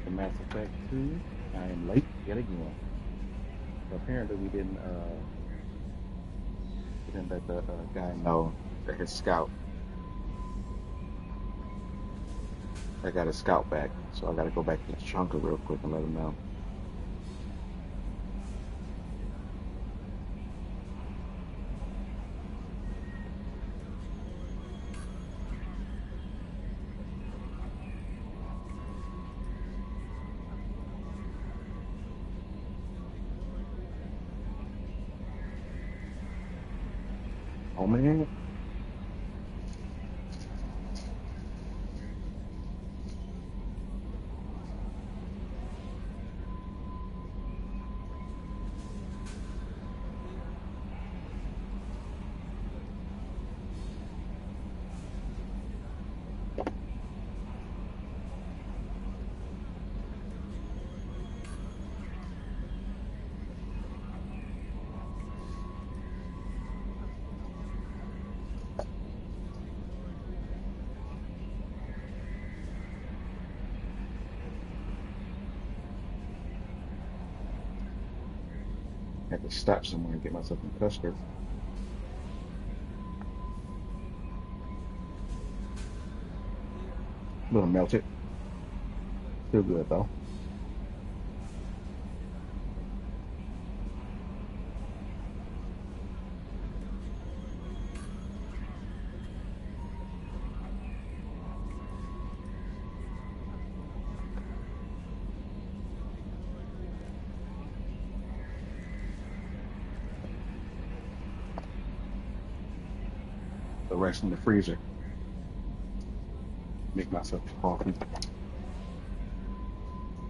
to Mass Effect 2. I am late yet again. So apparently we didn't let the guy know that his scout I got his scout back. So I got to go back to the chunker real quick and let him know. Oh man. I had to stop somewhere and get myself in custard. A little melted. Still good though. The rest in the freezer. Make myself coffee.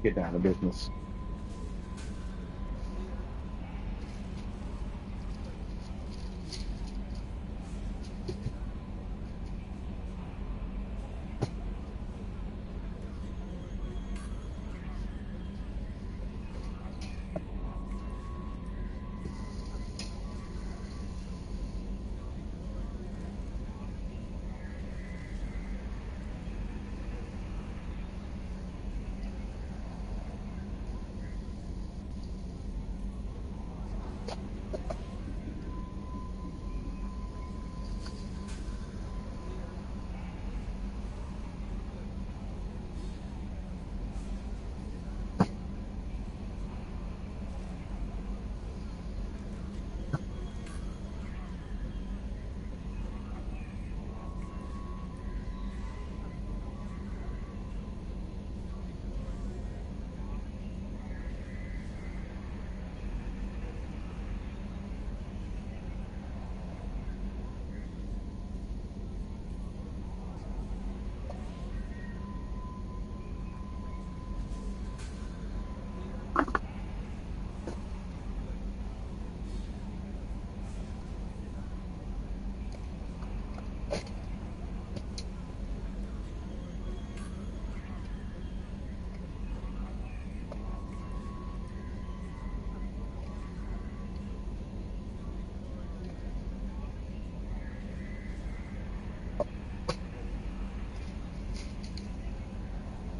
Get down to business.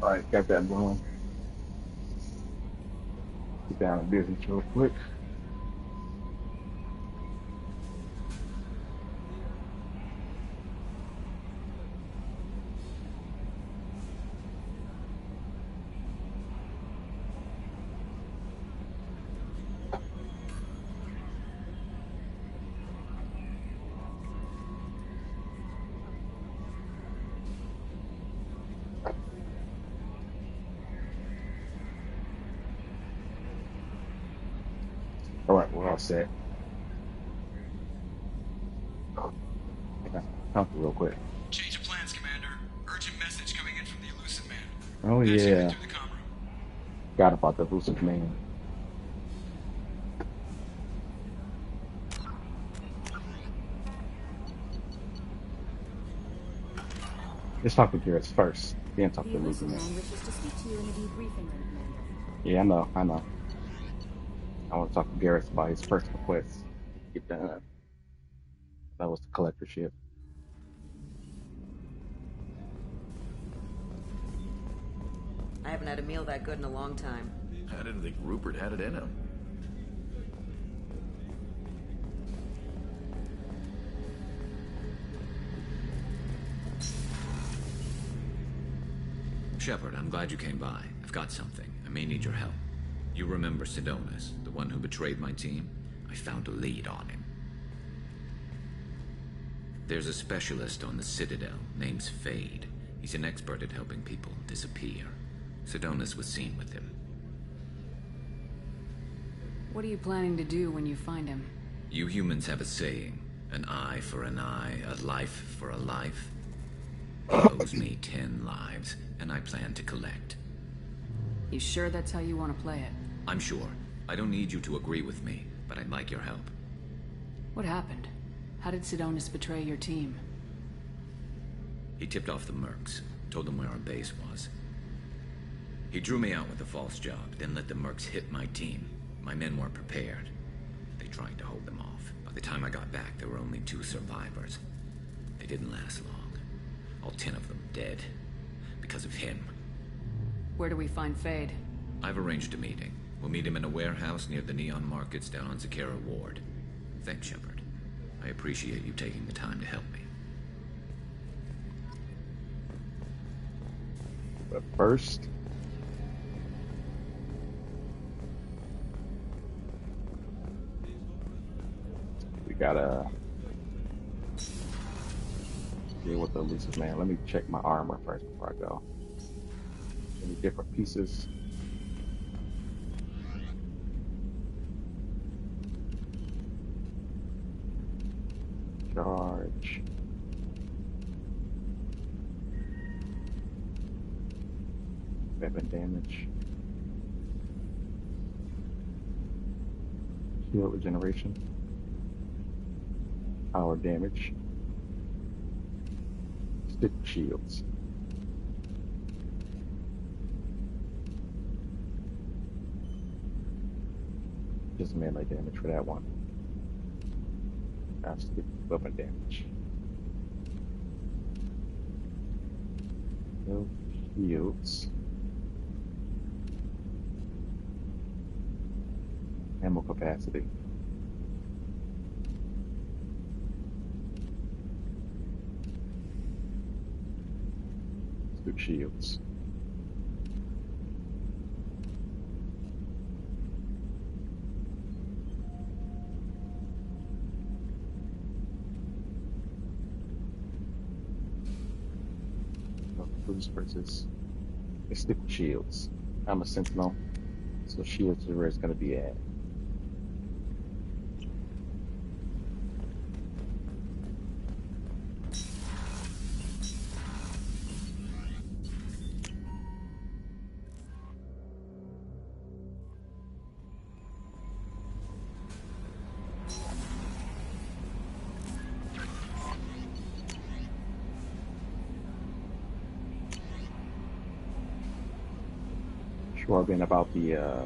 All right, got that going. Get down to business real quick. All right, we're all set. Get down to the chunker real quick. Change of plans, Commander. Urgent message coming in from the Elusive Man. Oh Patching you yeah, through the comm room. got about the elusive man. Let's talk to Garrett first. Then talk The to elusive elusive man. man wishes to speak to you in a debriefing room, Commander. Yeah, I know. I know. I want to talk to Garrett about his personal quest. Get done. That was the collectorship. I haven't had a meal that good in a long time. I didn't think Rupert had it in him. Shepard, I'm glad you came by. I've got something. I may need your help. You remember Sidonis, the one who betrayed my team? I found a lead on him. There's a specialist on the Citadel, name's Fade. He's an expert at helping people disappear. Sidonis was seen with him. What are you planning to do when you find him? You humans have a saying, an eye for an eye, a life for a life. He owes me 10 lives, and I plan to collect. You sure that's how you want to play it? I'm sure. I don't need you to agree with me, but I'd like your help. What happened? How did Sidonis betray your team? He tipped off the Mercs, told them where our base was. He drew me out with a false job, then let the Mercs hit my team. My men weren't prepared. They tried to hold them off. By the time I got back, there were only 2 survivors. They didn't last long. All 10 of them dead. Because of him. Where do we find Fade? I've arranged a meeting. We'll meet him in a warehouse near the Neon Markets down on Zakera Ward. Thanks, Shepard. I appreciate you taking the time to help me. But first, we gotta deal with the elusive man. Let me check my armor first before I go. Any different pieces? Charge. Weapon damage. Shield regeneration. Power damage. Stick shields. Just melee damage for that one. Stick weapon damage. No shields. Ammo capacity. Stick shields. Boost versus stick shields. I'm a sentinel, so shields are where it's going to be at. Being about the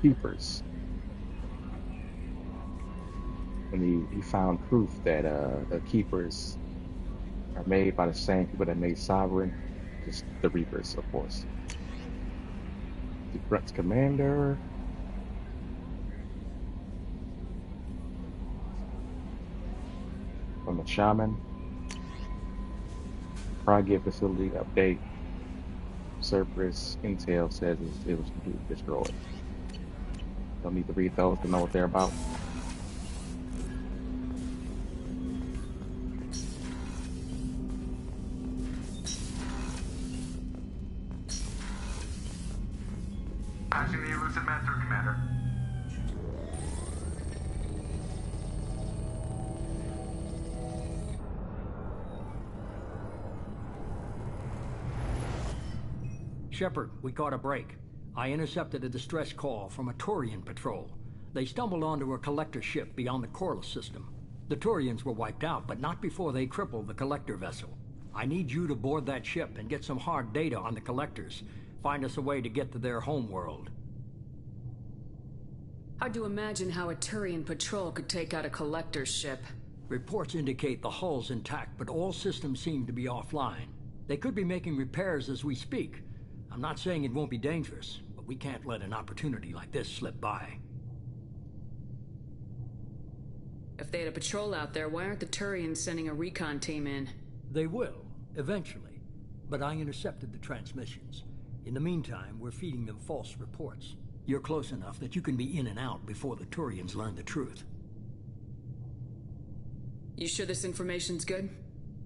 keepers, and he found proof that the keepers are made by the same people that made Sovereign, just the Reapers, of course. The Grunt's commander. From the Shaman. Project facility update. Cerberus intel says it was completely destroyed. Don't need to read those to know what they're about. Patching the elusive man through, Commander. Shepard, we caught a break. I intercepted a distress call from a Turian patrol. They stumbled onto a collector ship beyond the Corliss system. The Turians were wiped out, but not before they crippled the collector vessel. I need you to board that ship and get some hard data on the collectors. Find us a way to get to their homeworld. Hard to imagine how a Turian patrol could take out a collector's ship. Reports indicate the hull's intact, but all systems seem to be offline. They could be making repairs as we speak. I'm not saying it won't be dangerous, but we can't let an opportunity like this slip by. If they had a patrol out there, why aren't the Turians sending a recon team in? They will, eventually. But I intercepted the transmissions. In the meantime, we're feeding them false reports. You're close enough that you can be in and out before the Turians learn the truth. You sure this information's good?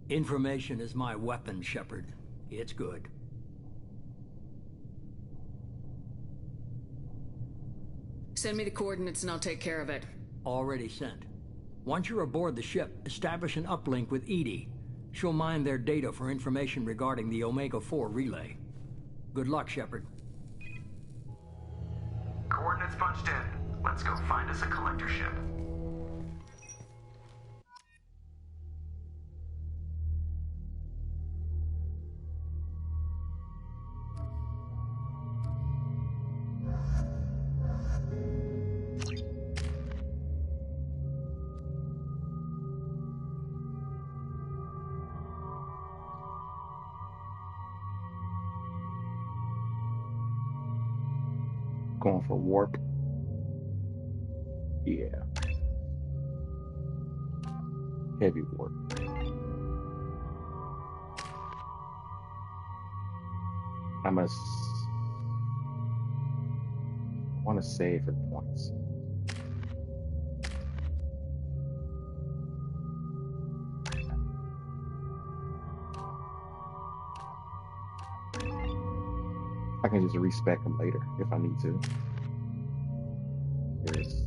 Information is my weapon, Shepard. It's good. Send me the coordinates and I'll take care of it. Already sent. Once you're aboard the ship, establish an uplink with EDI. She'll mine their data for information regarding the Omega-4 relay. Good luck, Shepard. Coordinates punched in. Let's go find us a collector ship. Going for warp. Yeah. Heavy warp. I want to save for points. I can just respec them later if I need to. Here's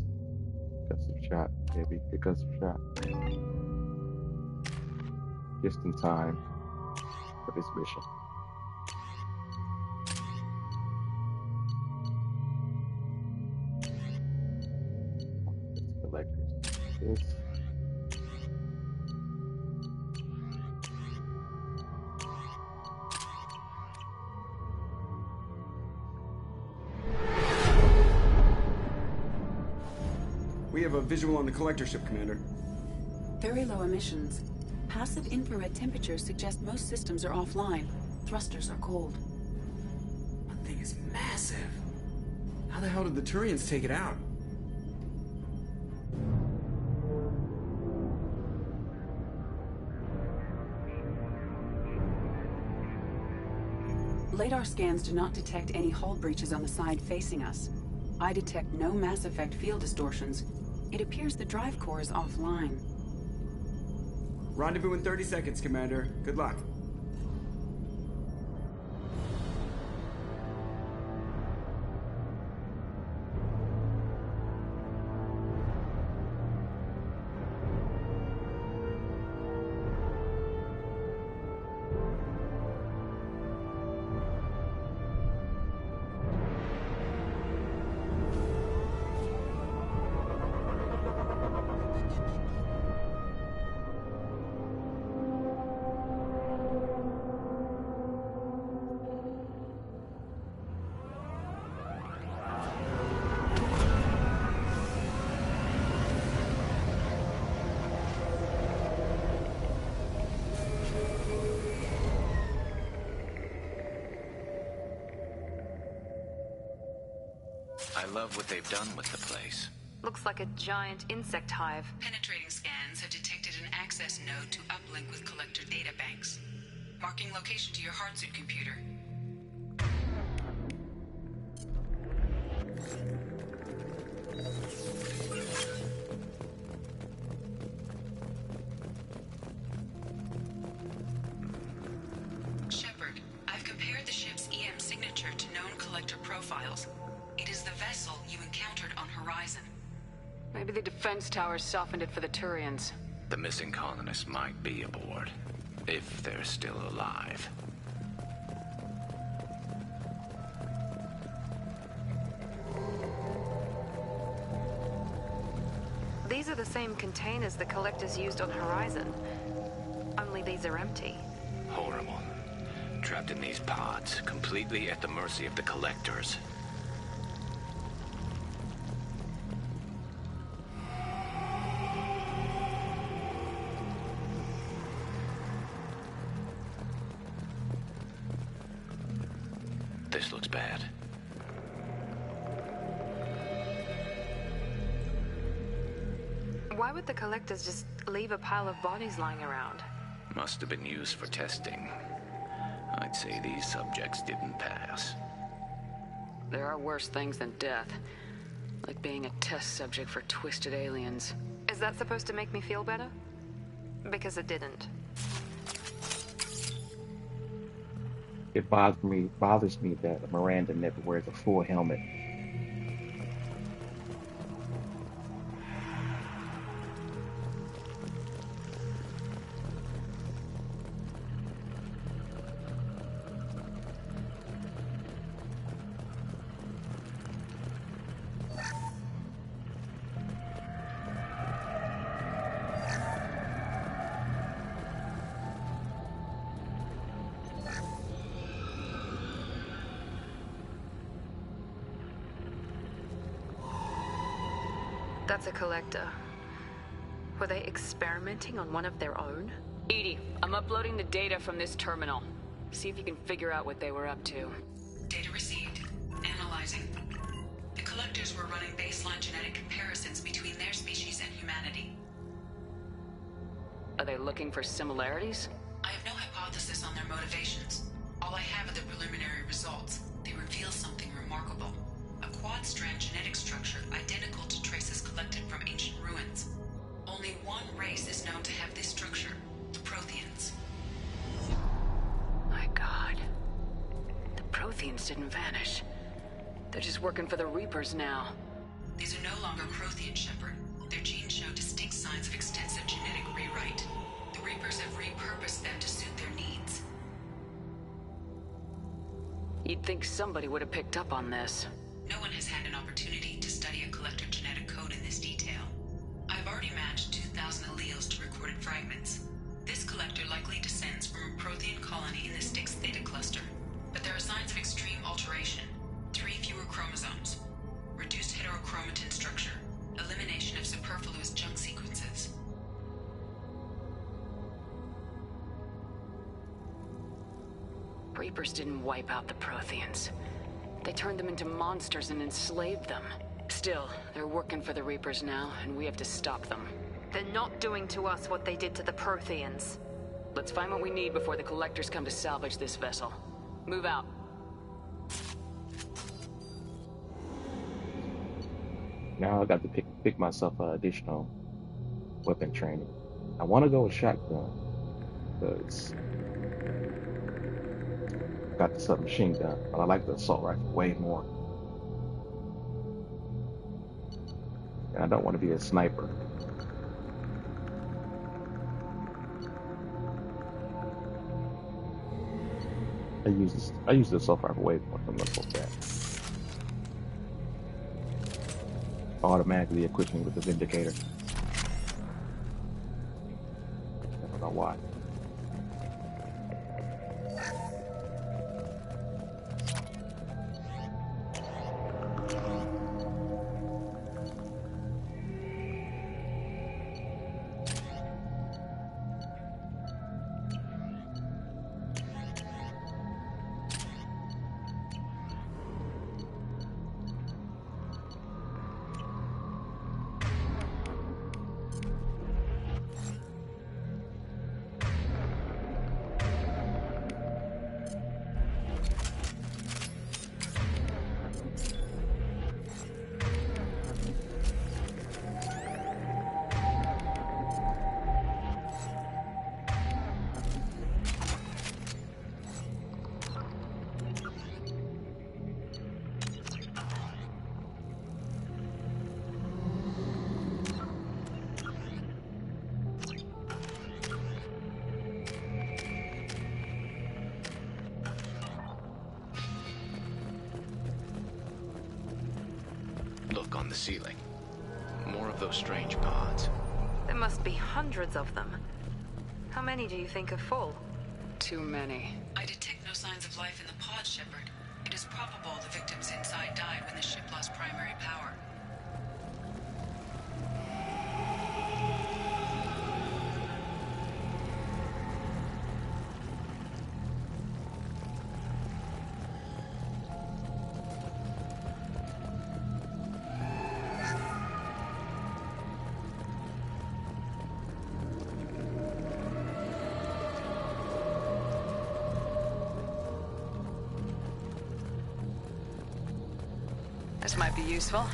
custom shot, heavy, the custom shot. Just in time for this mission. Collectors. This. We have a visual on the collector ship, Commander. Very low emissions. Passive infrared temperatures suggest most systems are offline. Thrusters are cold. That thing is massive. How the hell did the Turians take it out? Radar scans do not detect any hull breaches on the side facing us. I detect no Mass Effect field distortions. It appears the drive core is offline. Rendezvous in 30 seconds, Commander. Good luck. I love what they've done with the place. Looks like a giant insect hive. Penetrating scans have detected an access node to uplink with collector data banks. Marking location to your hardsuit computer. Shepard, I've compared the ship's EM signature to known collector profiles. It is the vessel you encountered on Horizon. Maybe the defense towers softened it for the Turians. The missing colonists might be aboard, if they're still alive. These are the same containers the collectors used on Horizon. Only these are empty. Horrible. Trapped in these pods, completely at the mercy of the collectors. This looks bad. Why would the Collectors just leave a pile of bodies lying around? Must have been used for testing. I'd say these subjects didn't pass. There are worse things than death. Like being a test subject for twisted aliens. Is that supposed to make me feel better? Because it didn't. It bothers me that Miranda never wears a full helmet. That's a Collector. Were they experimenting on one of their own? Edie, I'm uploading the data from this terminal. See if you can figure out what they were up to. Data received. Analyzing. The Collectors were running baseline genetic comparisons between their species and humanity. Are they looking for similarities? I have no hypothesis on their motivations. All I have are the preliminary results. They reveal something remarkable. A quad-strand genetic structure identical to traces collected from ancient ruins. Only one race is known to have this structure, the Protheans. My God. The Protheans didn't vanish. They're just working for the Reapers now. These are no longer Prothean, Shepard. Their genes show distinct signs of extensive genetic rewrite. The Reapers have repurposed them to suit their needs. You'd think somebody would have picked up on this. No one has had an opportunity to study a Collector genetic code in this detail. I've already matched 2,000 alleles to recorded fragments. This Collector likely descends from a Prothean colony in the Styx Theta cluster. But there are signs of extreme alteration. 3 fewer chromosomes. Reduced heterochromatin structure. Elimination of superfluous junk sequences. Reapers didn't wipe out the Protheans. They turned them into monsters and enslaved them. Still, they're working for the Reapers now, and we have to stop them. They're not doing to us what they did to the Protheans. Let's find what we need before the Collectors come to salvage this vessel. Move out. Now I got to pick myself additional weapon training. I want to go with shotgun because got the submachine gun, but I like the assault rifle way more. And I don't want to be a sniper. I use the assault rifle way more than the assault gun. Automatically equips me with the Vindicator. I don't know why. Look on the ceiling. More of those strange pods. There must be hundreds of them. How many do you think are full? Too many. I detect no signs of life in the pod, Shepard. It is probable the victims inside died when the ship lost primary power. This might be useful.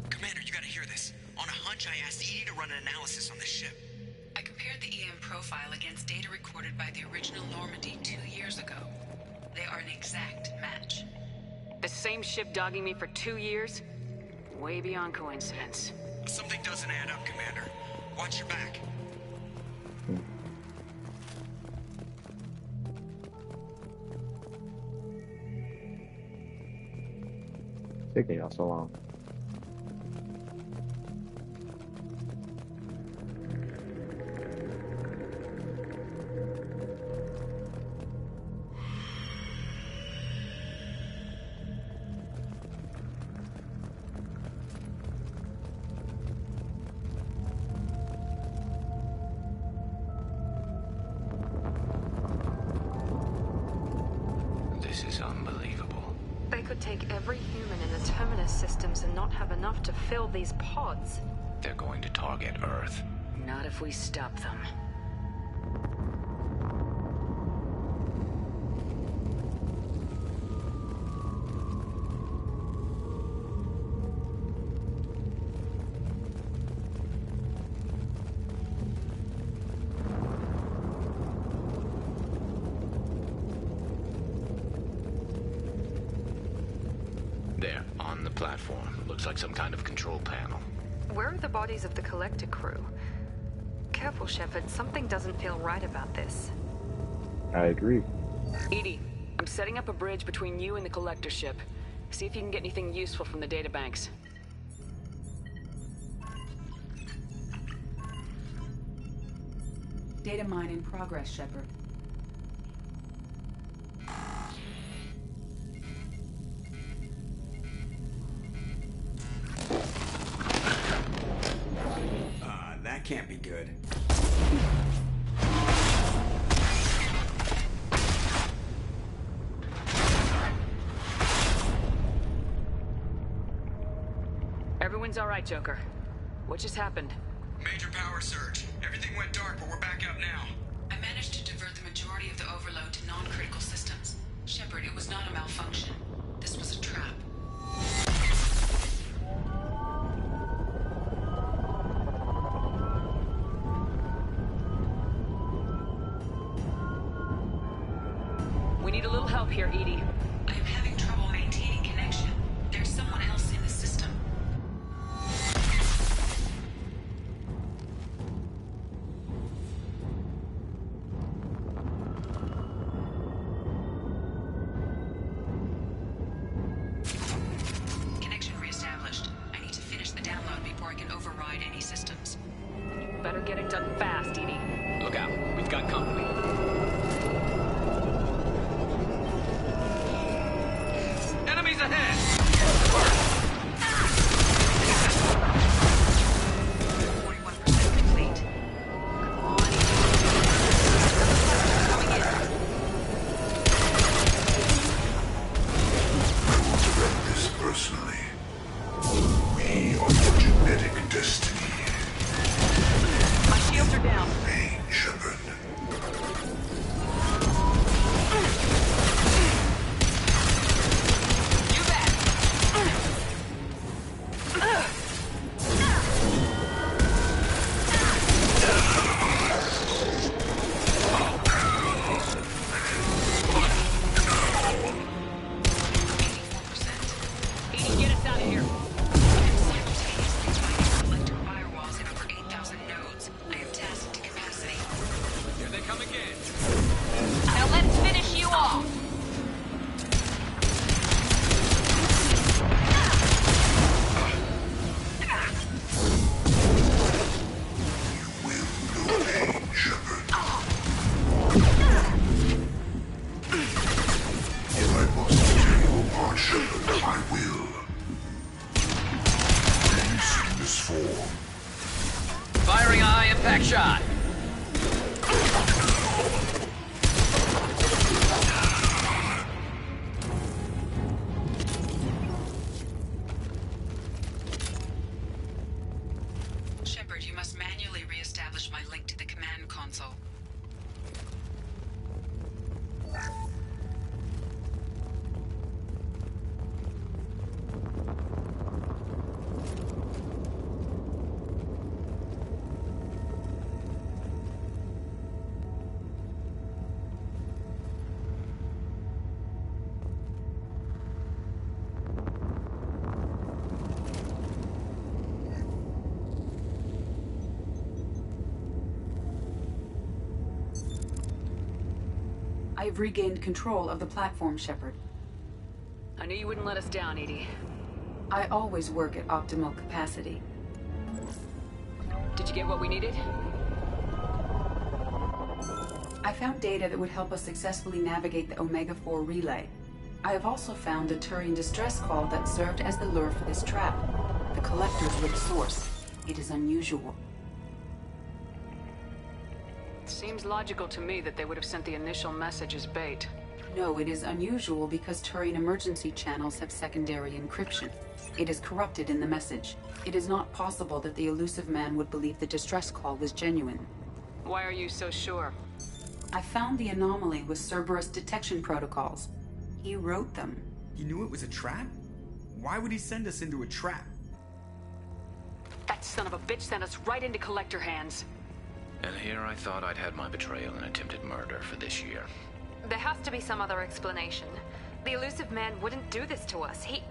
Commander, you gotta hear this. On a hunch, I asked EDI to run an analysis on this ship. I compared the EM profile against data recorded by the original Normandy 2 years ago. They are an exact match. The same ship dogging me for 2 years? Way beyond coincidence. Something doesn't add up, Commander. Watch your back. Taking y'all so long. This is unbelievable. They could take every human in the Terminus systems and not have enough to fill these pods. They're going to target Earth. Not if we stop them. There, on the platform. Looks like some kind of control panel. Where are the bodies of the Collector crew? Careful, Shepard. Something doesn't feel right about this. I agree. EDI, I'm setting up a bridge between you and the Collector ship. See if you can get anything useful from the databanks. Data mine in progress, Shepard. That can't be good. Everyone's all right, Joker. What just happened? Major power surge. Everything went dark, but we're back up now. I managed to divert the majority of the overload to non-critical systems. Shepard, it was not a malfunction. This was a trap. We need a little help here, EDI. I am having trouble maintaining connection. There's someone else in the system. Connection reestablished. I need to finish the download before I can override any systems. Better get it done fast, EDI. Look out. We've got company. Enemies ahead! 41% complete. Come on, EDI. Coming in. I will direct this personally. We are your genetic destiny. My shields are down. Remain, Shepard. You bet. EDI, get us out of here. Simultaneously trying to collector firewalls in over 8,000 nodes. I am tasked to capacity. Here they come again. Now let's finish you off. Will no pain, Shepard. If I must tear you apart, Shepard, I will. Please, in this form. Firing a high impact shot. Shepard, you must manually reestablish my link to the command console. I have regained control of the platform, Shepard. I knew you wouldn't let us down, Edie. I always work at optimal capacity. Did you get what we needed? I found data that would help us successfully navigate the Omega-4 relay. I have also found a Turian distress call that served as the lure for this trap. The collectors were the source. It is unusual. Seems logical to me that they would have sent the initial message as bait. No, it is unusual because Turian emergency channels have secondary encryption. It is corrupted in the message. It is not possible that the elusive man would believe the distress call was genuine. Why are you so sure? I found the anomaly with Cerberus detection protocols. He wrote them. He knew it was a trap? Why would he send us into a trap? That son of a bitch sent us right into Collector hands. And here I thought I'd had my betrayal and attempted murder for this year. There has to be some other explanation. The elusive man wouldn't do this to us. He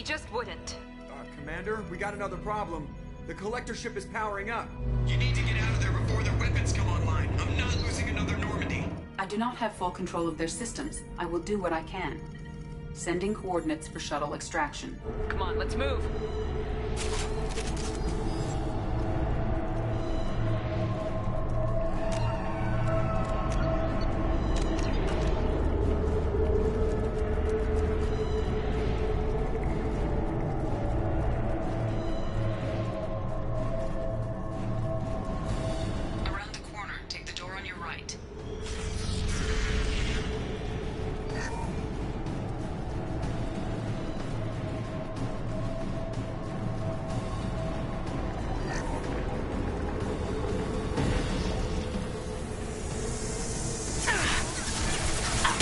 just wouldn't. Commander, we got another problem. The Collector ship is powering up. You need to get out of there before their weapons come online. I'm not losing another Normandy. I do not have full control of their systems. I will do what I can. Sending coordinates for shuttle extraction. Come on, let's move. Around the corner, take the door on your right.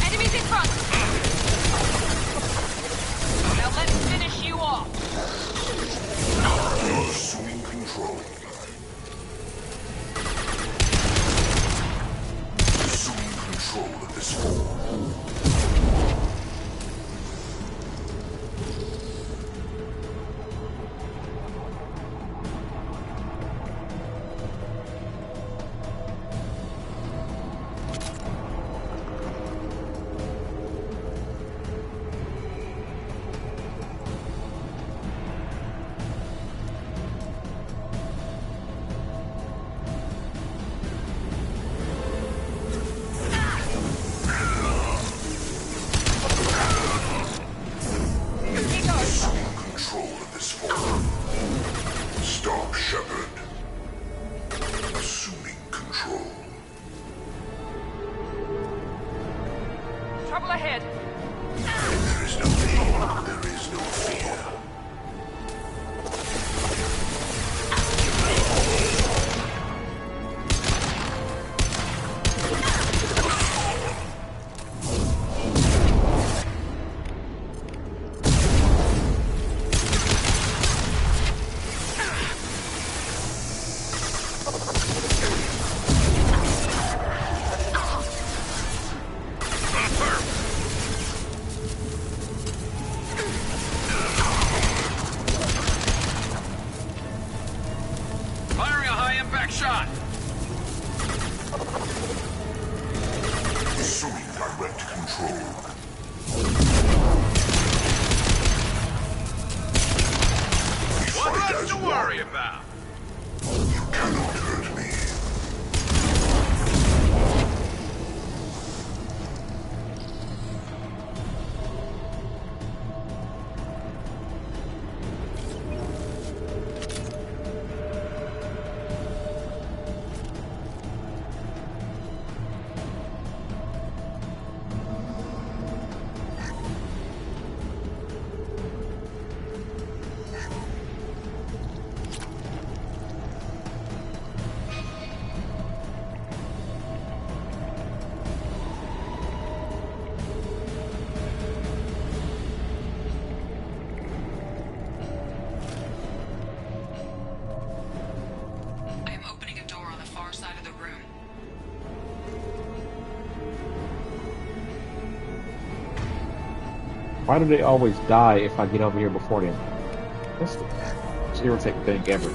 Enemies in front! Now let's finish you off! Assuming control. Assuming control of this form. Assuming control of this form. Stop, Shepard. Assuming control. Trouble ahead! There is no pain. There is no fear. Firing a high-impact shot! Assuming direct control. We What fight left as to one. worry about? You cannot hurt me. I am opening a door on the far side of the room. Why do they always die if I get over here before them? That's the most irritating thing ever.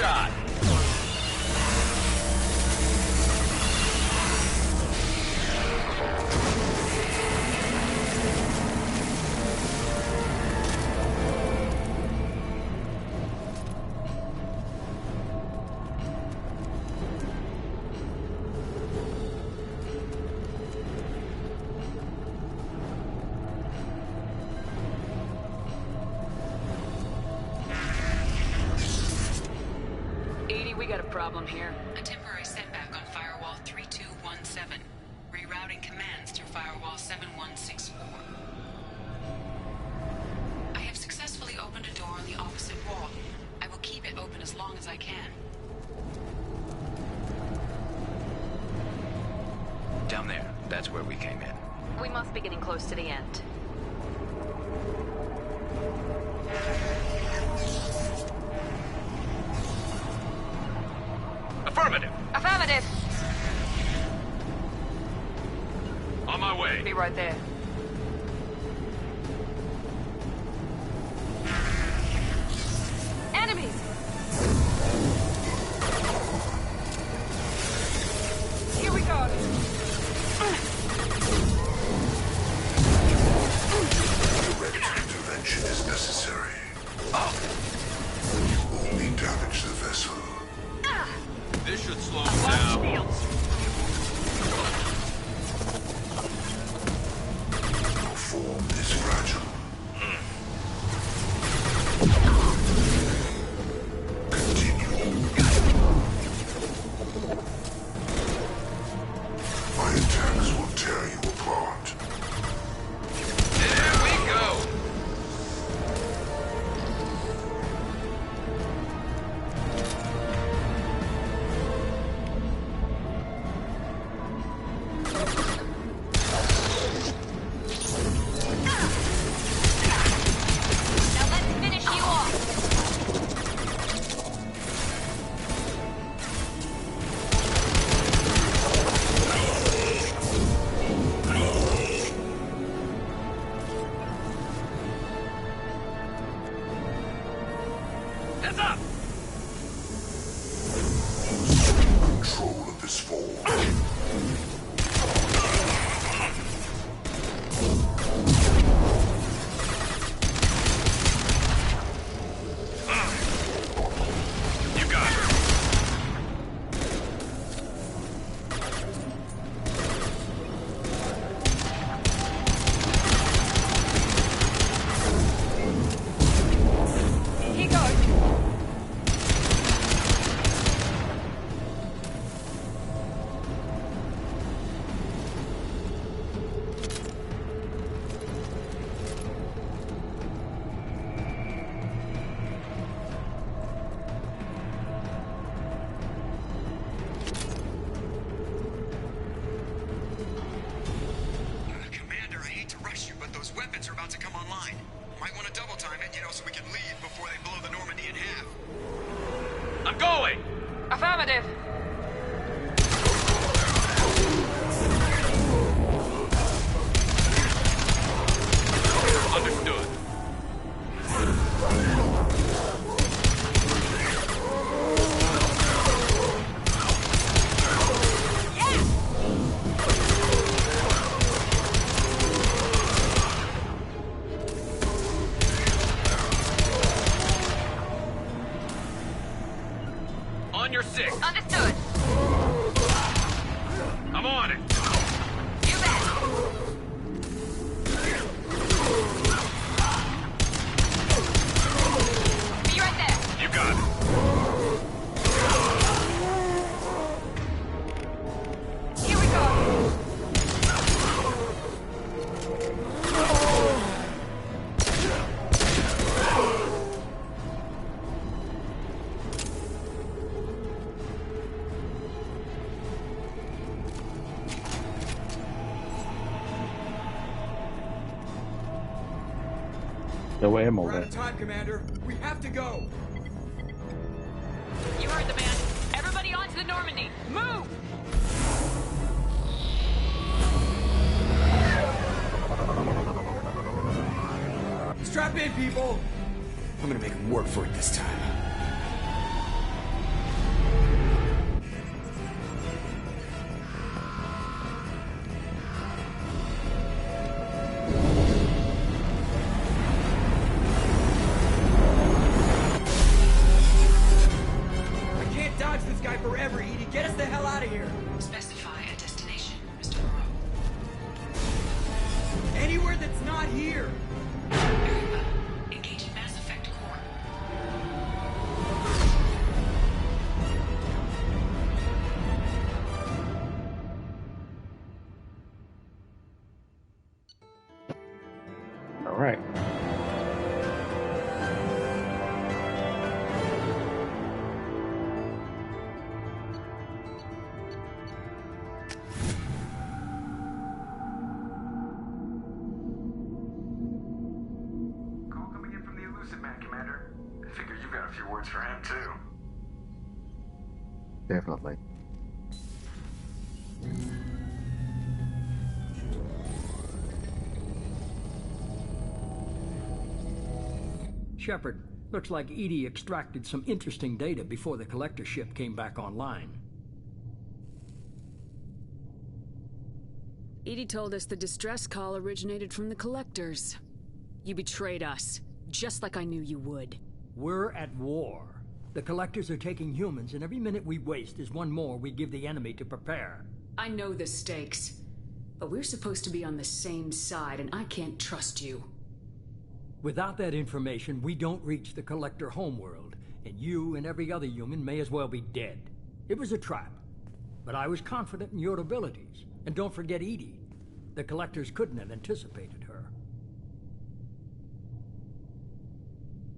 shot. We got a problem here. A temporary setback on Firewall 3217. Rerouting commands through Firewall 7164. I have successfully opened a door on the opposite wall. I will keep it open as long as I can. Down there. That's where we came in. We must be getting close to the end. Affirmative. Affirmative. On my way. Be right there. Enemies! Here we go. Direct intervention is necessary. You only damage the vessel. This should slow him down. Your form is fragile. Continue. My attacks will tear you apart. There we go. Control of this form. You got it. Here goes. Commander, I hate to rush you, but those weapons are about to come online. Might want to double time it, so we can leave before they blow the Normandy in half. I'm going. Affirmative. Understood. On your six. Understood. I'm on it. You bet. Be right there. You got it. Here we go. No ammo We're out of left. time, Commander. We have to go. You heard the man. Everybody onto the Normandy. Move! Strap in, people. I'm gonna make him work for it this time. here! Engaging Mass Effect core. All right. Call coming in from the Elusive Man, Commander. I figure you've got a few words for him, too. Definitely. Shepard, looks like EDI extracted some interesting data before the collector ship came back online. EDI told us the distress call originated from the collectors. You betrayed us, just like I knew you would. We're at war. The collectors are taking humans, and every minute we waste is one more we give the enemy to prepare. I know the stakes, but we're supposed to be on the same side, and I can't trust you. Without that information, we don't reach the collector homeworld, and you and every other human may as well be dead. It was a trap, but I was confident in your abilities. And don't forget EDI. The collectors couldn't have anticipated her.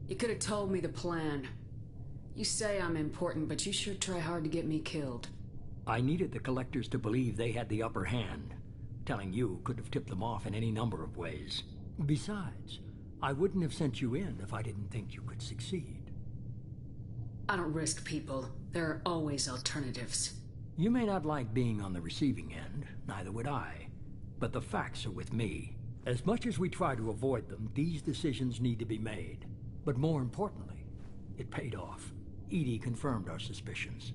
You could have told me the plan. You say I'm important, but you sure try hard to get me killed. I needed the collectors to believe they had the upper hand. Telling you could have tipped them off in any number of ways. Besides, I wouldn't have sent you in if I didn't think you could succeed. I don't risk people. There are always alternatives. You may not like being on the receiving end, neither would I. But the facts are with me. As much as we try to avoid them, these decisions need to be made. But more importantly, it paid off. EDI confirmed our suspicions.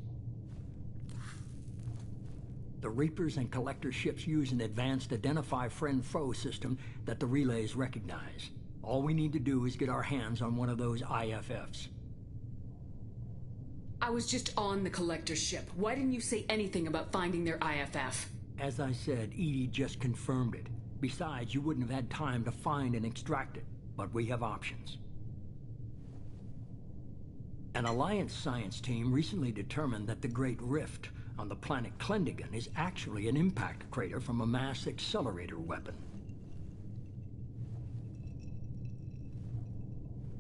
The Reapers and Collector ships use an advanced Identify Friend-Foe system that the relays recognize. All we need to do is get our hands on one of those IFFs. I was just on the Collector ship. Why didn't you say anything about finding their IFF? As I said, EDI just confirmed it. Besides, you wouldn't have had time to find and extract it. But we have options. An Alliance science team recently determined that the Great Rift on the planet Klendigan is actually an impact crater from a mass accelerator weapon.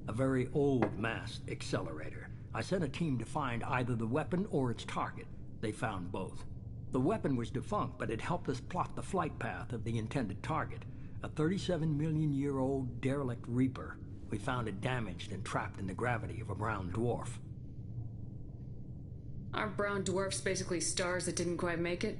A very old mass accelerator. I sent a team to find either the weapon or its target. They found both. The weapon was defunct, but it helped us plot the flight path of the intended target. A 37-million-year-old derelict Reaper. We found it damaged and trapped in the gravity of a brown dwarf. Aren't brown dwarfs basically stars that didn't quite make it?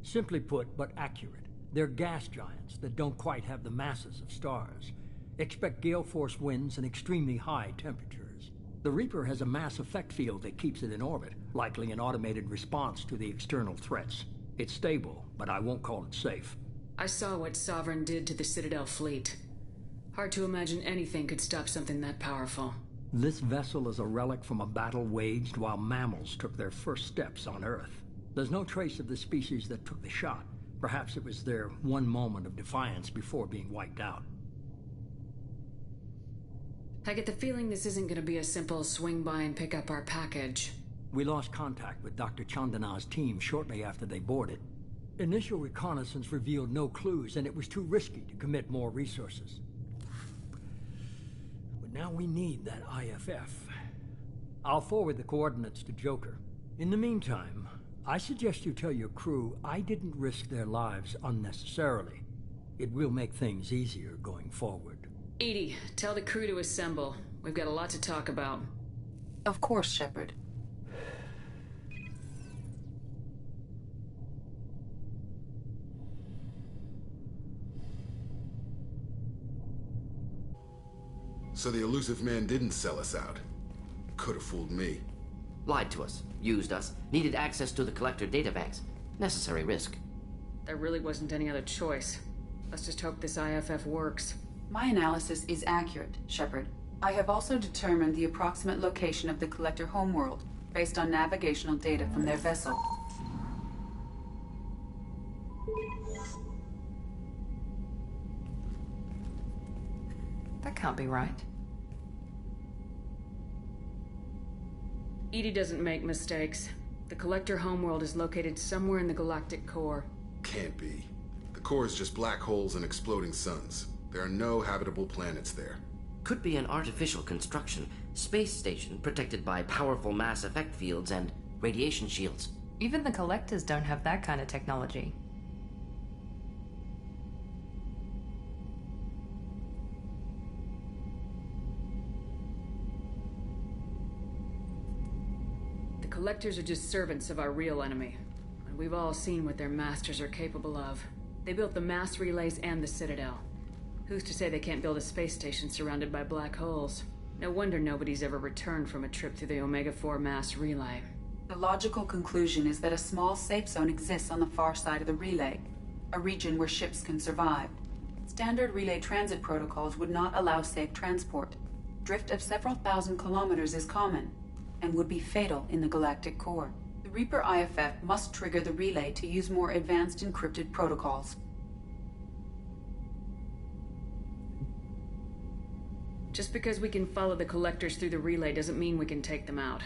Simply put, but accurate. They're gas giants that don't quite have the masses of stars. Expect gale force winds and extremely high temperatures. The Reaper has a mass effect field that keeps it in orbit, likely an automated response to the external threats. It's stable, but I won't call it safe. I saw what Sovereign did to the Citadel fleet. Hard to imagine anything could stop something that powerful. This vessel is a relic from a battle waged while mammals took their first steps on Earth. There's no trace of the species that took the shot. Perhaps it was their one moment of defiance before being wiped out. I get the feeling this isn't going to be a simple swing by and pick up our package. We lost contact with Dr. Chandana's team shortly after they boarded. Initial reconnaissance revealed no clues, and it was too risky to commit more resources. But now we need that IFF. I'll forward the coordinates to Joker. In the meantime, I suggest you tell your crew I didn't risk their lives unnecessarily. It will make things easier going forward. EDI, tell the crew to assemble. We've got a lot to talk about. Of course, Shepard. So the Elusive Man didn't sell us out. Could have fooled me. Lied to us, used us, needed access to the Collector databanks. Necessary risk. There really wasn't any other choice. Let's just hope this IFF works. My analysis is accurate, Shepard. I have also determined the approximate location of the Collector homeworld, based on navigational data from their vessel. That can't be right. EDI doesn't make mistakes. The Collector homeworld is located somewhere in the galactic core. Can't be. The core is just black holes and exploding suns. There are no habitable planets there. Could be an artificial construction. Space station protected by powerful mass effect fields and radiation shields. Even the Collectors don't have that kind of technology. The Collectors are just servants of our real enemy. And we've all seen what their masters are capable of. They built the mass relays and the Citadel. Who's to say they can't build a space station surrounded by black holes? No wonder nobody's ever returned from a trip through the Omega-4 mass relay. The logical conclusion is that a small safe zone exists on the far side of the relay, a region where ships can survive. Standard relay transit protocols would not allow safe transport. Drift of several thousand kilometers is common, and would be fatal in the galactic core. The Reaper IFF must trigger the relay to use more advanced encrypted protocols. Just because we can follow the Collectors through the relay doesn't mean we can take them out.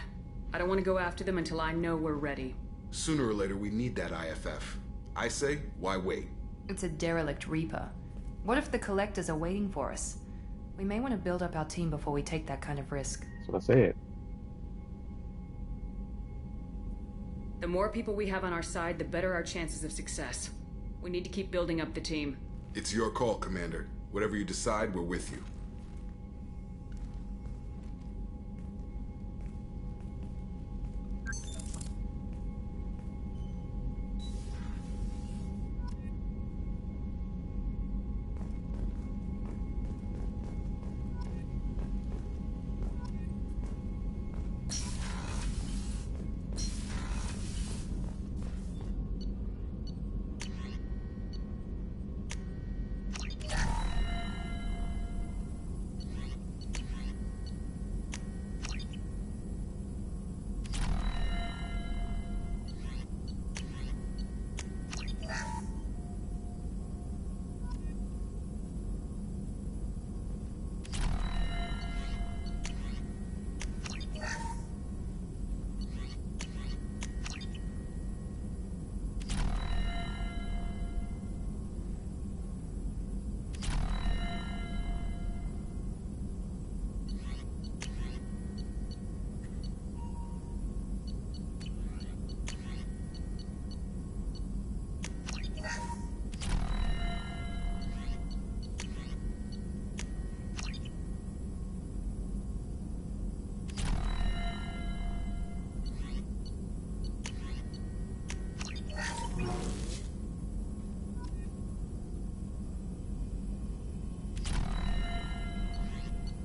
I don't want to go after them until I know we're ready. Sooner or later, we need that IFF. I say, why wait? It's a derelict Reaper. What if the Collectors are waiting for us? We may want to build up our team before we take that kind of risk. That's what I said. The more people we have on our side, the better our chances of success. We need to keep building up the team. It's your call, Commander. Whatever you decide, we're with you.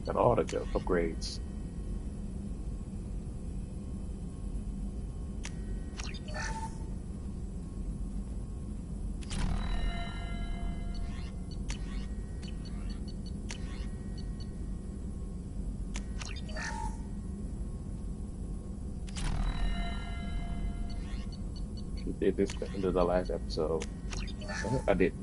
Got all the upgrades. We did this at the end of the last episode. I did.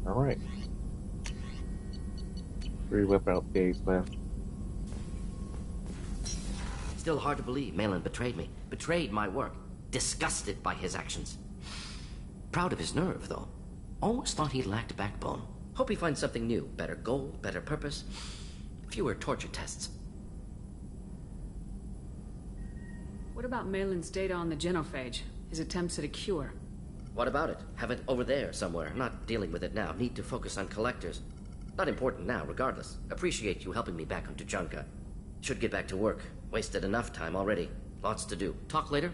Alright. 3 weapon upgrades left. Still hard to believe Malin betrayed me. Betrayed my work. Disgusted by his actions. Proud of his nerve, though. Almost thought he lacked backbone. Hope he finds something new. Better goal, better purpose. Fewer torture tests. What about Malin's data on the genophage? His attempts at a cure? What about it? Have it over there somewhere. Not dealing with it now. Need to focus on Collectors. Not important now, regardless. Appreciate you helping me back on Tuchanka. Should get back to work. Wasted enough time already. Lots to do. Talk later?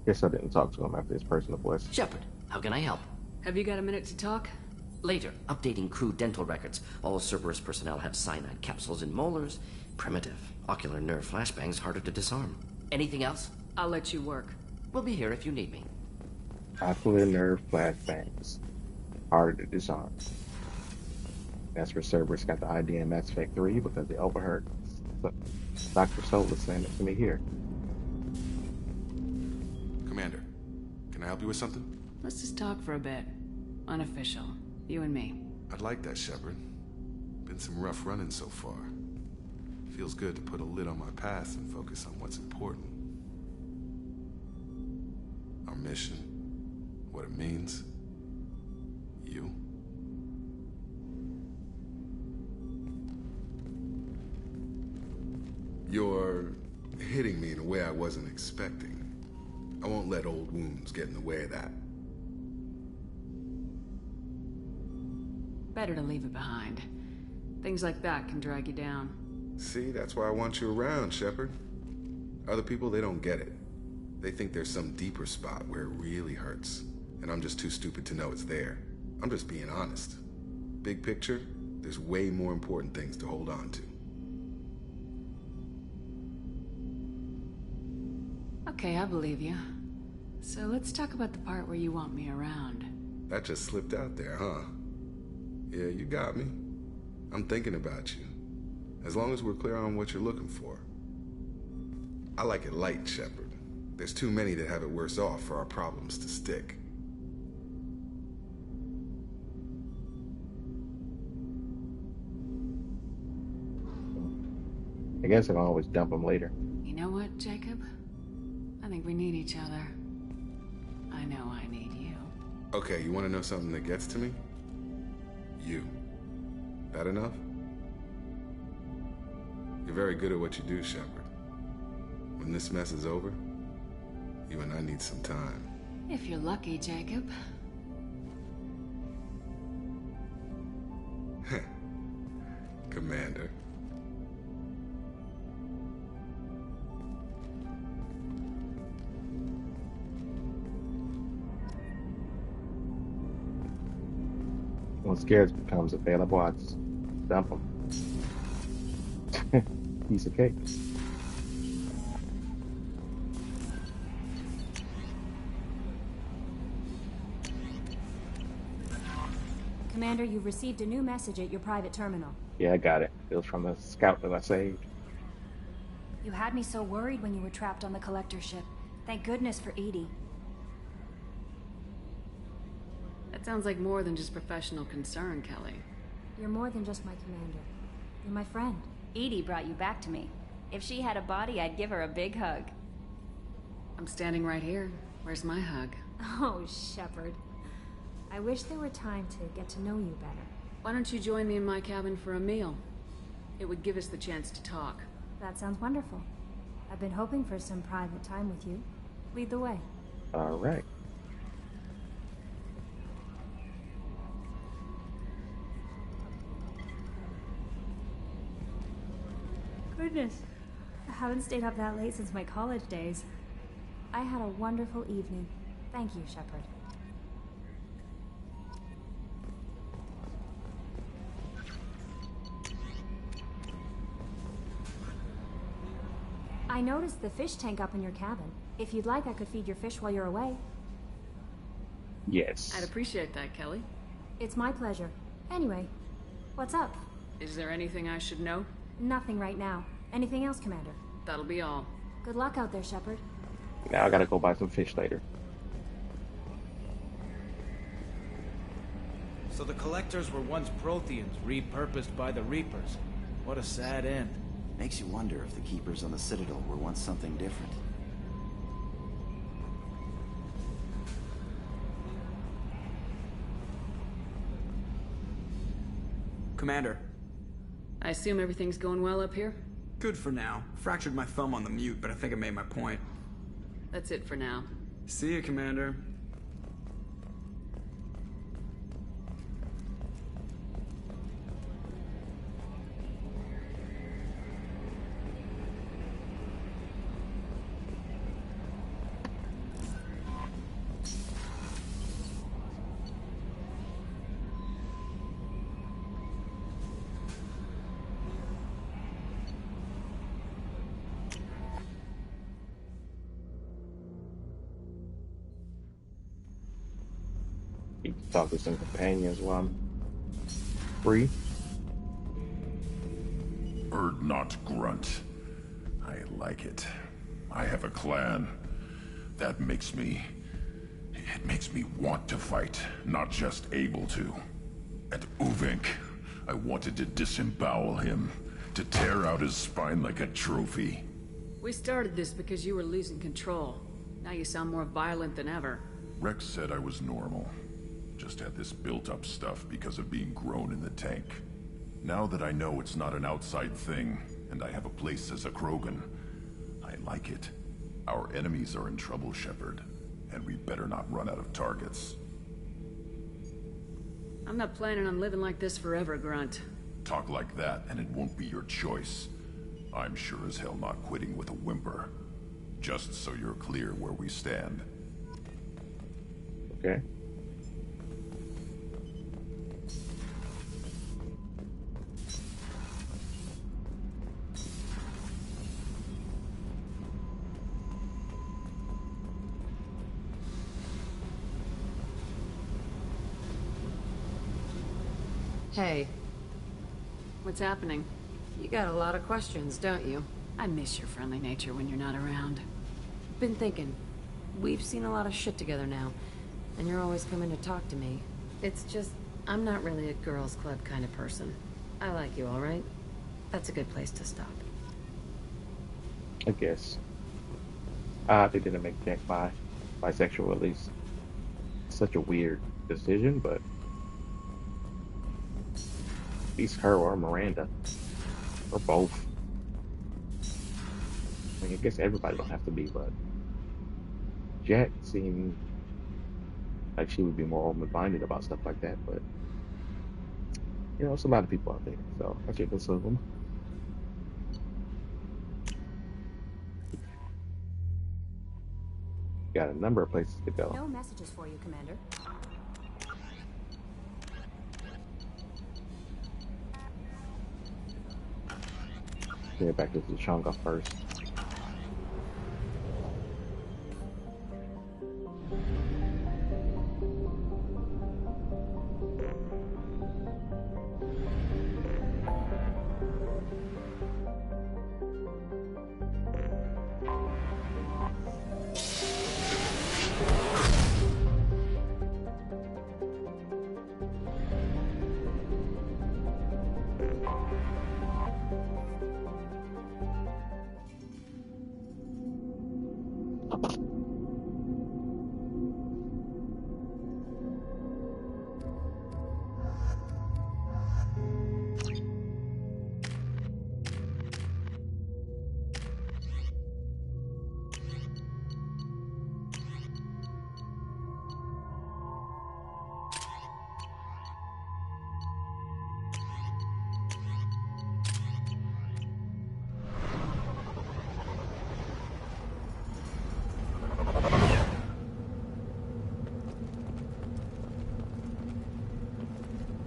Guess I didn't talk to him after his personal voice. Shepard, how can I help? Have you got a minute to talk? Later. Updating crew dental records. All Cerberus personnel have cyanide capsules in molars. Primitive. Ocular nerve flashbangs harder to disarm. Anything else? I'll let you work. We'll be here if you need me. Ocular nerve flashbangs. Harder to disarm. That's where Cerberus got the idea in Mass Effect 3 because they overheard Dr. Solis saying it to me here. Commander, can I help you with something? Let's just talk for a bit. Unofficial. You and me. I'd like that, Shepard. Been some rough running so far. Feels good to put a lid on my past and focus on what's important. Our mission, what it means, you. You're hitting me in a way I wasn't expecting. I won't let old wounds get in the way of that. Better to leave it behind. Things like that can drag you down. See, that's why I want you around, Shepard. Other people, they don't get it. They think there's some deeper spot where it really hurts. And I'm just too stupid to know it's there. I'm just being honest. Big picture, there's way more important things to hold on to. Okay, I believe you. So let's talk about the part where you want me around. That just slipped out there, huh? Yeah, you got me. I'm thinking about you. As long as we're clear on what you're looking for. I like it light, Shepard. There's too many that have it worse off for our problems to stick. I guess I can always dump them later. You know what, Jacob? I think we need each other. I know I need you. Okay, you want to know something that gets to me? You. That enough? You're very good at what you do, Shepard. When this mess is over, you and I need some time. If you're lucky, Jacob. Commander. When Scares becomes available, I just dump them. Piece of cake. Commander, you've received a new message at your private terminal. Yeah, I got it. It was from the scout that I saved. You had me so worried when you were trapped on the collector ship. Thank goodness for EDI. That sounds like more than just professional concern, Kelly. You're more than just my commander. You're my friend. EDI brought you back to me. If she had a body, I'd give her a big hug. I'm standing right here. Where's my hug? Oh, Shepard. I wish there were time to get to know you better. Why don't you join me in my cabin for a meal? It would give us the chance to talk. That sounds wonderful. I've been hoping for some private time with you. Lead the way. All right. Goodness. I haven't stayed up that late since my college days. I had a wonderful evening. Thank you, Shepard. I noticed the fish tank up in your cabin. If you'd like, I could feed your fish while you're away. Yes. I'd appreciate that, Kelly. It's my pleasure. Anyway, what's up? Is there anything I should know? Nothing right now. Anything else, Commander? That'll be all. Good luck out there, Shepard. Now I gotta go buy some fish later. So the Collectors were once Protheans, repurposed by the Reapers. What a sad end. Makes you wonder if the Keepers on the Citadel were once something different. Commander. I assume everything's going well up here? Good for now. Fractured my thumb on the mute, but I think I made my point. That's it for now. See you, Commander. Talk to some companions while I'm free. Urdnot Grunt. I like it. I have a clan. That makes me... It makes me want to fight, not just able to. And Uvink, I wanted to disembowel him, to tear out his spine like a trophy. We started this because you were losing control. Now you sound more violent than ever. Rex said I was normal. Just had this built-up stuff because of being grown in the tank. Now that I know it's not an outside thing, and I have a place as a Krogan, I like it. Our enemies are in trouble, Shepard, and we better not run out of targets. I'm not planning on living like this forever, Grunt. Talk like that, and it won't be your choice. I'm sure as hell not quitting with a whimper. Just so you're clear where we stand. Okay. Hey. What's happening? You got a lot of questions, don't you? I miss your friendly nature when you're not around. Been thinking. We've seen a lot of shit together now, and you're always coming to talk to me. It's just, I'm not really a girls' club kind of person. I like you, all right? That's a good place to stop. I guess. They didn't make Jack bisexual, at least. Such a weird decision, but at least her or Miranda, or both. I mean, I guess everybody don't have to be, but Jack seemed like she would be more open-minded about stuff like that, but you know, it's a lot of people out there, so I can't listen to them. Got a number of places to go. No messages for you, Commander. Get back to Tuchanka first.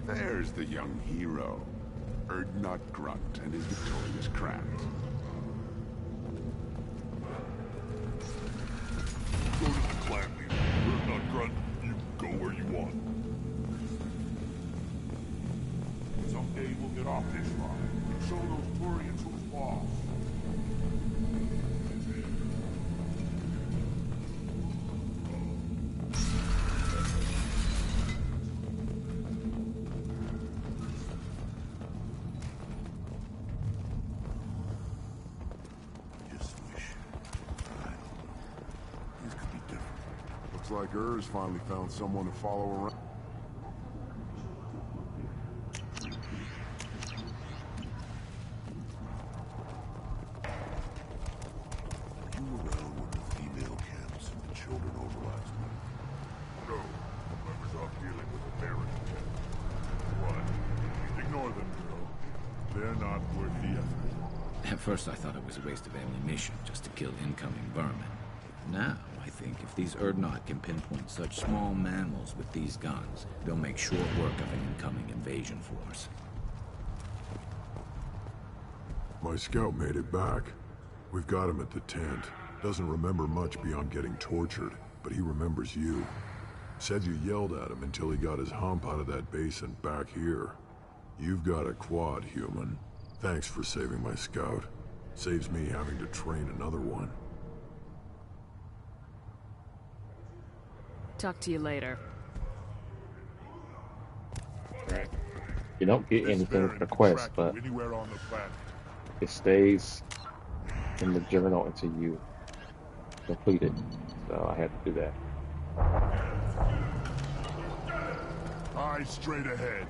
There's the young hero, Urdnot Grunt and his victorious crowns. Go to the clan leader. Urdnot Grunt, you go where you want. Someday we'll get off this line and show those Turians who's boss. Like Urs finally found someone to follow around. Were you around when the female camps and the children over last week? No. I was off dealing with the American. What? Ignore them, Joe. They're not worth the effort. At first I thought it was a waste of ammunition just to kill incoming vermin. Now, I think if these Urdnot can pinpoint such small mammals with these guns, they'll make short work of an incoming invasion force. My scout made it back. We've got him at the tent. Doesn't remember much beyond getting tortured, but he remembers you. Said you yelled at him until he got his hump out of that base and back here. You've got a quad, human. Thanks for saving my scout. Saves me having to train another one. Talk to you later. Right. You don't get anything with the quest, but it stays in the journal until you complete it. So I had to do that. Eyes straight ahead.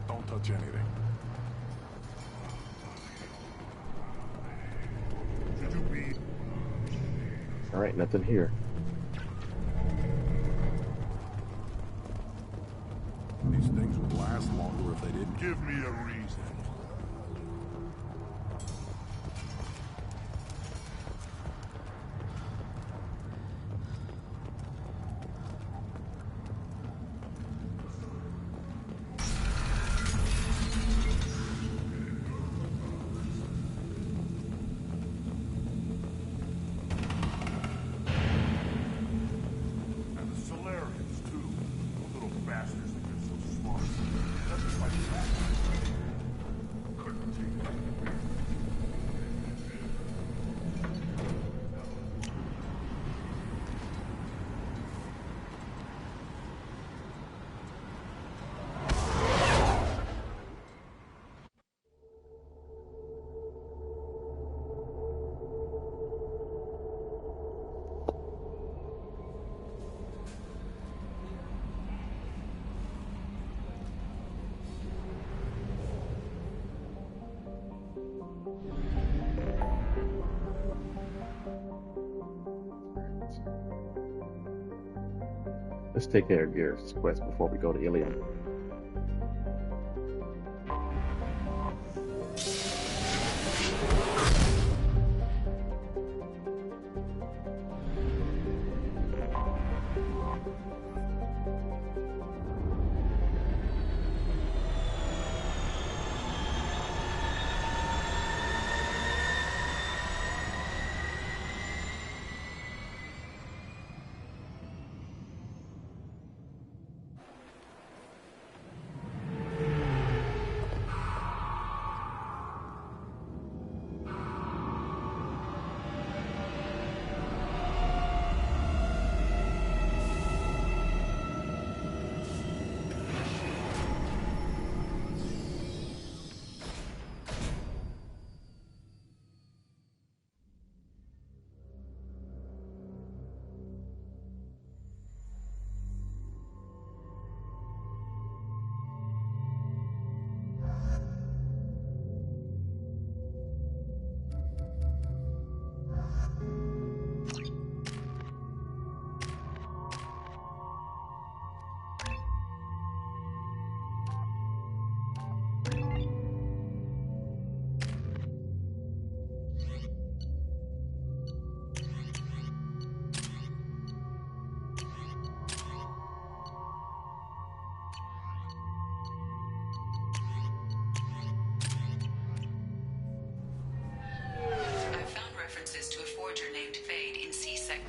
Don't touch anything. All right, nothing here. These things would last longer if they didn't. Give me a reason. Let's take care of Garrett's quest before we go to Ilium.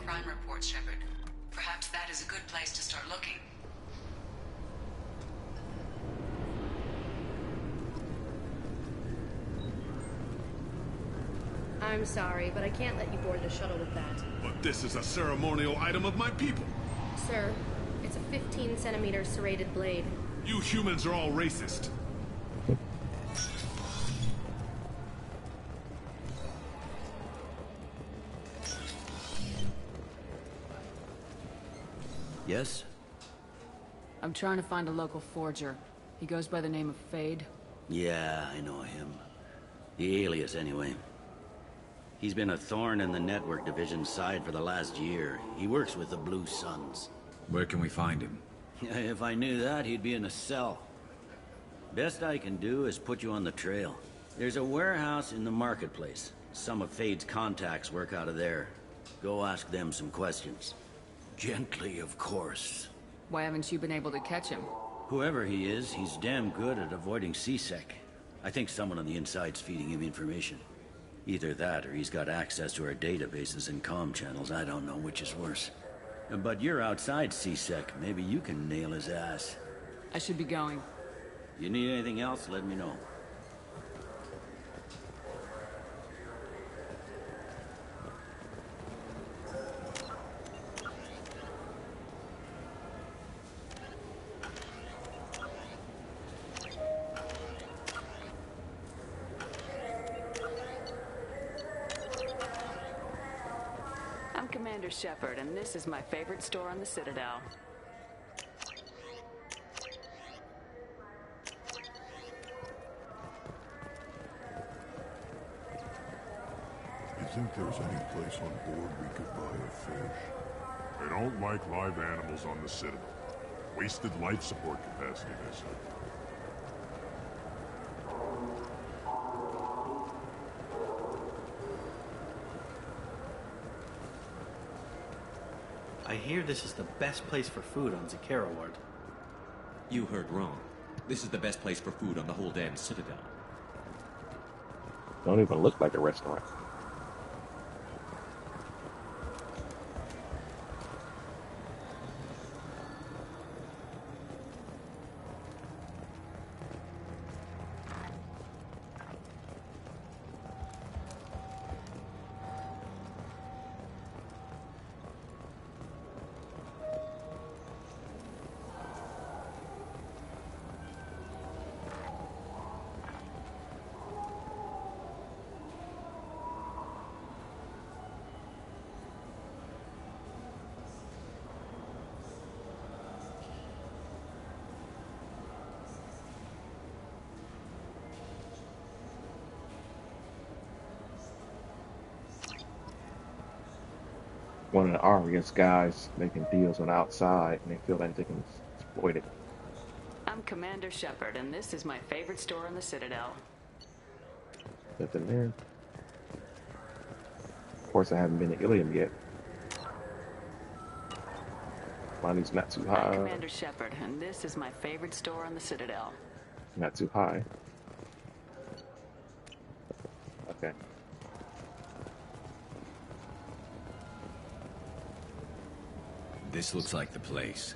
Crime reports, Shepard. Perhaps that is a good place to start looking. I'm sorry, but I can't let you board the shuttle with that. But this is a ceremonial item of my people. Sir, it's a 15-centimeter serrated blade. You humans are all racist. Yes? I'm trying to find a local forger. He goes by the name of Fade. Yeah, I know him. The alias, anyway. He's been a thorn in the network division's side for the last year. He works with the Blue Suns. Where can we find him? If I knew that, he'd be in a cell. Best I can do is put you on the trail. There's a warehouse in the marketplace. Some of Fade's contacts work out of there. Go ask them some questions. Gently, of course. Why haven't you been able to catch him? Whoever he is, he's damn good at avoiding CSEC. I think someone on the inside's feeding him information. Either that, or he's got access to our databases and comm channels. I don't know which is worse. But you're outside CSEC. Maybe you can nail his ass. I should be going. You need anything else, let me know. Commander Shepard, and this is my favorite store on the Citadel. You think there's any place on board we could buy a fish? They don't like live animals on the Citadel. Wasted life support capacity, they said. I hear this is the best place for food on Zakera Ward. You heard wrong. This is the best place for food on the whole damn Citadel. Don't even look like a restaurant. One of the Aria's guys making deals on the outside, and they feel like they can exploit it. I'm Commander Shepard, and this is my favorite store on the Citadel. Nothing there. Of course, I haven't been to Ilium yet. Money's not too I'm high. Commander Shepard, and this is my favorite store on the Citadel. Not too high. Okay. This looks like the place.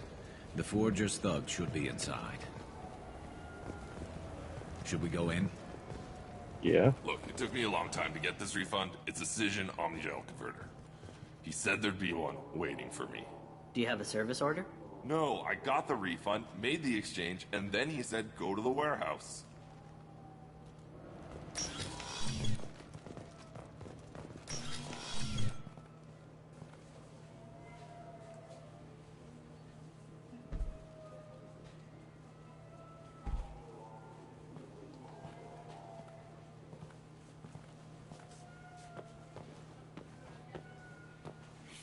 The Forger's thug should be inside. Should we go in? Yeah. Look, it took me a long time to get this refund. It's a Cision Omnigel converter. He said there'd be one waiting for me. Do you have a service order? No, I got the refund, made the exchange, and then he said go to the warehouse.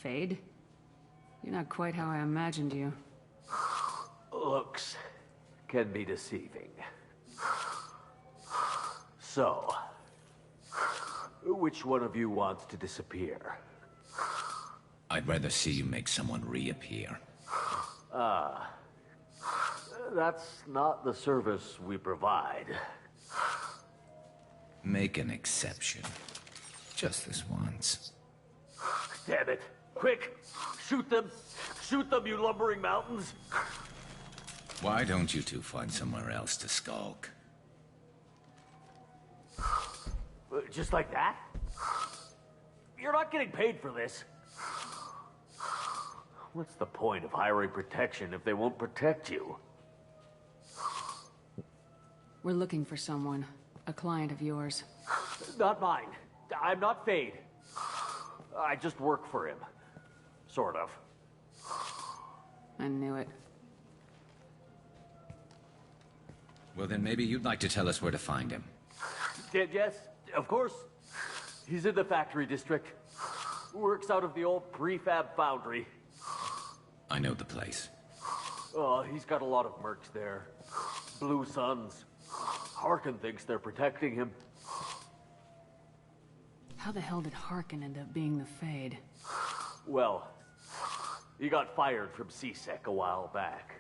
Fade? You're not quite how I imagined you. Looks can be deceiving. So, which one of you wants to disappear? I'd rather see you make someone reappear. That's not the service we provide. Make an exception. Just this once. Damn it. Quick! Shoot them! Shoot them, you lumbering mountains! Why don't you two find somewhere else to skulk? Just like that? You're not getting paid for this. What's the point of hiring protection if they won't protect you? We're looking for someone. A client of yours. Not mine. I'm not Fade. I just work for him. Sort of. I knew it. Well, then maybe you'd like to tell us where to find him. Yes, of course. He's in the factory district. Works out of the old prefab foundry. I know the place. He's got a lot of mercs there. Blue Suns. Harkin thinks they're protecting him. How the hell did Harkin end up being the Fade? Well, he got fired from C-Sec a while back.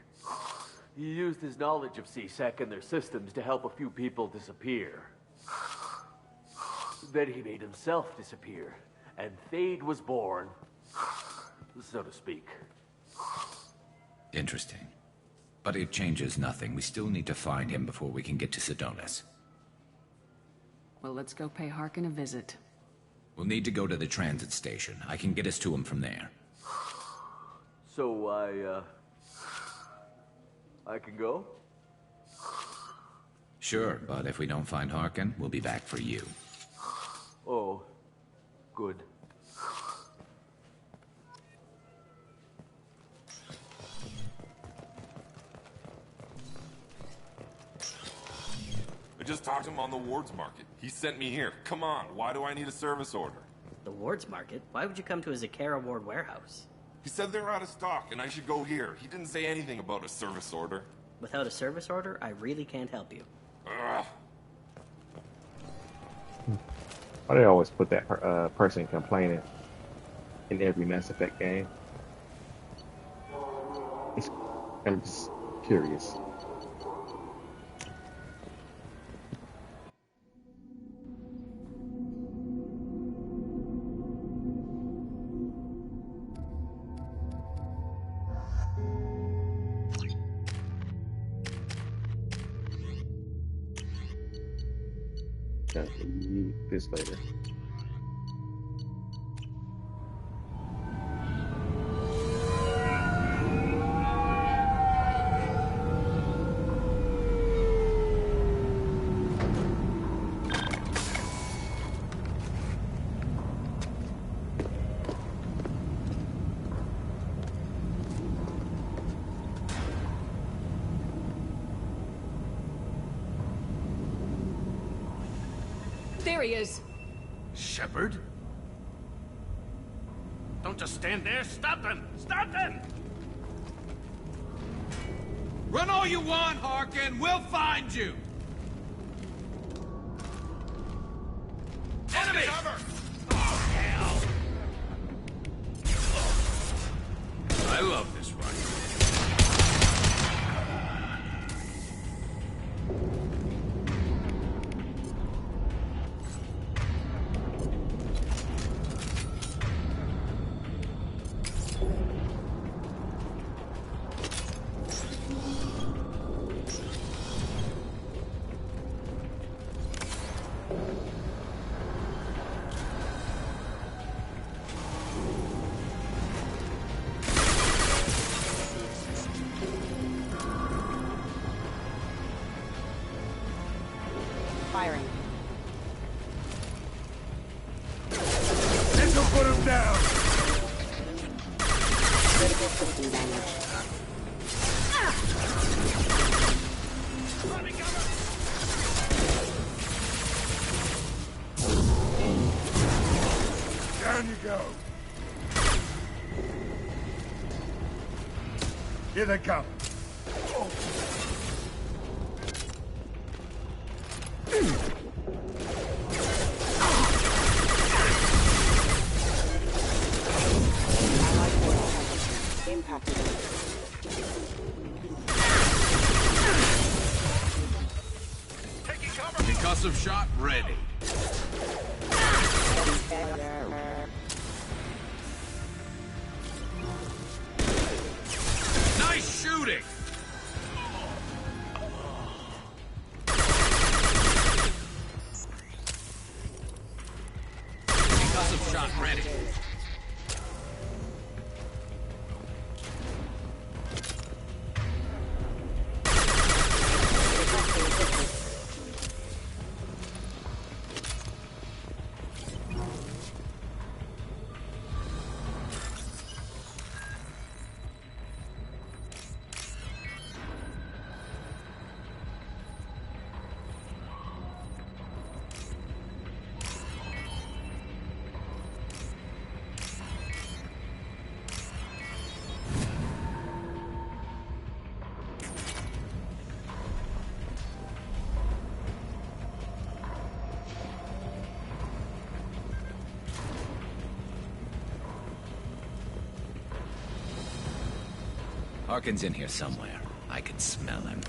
He used his knowledge of C-Sec and their systems to help a few people disappear. Then he made himself disappear, and Fade was born, so to speak. Interesting. But it changes nothing. We still need to find him before we can get to Sidonis. Well, let's go pay Harkin a visit. We'll need to go to the transit station. I can get us to him from there. So I can go? Sure, but if we don't find Harkin, we'll be back for you. Oh, good. I just talked to him on the Wards Market. He sent me here. Come on, why do I need a service order? The Wards Market? Why would you come to a Zakera Ward warehouse? He said they're out of stock and I should go here. He didn't say anything about a service order. Without a service order, I really can't help you. Ugh. Why do they always put that person complaining in every Mass Effect game? I'm just curious. Need this later. There he is. Shepard? Don't just stand there. Stop them! Stop them! Run all you want, Harkin. We'll find you. Enemy! Cover! Oh, hell! I love this rifle. Firing. This'll put him down! Critical system damage. Down you go. Here they come. Impacted. Concussive shot ready. Nice shooting! Concussive shot ready. Harkin's in here somewhere. I can smell him.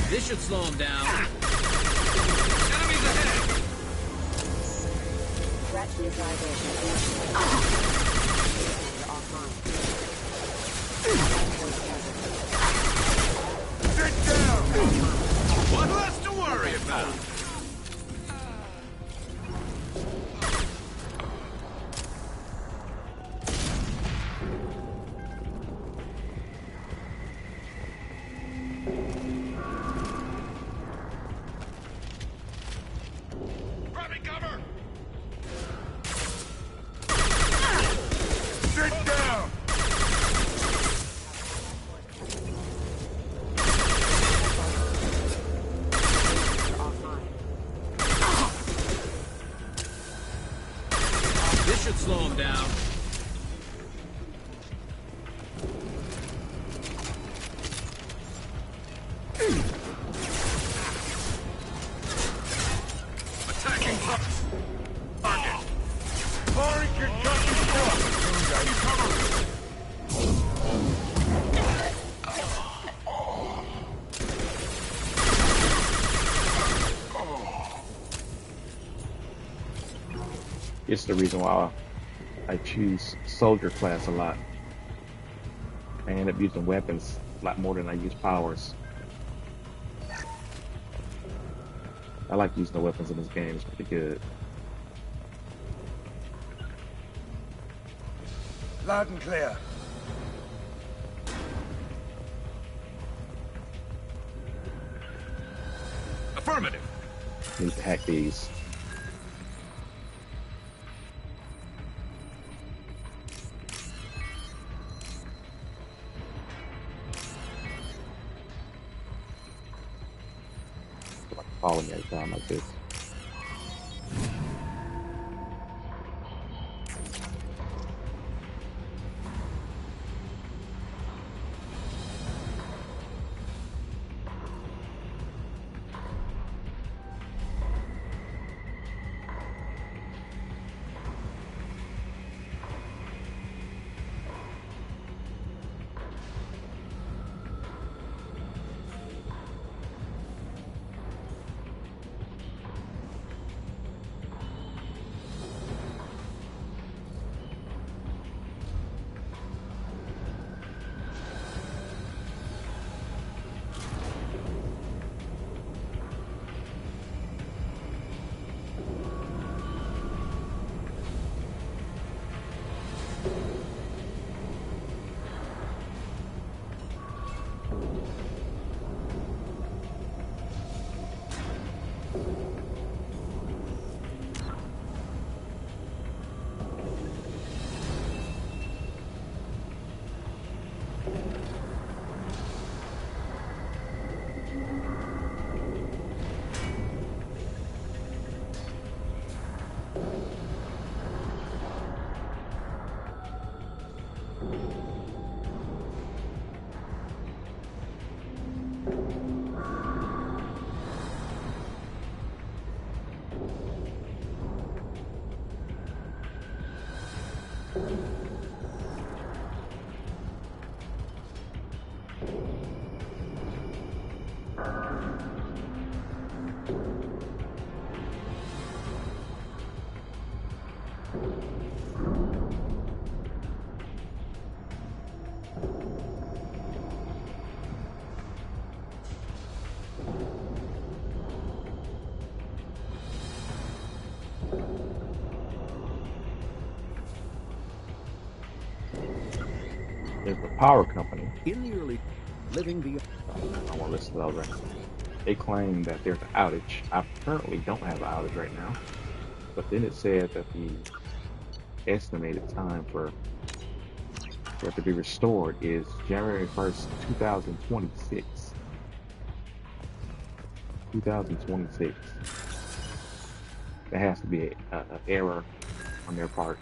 This should slow him down. Enemies ahead! Threat neutralization. Offline. Sit down! One less to worry about. slow him down. Attacking target. Firing concussion shot. Cover. It's the reason why I choose soldier class a lot. I end up using weapons a lot more than I use powers. I like using the weapons in this game, it's pretty good. Loud and clear. Affirmative. Need to hack these. Follow me every time like this. There's the power company. In the early living beyond. I want to listen to those. They claim that there's an outage. I currently don't have an outage right now, but then it said that the estimated time for it to be restored is January 1st, 2026. 2026. There has to be an error on their part.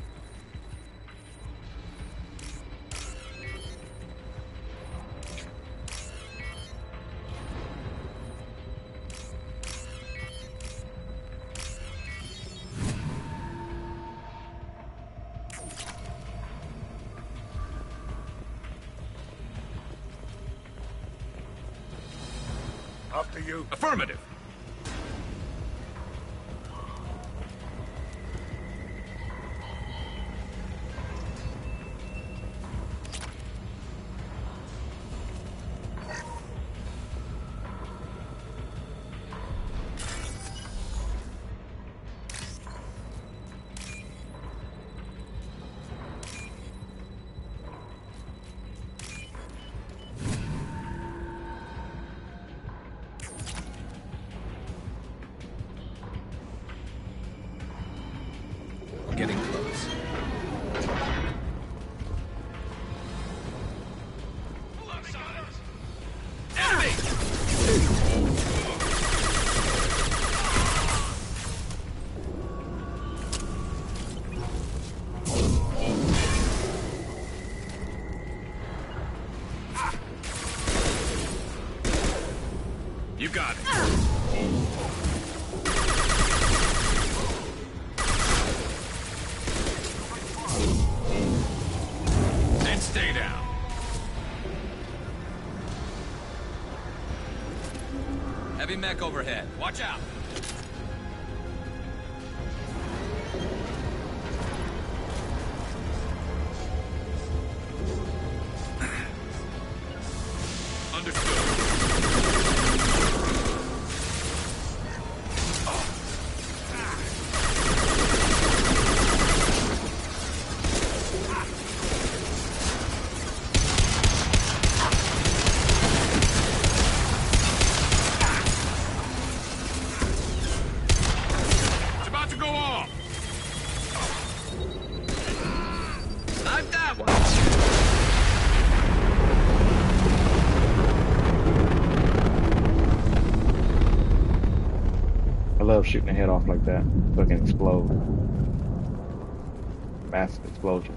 After you. Affirmative. mech overhead. Watch out! Shooting the head off like that so it can explode. Massive explosion.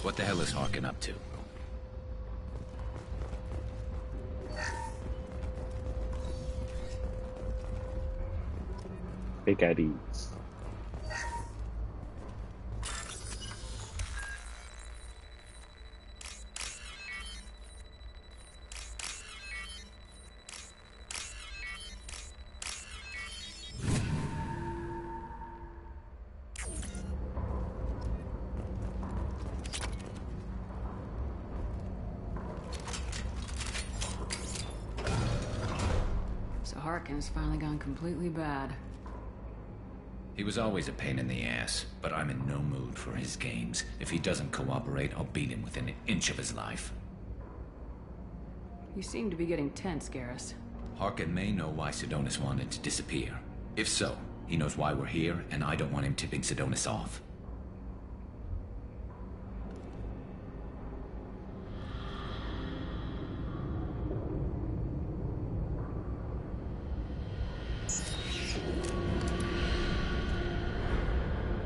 What the hell is Harkin up to? Big IDs. Harkin's finally gone completely bad. He was always a pain in the ass, but I'm in no mood for his games. If he doesn't cooperate, I'll beat him within an inch of his life. You seem to be getting tense, Garrus. Harkin may know why Sidonis wanted to disappear. If so, he knows why we're here, and I don't want him tipping Sidonis off.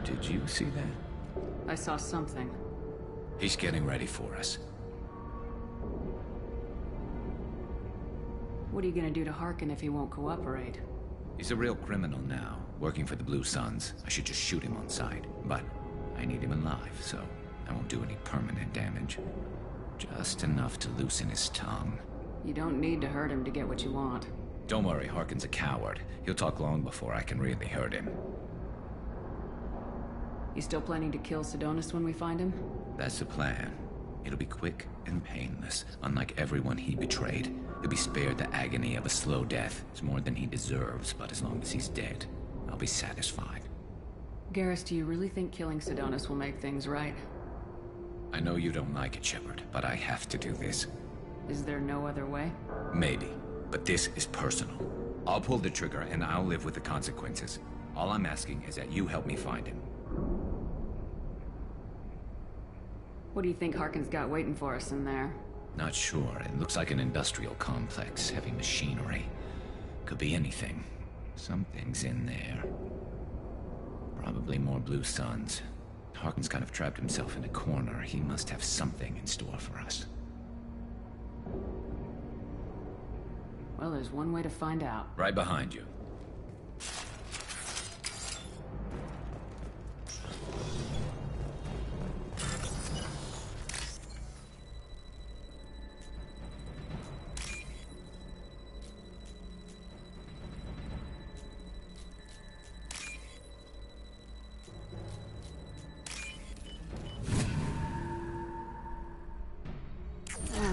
Did you see that? I saw something. He's getting ready for us. What are you gonna do to Harkin if he won't cooperate? He's a real criminal now, working for the Blue Suns. I should just shoot him on sight, but I need him alive, so I won't do any permanent damage. Just enough to loosen his tongue. You don't need to hurt him to get what you want. Don't worry, Harkin's a coward. He'll talk long before I can really hurt him. You still planning to kill Sidonis when we find him? That's the plan. It'll be quick and painless, unlike everyone he betrayed. He'll be spared the agony of a slow death. It's more than he deserves, but as long as he's dead, I'll be satisfied. Garrus, do you really think killing Sidonis will make things right? I know you don't like it, Shepard, but I have to do this. Is there no other way? Maybe, but this is personal. I'll pull the trigger and I'll live with the consequences. All I'm asking is that you help me find him. What do you think Harkin's got waiting for us in there? Not sure. It looks like an industrial complex, heavy machinery. Could be anything. Something's in there. Probably more Blue Suns. Harkin's kind of trapped himself in a corner. He must have something in store for us. Well, there's one way to find out. Right behind you.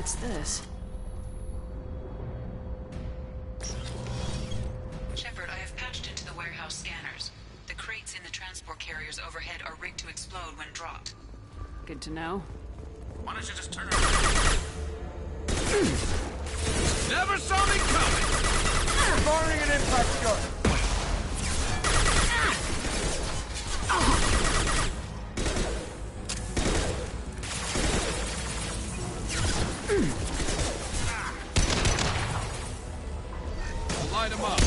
What's this? Shepard, I have patched into the warehouse scanners. The crates in the transport carriers overhead are rigged to explode when dropped. Good to know. Why don't you just turn around? Never saw me coming! Firing an impact gun! Light him up.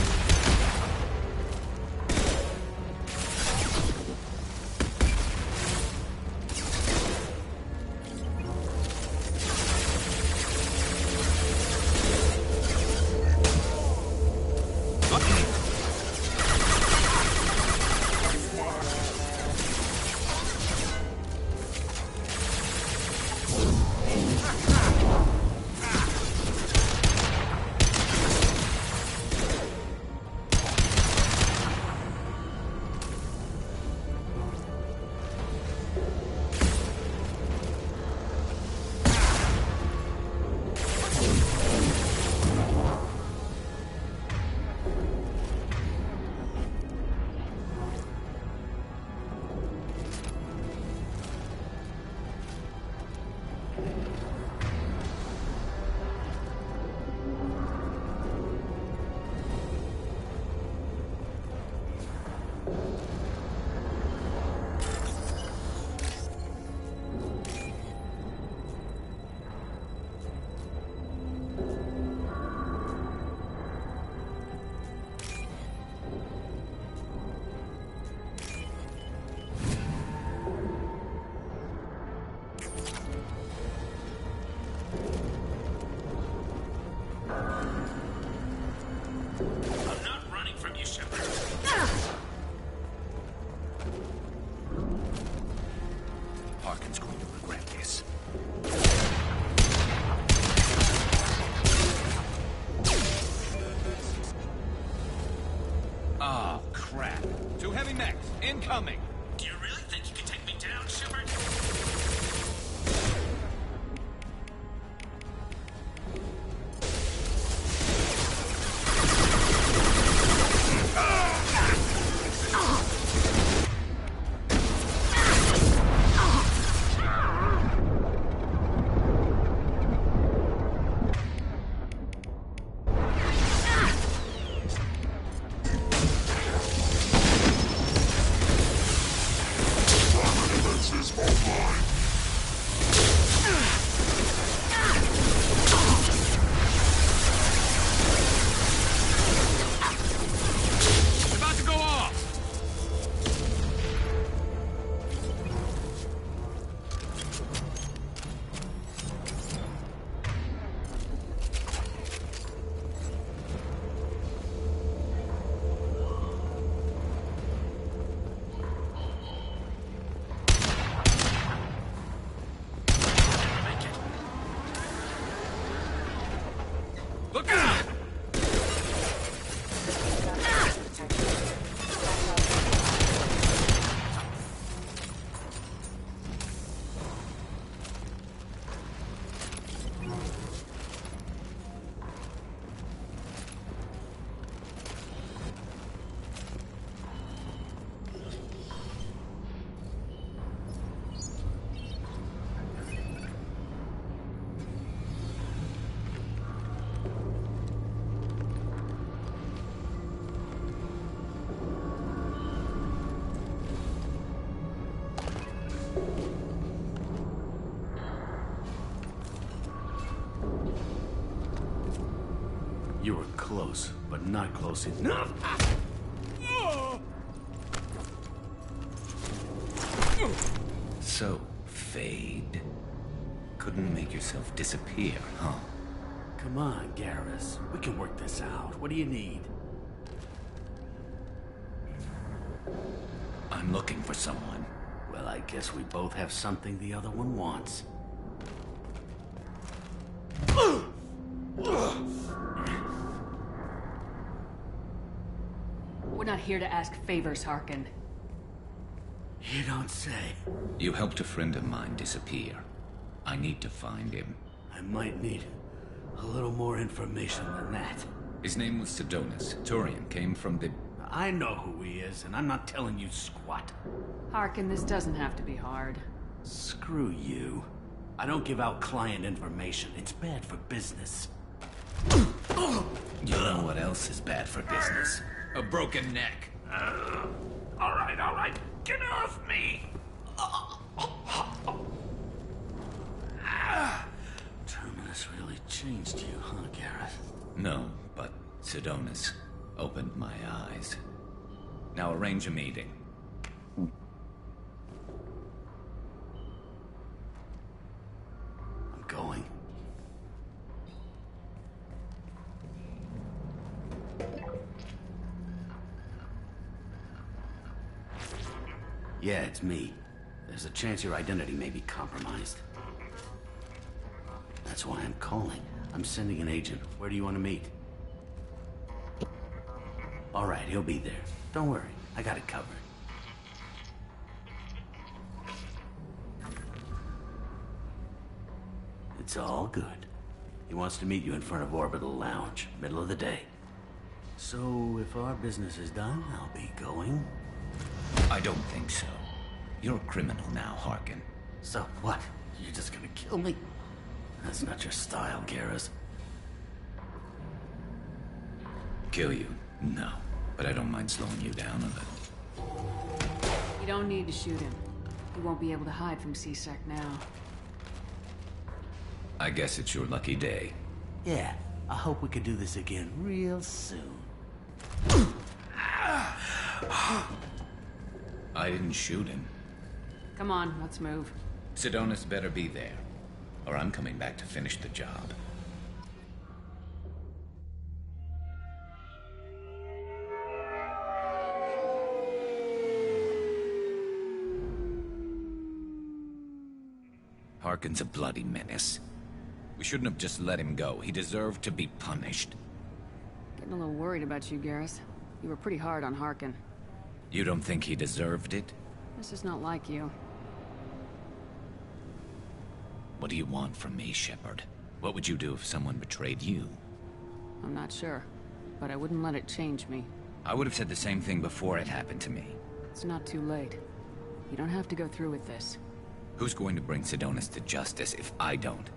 I'm not running from you, Shepard. Harkin's going to regret this. Oh, crap. Two heavy mechs, incoming. Do you really think you can take me down, Shepard? Look out! You were close, but not close enough. So, Fade. Couldn't make yourself disappear, huh? Come on, Garrus. We can work this out. What do you need? I'm looking for someone. Well, I guess we both have something the other one wants. We're not here to ask favors, Harkin. You don't say. You helped a friend of mine disappear. I need to find him. I might need a little more information than that. His name was Sidonis. Turian came from the... I know who he is, and I'm not telling you squat. Harkin, this doesn't have to be hard. Screw you. I don't give out client information. It's bad for business. You know what else is bad for business? A broken neck. All right. Get off me! Terminus really changed you, huh, Gareth? No, but Sidonis opened my eyes. Now arrange a meeting. I'm going. Yeah, it's me. There's a chance your identity may be compromised. That's why I'm calling. I'm sending an agent. Where do you want to meet? All right, he'll be there. Don't worry, I got it covered. It's all good. He wants to meet you in front of Orbital Lounge, middle of the day. So, if our business is done, I'll be going. I don't think so. You're a criminal now, Harkin. So what? You're just gonna kill me? That's not your style, Garrus. Kill you? No. But I don't mind slowing you down a little. You don't need to shoot him. He won't be able to hide from CSEC now. I guess it's your lucky day. Yeah, I hope we could do this again real soon. I didn't shoot him. Come on, let's move. Sidonis better be there, or I'm coming back to finish the job. Harkin's a bloody menace. We shouldn't have just let him go. He deserved to be punished. Getting a little worried about you, Garrus. You were pretty hard on Harkin. You don't think he deserved it? This is not like you. What do you want from me, Shepard? What would you do if someone betrayed you? I'm not sure, but I wouldn't let it change me. I would have said the same thing before it happened to me. It's not too late. You don't have to go through with this. Who's going to bring Sidonis to justice if I don't?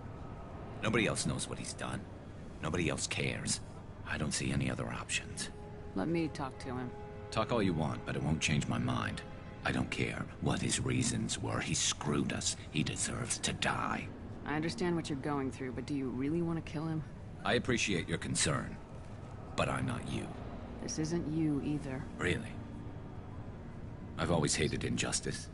Nobody else knows what he's done. Nobody else cares. I don't see any other options. Let me talk to him. Talk all you want, but it won't change my mind. I don't care what his reasons were. He screwed us. He deserves to die. I understand what you're going through, but do you really want to kill him? I appreciate your concern, but I'm not you. This isn't you either. Really? I've always hated injustice.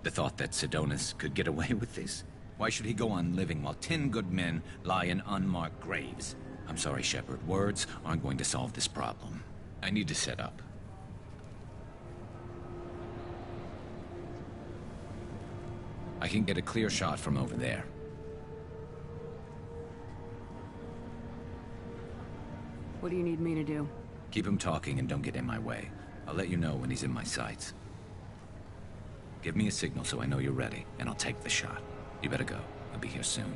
The thought that Sidonis could get away with this. Why should he go on living while 10 good men lie in unmarked graves? I'm sorry, Shepard. Words aren't going to solve this problem. I need to set up. I can get a clear shot from over there. What do you need me to do? Keep him talking and don't get in my way. I'll let you know when he's in my sights. Give me a signal so I know you're ready, and I'll take the shot. You better go. I'll be here soon.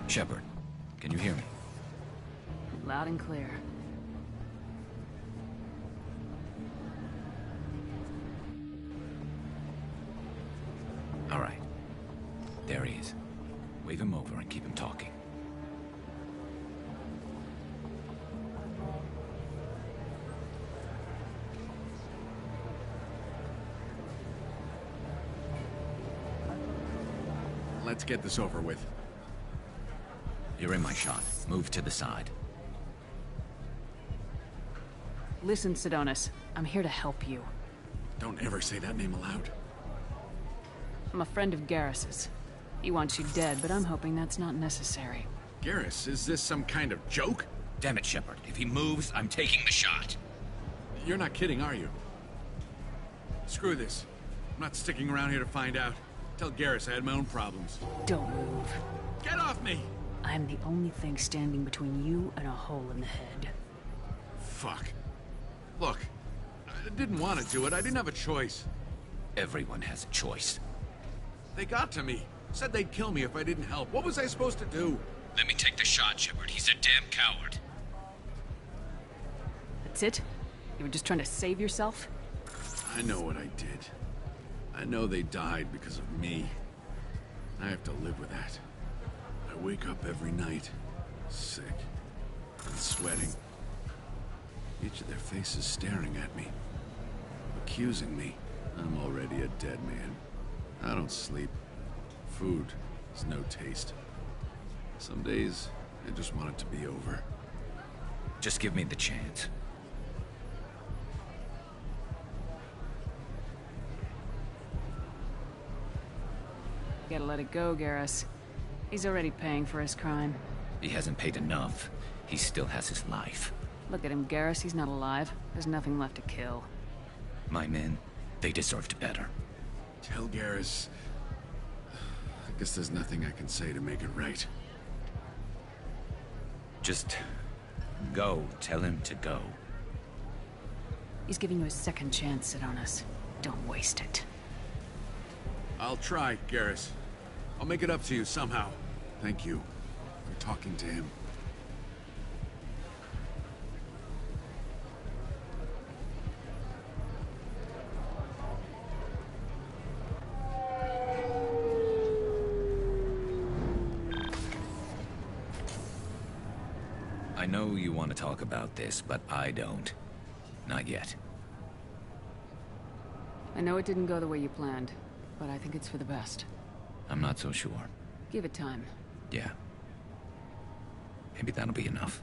Shepard, can you hear me? Loud and clear. All right. There he is. Wave him over and keep him talking. Let's get this over with. You're in my shot. Move to the side. Listen, Sidonis. I'm here to help you. Don't ever say that name aloud. I'm a friend of Garrus's. He wants you dead, but I'm hoping that's not necessary. Garrus, is this some kind of joke? Damn it, Shepard. If he moves, I'm taking the shot. You're not kidding, are you? Screw this. I'm not sticking around here to find out. Tell Garrus I had my own problems. Don't move. Get off me! I'm the only thing standing between you and a hole in the head. Fuck. Look, I didn't want to do it. I didn't have a choice. Everyone has a choice. They got to me. Said they'd kill me if I didn't help. What was I supposed to do? Let me take the shot, Shepard. He's a damn coward. That's it? You were just trying to save yourself? I know what I did. I know they died because of me. I have to live with that. I wake up every night, sick and sweating. Each of their faces staring at me, accusing me. I'm already a dead man. I don't sleep. Food has no taste. Some days, I just want it to be over. Just give me the chance. Gotta let it go, Garrus. He's already paying for his crime. He hasn't paid enough. He still has his life. Look at him, Garrus. He's not alive. There's nothing left to kill. My men, they deserved better. Tell Garrus... I guess there's nothing I can say to make it right. Just... go. Tell him to go. He's giving you a second chance, Sidonis. Don't waste it. I'll try, Garrus. I'll make it up to you somehow. Thank you for talking to him. I know you want to talk about this, but I don't. Not yet. I know it didn't go the way you planned, but I think it's for the best. I'm not so sure. Give it time. Yeah. Maybe that'll be enough.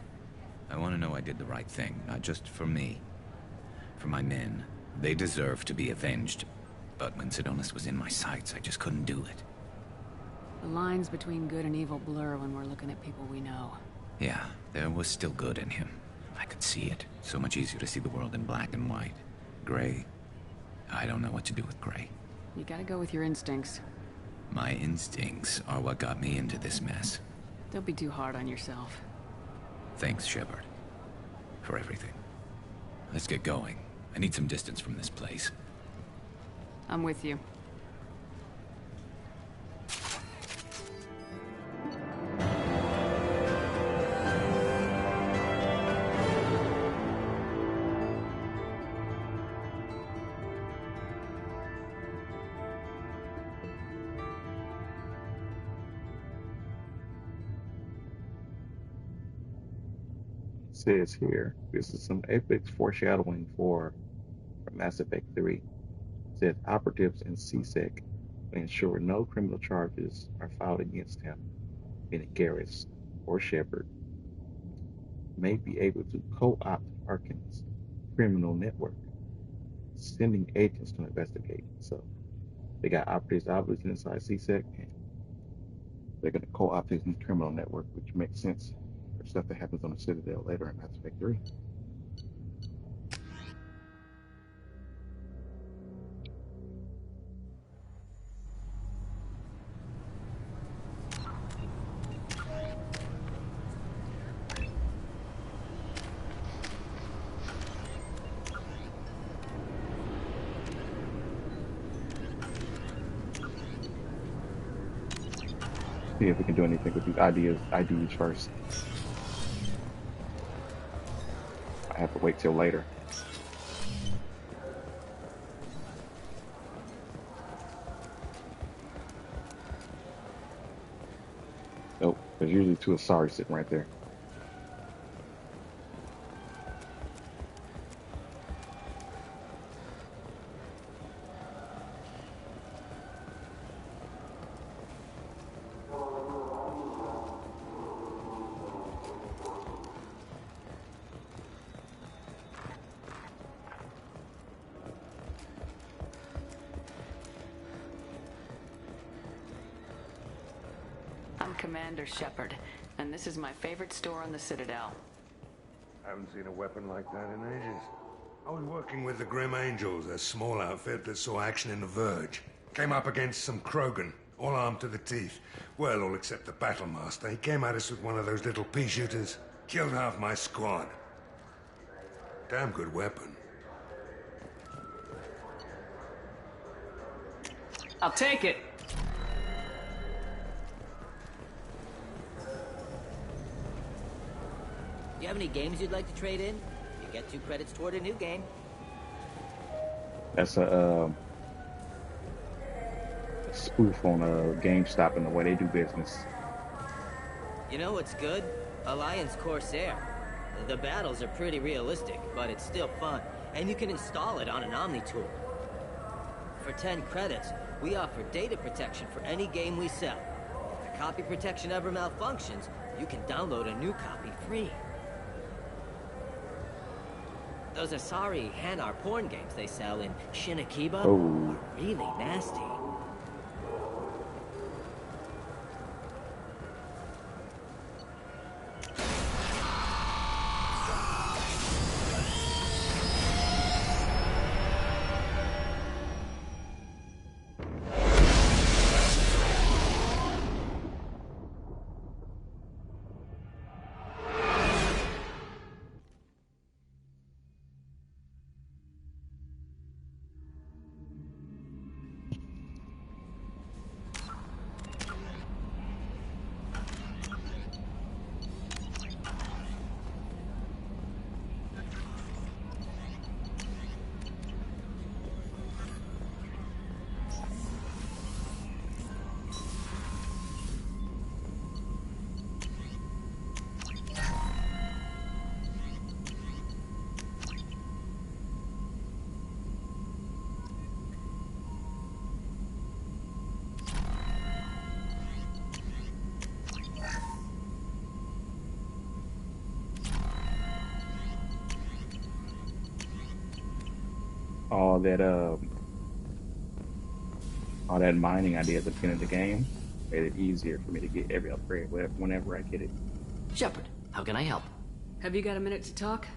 I want to know I did the right thing, not just for me. For my men. They deserve to be avenged. But when Sidonis was in my sights, I just couldn't do it. The lines between good and evil blur when we're looking at people we know. Yeah, there was still good in him. I could see it. So much easier to see the world in black and white. Gray. I don't know what to do with gray. You gotta go with your instincts. My instincts are what got me into this mess. Don't be too hard on yourself. Thanks, Shepard. For everything. Let's get going. I need some distance from this place. I'm with you. Says here, this is some epic foreshadowing for Mass Effect 3. It says operatives in CSEC will ensure no criminal charges are filed against him, meaning Garrus or Shepard, may be able to co-opt Harkin's criminal network, sending agents to investigate. So they got operatives obviously inside CSEC, and they're going to co-opt his criminal network, which makes sense. Stuff that happens on the Citadel later in Mass Effect 3. See if we can do anything with these IDs first. I have to wait till later. Nope, there's usually two Asari sitting right there. Commander Shepard, and this is my favorite store on the Citadel. I haven't seen a weapon like that in ages. I was working with the Grim Angels, a small outfit that saw action in the Verge. Came up against some Krogan, all armed to the teeth. Well, all except the Battlemaster. He came at us with one of those little pea shooters. Killed half my squad. Damn good weapon. I'll take it. Do you have any games you'd like to trade in? You get 2 credits toward a new game. That's a a spoof on GameStop and the way they do business. You know what's good? Alliance Corsair. The battles are pretty realistic, but it's still fun. And you can install it on an Omni tool. For 10 credits, we offer data protection for any game we sell. If the copy protection ever malfunctions, you can download a new copy free. Those Asari Hanar porn games they sell in Shinakiba are really nasty. All that mining I did at the beginning of the game made it easier for me to get every upgrade whenever I get it. Shepard, how can I help? Have you got a minute to talk?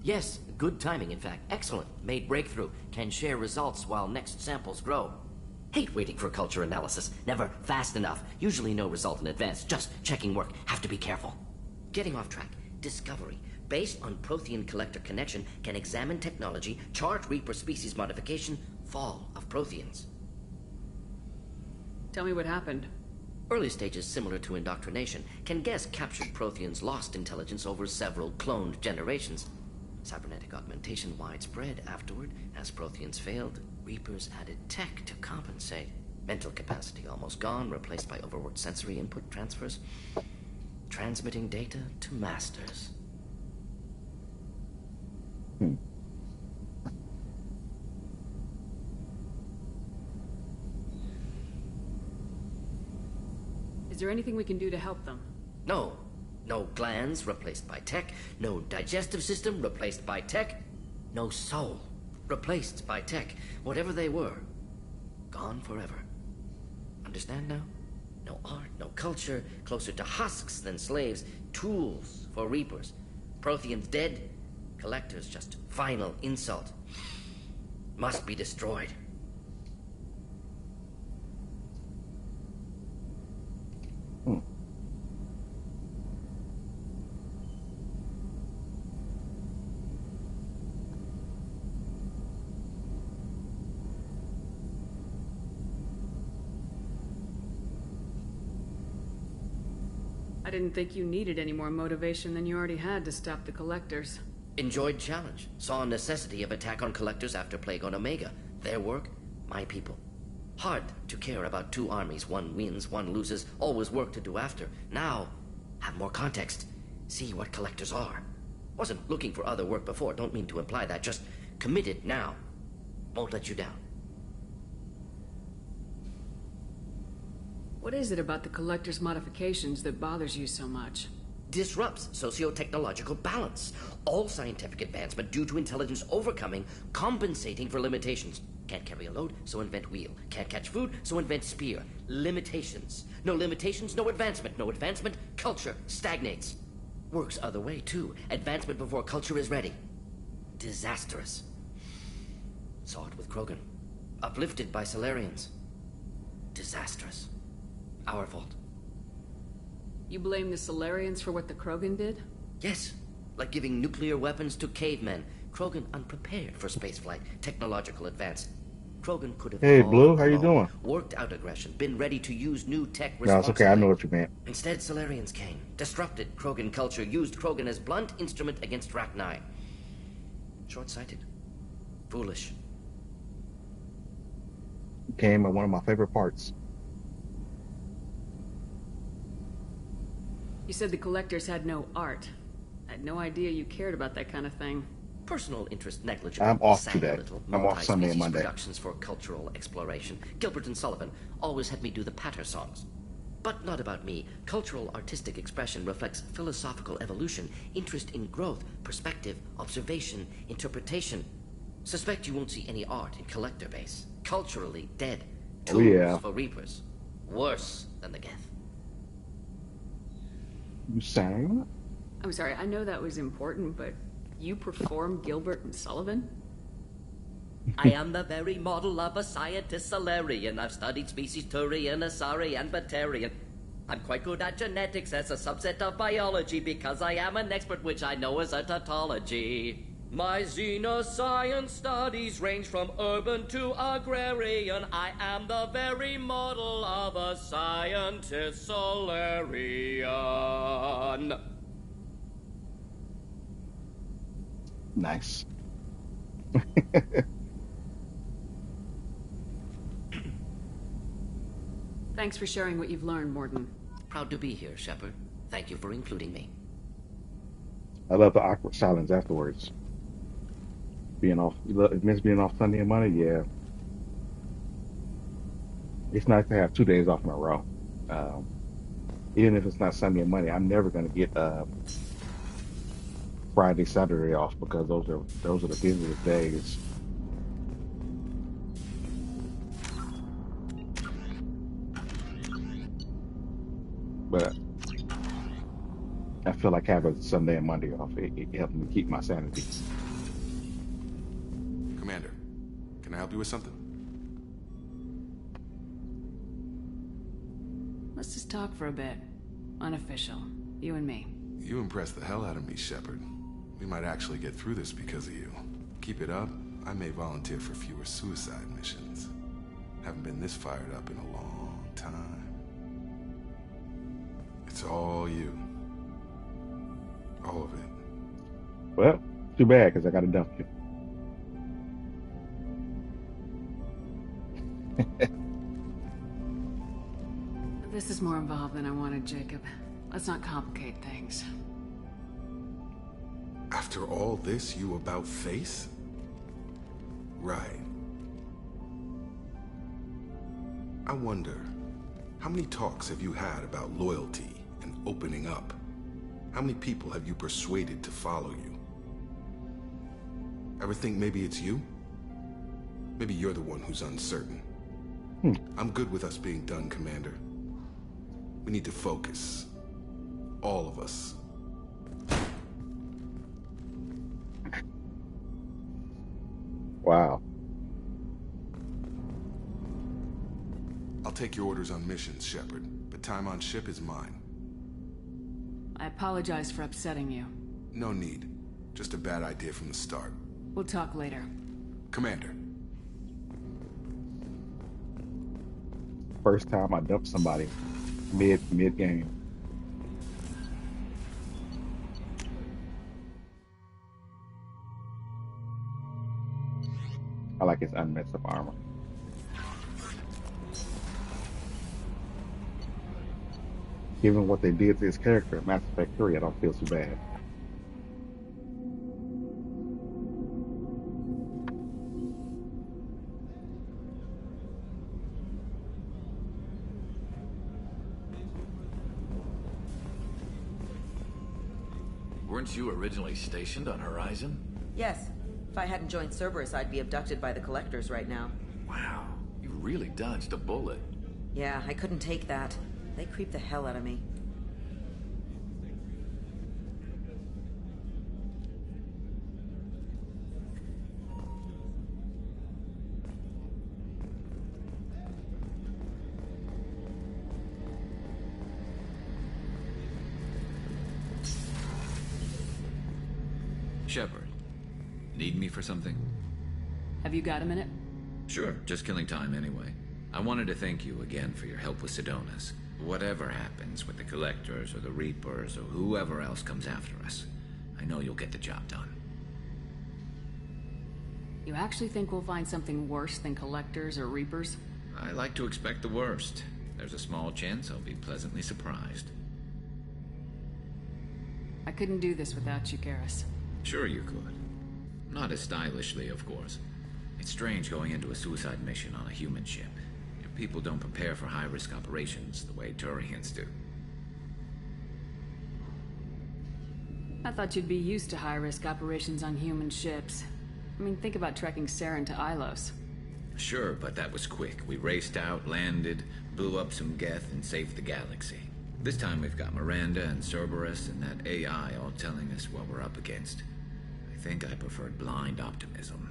Yes, good timing, in fact. Excellent. Made breakthrough. Can share results while next samples grow. Hate waiting for culture analysis. Never fast enough. Usually no result in advance. Just checking work. Have to be careful. Getting off track. Discovery. Based on Prothean collector connection, can examine technology, chart Reaper species modification, fall of Protheans. Tell me what happened. Early stages similar to indoctrination. Can guess captured Protheans lost intelligence over several cloned generations. Cybernetic augmentation widespread afterward. As Protheans failed, Reapers added tech to compensate. Mental capacity almost gone, replaced by overworked sensory input transfers. Transmitting data to masters. Is there anything we can do to help them? No. No glands replaced by tech. No digestive system replaced by tech. No soul replaced by tech. Whatever they were, gone forever. Understand now? No art, no culture, closer to husks than slaves. Tools for Reapers. Protheans dead. Collectors just final insult. Must be destroyed. I didn't think you needed any more motivation than you already had to stop the Collectors. Enjoyed challenge. Saw necessity of attack on Collectors after Plague on Omega. Their work, my people. Hard to care about two armies. One wins, one loses. Always work to do after. Now, have more context. See what Collectors are. Wasn't looking for other work before. Don't mean to imply that. Just committed now. Won't let you down. What is it about the Collector's modifications that bothers you so much? Disrupts socio-technological balance. All scientific advancement due to intelligence overcoming, compensating for limitations. Can't carry a load, so invent wheel. Can't catch food, so invent spear. Limitations. No limitations, no advancement. No advancement, culture stagnates. Works other way, too. Advancement before culture is ready. Disastrous. Saw it with Krogan. Uplifted by Salarians. Disastrous. Our fault. You blame the Salarians for what the Krogan did? Yes. Like giving nuclear weapons to cavemen. Krogan unprepared for spaceflight. Technological advance. Krogan could have Hey, Blue, how you doing? Worked out aggression. Been ready to use new tech No, it's okay. I know what you meant. Instead, Salarians came. Disrupted Krogan culture. Used Krogan as blunt instrument against Rachni. Short-sighted. Foolish. Came at one of my favorite parts. You said the collectors had no art. I had no idea you cared about that kind of thing. Personal interest negligible. I'm off Sang today. a little. I'm off Sunday and Multi-species Monday. Productions for cultural exploration. Gilbert and Sullivan always had me do the patter songs. But not about me. Cultural artistic expression reflects philosophical evolution, interest in growth, perspective, observation, interpretation. Suspect you won't see any art in collector base. Culturally dead. Tools for reapers. Worse than the Geth. You sang? I'm sorry, I know that was important, but you perform Gilbert and Sullivan? I am the very model of a scientist Solarian. I've studied species Turian, Asari, and Batarian. I'm quite good at genetics as a subset of biology because I am an expert, which I know as a tautology. My xenoscience studies range from urban to agrarian. I am the very model of a scientist Solarian. Nice. Thanks for sharing what you've learned, Mordin. Proud to be here, Shepard. Thank you for including me. I love the awkward silence afterwards. Being off, you miss being off Sunday and Monday? Yeah. It's nice to have 2 days off in a row. Even if it's not Sunday and Monday, I'm never going to get Friday, Saturday off because those are the busiest days. But I feel like having Sunday and Monday off, it helps me keep my sanity. Commander, can I help you with something? Let's just talk for a bit. Unofficial. You and me. You impressed the hell out of me, Shepard. We might actually get through this because of you. Keep it up, I may volunteer for fewer suicide missions. Haven't been this fired up in a long time. It's all you. All of it. Well, too bad, because I got to dump you. This is more involved than I wanted, Jacob. Let's not complicate things. After all this, you about face? Right. I wonder, how many talks have you had about loyalty and opening up? How many people have you persuaded to follow you? Ever think maybe it's you? Maybe you're the one who's uncertain. I'm good with us being done, Commander. We need to focus. All of us. Wow. I'll take your orders on missions, Shepard, but time on ship is mine. I apologize for upsetting you. No need. Just a bad idea from the start. We'll talk later. Commander. First time I dumped somebody mid game. I like his unmessed up armor. Given what they did to his character in Mass Effect 3, I don't feel too bad. Weren't you originally stationed on Horizon? Yes. If I hadn't joined Cerberus, I'd be abducted by the Collectors right now. Wow, you really dodged a bullet. Yeah, I couldn't take that. They creep the hell out of me. Shepard, need me for something? Have you got a minute? Sure, just killing time anyway. I wanted to thank you again for your help with Sidonis. Whatever happens with the Collectors or the Reapers or whoever else comes after us, I know you'll get the job done. You actually think we'll find something worse than Collectors or Reapers? I like to expect the worst. There's a small chance I'll be pleasantly surprised. I couldn't do this without you, Garrus. Sure you could. Not as stylishly, of course. It's strange going into a suicide mission on a human ship. Your people don't prepare for high-risk operations the way Turians do. I thought you'd be used to high-risk operations on human ships. I mean, think about trekking Saren to Ilos. Sure, but that was quick. We raced out, landed, blew up some Geth, and saved the galaxy. This time we've got Miranda and Cerberus and that AI all telling us what we're up against. I think I preferred blind optimism.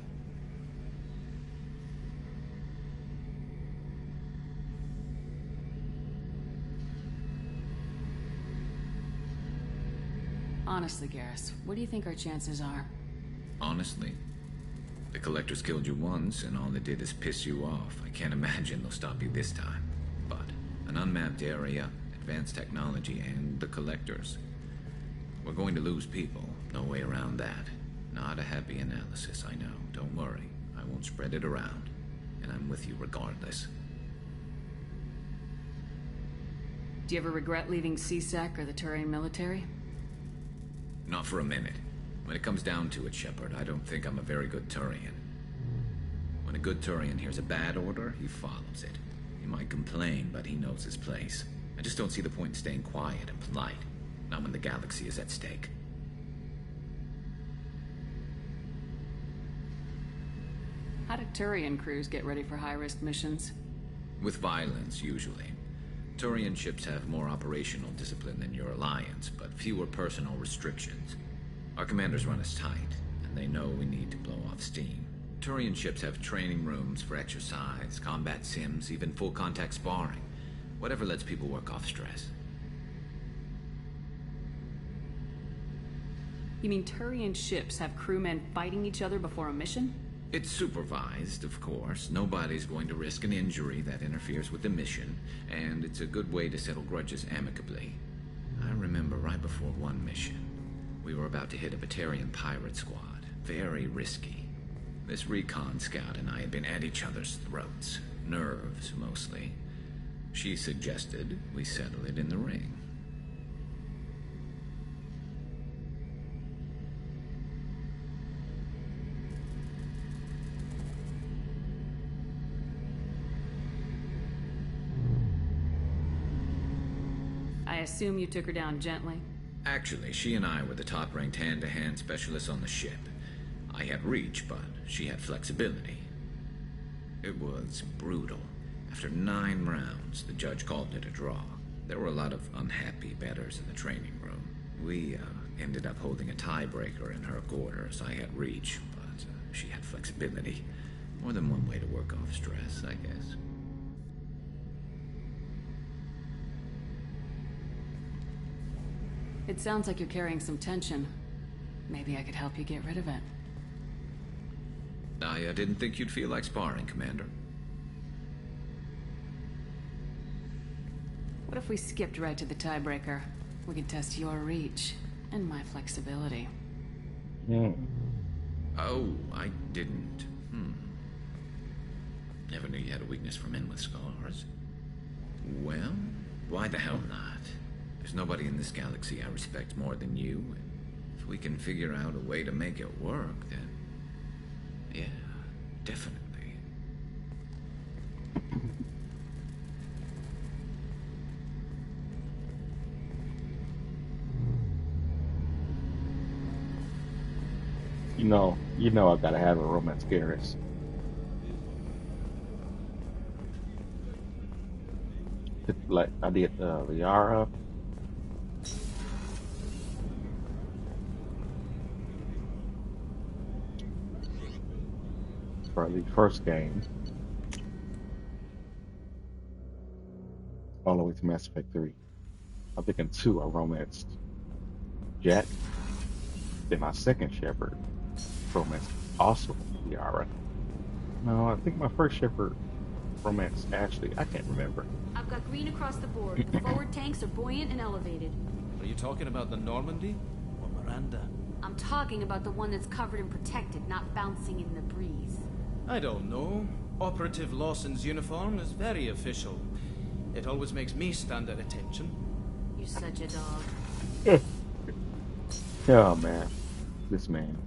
Honestly, Garrus, what do you think our chances are? Honestly, the Collectors killed you once, and all they did is piss you off. I can't imagine they'll stop you this time. But an unmapped area, advanced technology, and the Collectors. We're going to lose people. No way around that. Not a happy analysis, I know. Don't worry. I won't spread it around. And I'm with you regardless. Do you ever regret leaving CSEC or the Turian military? Not for a minute. When it comes down to it, Shepard, I don't think I'm a very good Turian. When a good Turian hears a bad order, he follows it. He might complain, but he knows his place. I just don't see the point in staying quiet and polite. Not when the galaxy is at stake. How do Turian crews get ready for high-risk missions? With violence, usually. Turian ships have more operational discipline than your alliance, but fewer personal restrictions. Our commanders run us tight, and they know we need to blow off steam. Turian ships have training rooms for exercise, combat sims, even full-contact sparring. Whatever lets people work off stress. You mean Turian ships have crewmen fighting each other before a mission? It's supervised, of course. Nobody's going to risk an injury that interferes with the mission, and it's a good way to settle grudges amicably. I remember right before one mission, we were about to hit a Batarian pirate squad. Very risky. This recon scout and I had been at each other's throats. Nerves, mostly. She suggested we settle it in the ring. I assume you took her down gently? Actually, she and I were the top-ranked hand-to-hand specialists on the ship. I had reach, but she had flexibility. It was brutal. After 9 rounds, the judge called it a draw. There were a lot of unhappy bettors in the training room. We ended up holding a tiebreaker in her quarters. I had reach, but she had flexibility. More than one way to work off stress, I guess. It sounds like you're carrying some tension. Maybe I could help you get rid of it. I didn't think you'd feel like sparring, Commander. What if we skipped right to the tiebreaker? We could test your reach and my flexibility. Oh, I didn't. Never knew you had a weakness for men with scars. Well, why the hell not? There's nobody in this galaxy I respect more than you. If we can figure out a way to make it work, then... yeah, definitely. You know I gotta have a romance, Garrus. Like I did Liara. For the first game, all the way to Mass Effect 3. I'm thinking 2 I romanced Jack. Then my second Shepard romanced also Liara. No, I think my first Shepard romanced Ashley. I can't remember. I've got green across the board. The forward tanks are buoyant and elevated. Are you talking about the Normandy or Miranda? I'm talking about the one that's covered and protected, not bouncing in the breeze. I don't know. Operative Lawson's uniform is very official. It always makes me stand at attention. You're such a dog. Oh man, this man.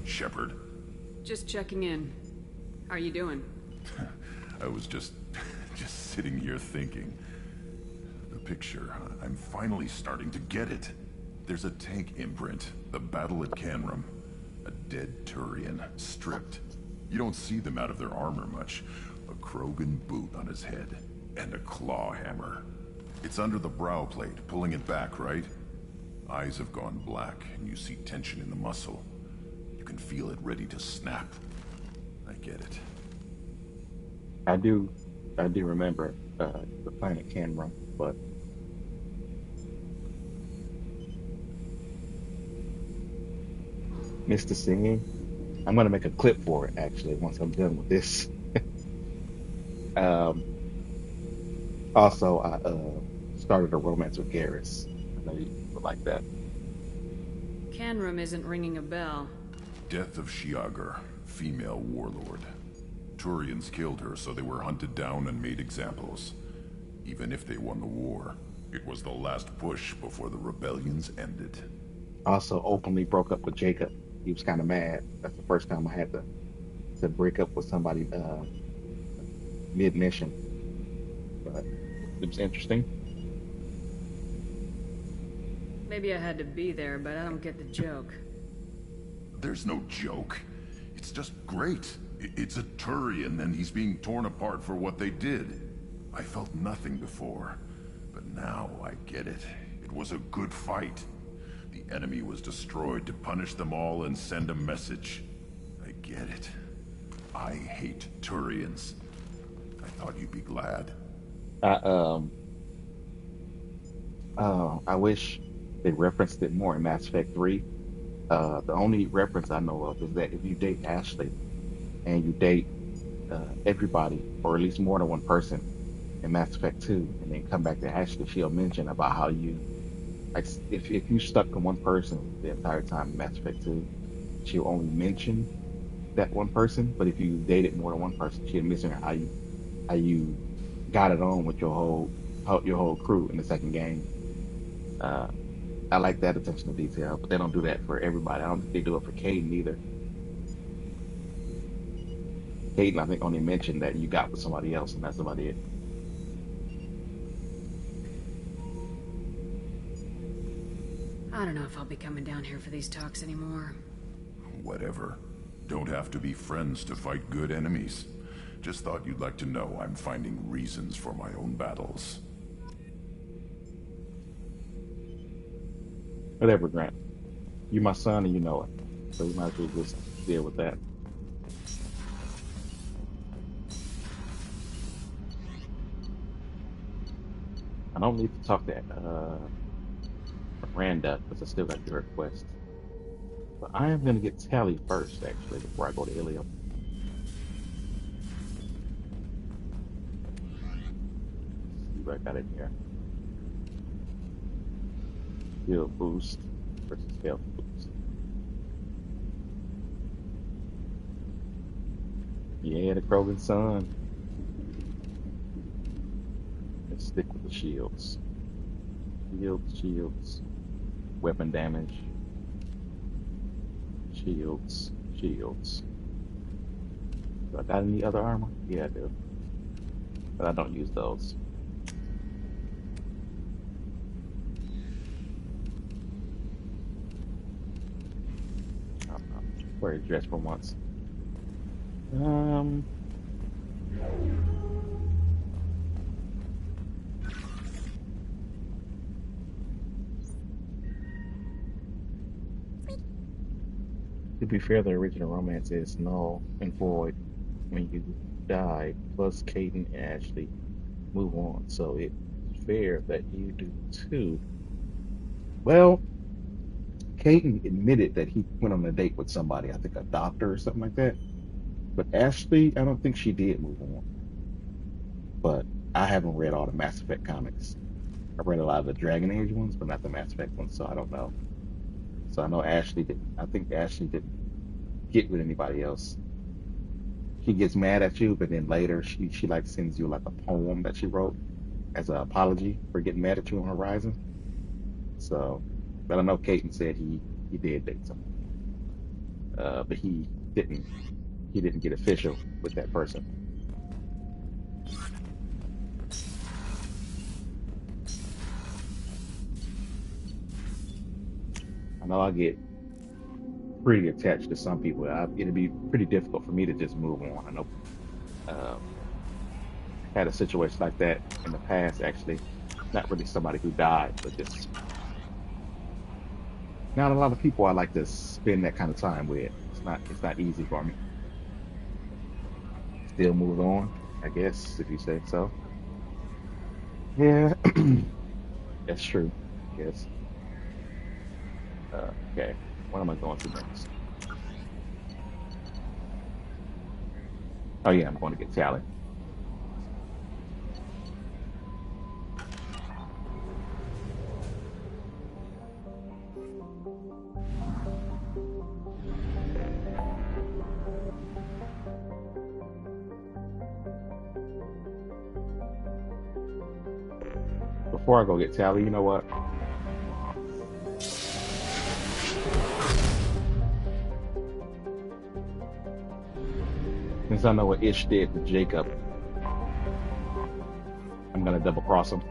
Shepard, Just checking in. How are you doing? I was just sitting here thinking. The picture, I'm finally starting to get it. There's a tank imprint, the battle at Canrum. A dead Turian, stripped. You don't see them out of their armor much. A Krogan boot on his head, and a claw hammer. It's under the brow plate, pulling it back, right? Eyes have gone black, and you see tension in the muscle. You can feel it ready to snap. I get it. I do remember the planet Canrum, but Mr. Singing, I'm gonna make a clip for it actually once I'm done with this. um, Also, I started a romance with Garrus. I know you would like that. Canrum isn't ringing a bell. Death of Shiagar, female warlord. Turians killed her, so they were hunted down and made examples. Even if they won the war, it was the last push before the rebellions ended. Also, openly broke up with Jacob. He was kind of mad. That's the first time I had to break up with somebody mid-mission. But it was interesting. Maybe I had to be there, but I don't get the joke. There's no joke. It's just great. It's a Turian, and he's being torn apart for what they did. I felt nothing before, but now I get it. It was a good fight. The enemy was destroyed to punish them all and send a message. I get it. I hate Turians. I thought you'd be glad. I wish they referenced it more in Mass Effect 3. The only reference I know of is that if you date Ashley and you date everybody, or at least more than one person in Mass Effect 2, and then come back to Ashley, she'll mention about how you, like, if you stuck to one person the entire time in Mass Effect 2, she'll only mention that one person. But if you dated more than one person, she'll mention how you got it on with your whole crew in the second game. I like that attention to detail, but they don't do that for everybody. I don't think they do it for Caden either. Caden, I think, only mentioned that you got with somebody else, and that's about it. I don't know if I'll be coming down here for these talks anymore. Whatever. Don't have to be friends to fight good enemies. Just thought you'd like to know I'm finding reasons for my own battles. Whatever, Grant. You're my son and you know it. So you might as well just deal with that. I don't need to talk to Miranda because I still got your request. But I am going to get Tally first, actually, before I go to Ilium. See what I got in here. Heal boost versus health boost. Yeah, the Krogan Sun. Let's stick with the shields. Shields. Weapon damage. Shields. Do I got any other armor? Yeah, I do. But I don't use those. Wear a dress for once. To be fair, the original romance is null and void when you die, plus Caden and Ashley move on, so it's fair that you do too. Well, Caden admitted that he went on a date with somebody, I think a doctor or something like that. But Ashley, I don't think she did move on. But I haven't read all the Mass Effect comics. I read a lot of the Dragon Age ones, but not the Mass Effect ones, so I don't know. So I know Ashley didn't. I think Ashley didn't get with anybody else. She gets mad at you, but then later she like sends you like a poem that she wrote, as an apology for getting mad at you on Horizon. So, but I know Caton said he did date someone, but didn't he didn't get official with that person. I know I get pretty attached to some people. It'd be pretty difficult for me to just move on. I know had a situation like that in the past, actually. Not really somebody who died, but just not a lot of people I like to spend that kind of time with. It's not easy for me. Still move on, I guess, if you say so. Yeah, that's true. Yes. Okay. What am I going to next? Oh yeah, I'm going to get Tally. Before I go get Tally, you know what? Since I know what Ish did to Jacob, I'm gonna double cross him.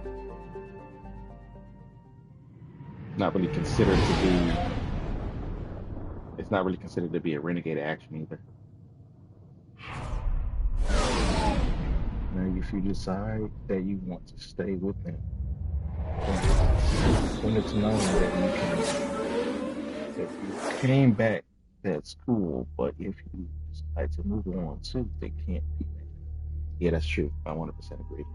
Not really considered to be. It's not really considered to be a renegade action either. Now, if you decide that you want to stay with him, when it's known that you can, if you came back, that's cool. But if you decide to move on too, they can't be mad. Yeah, that's true. I 100% agree.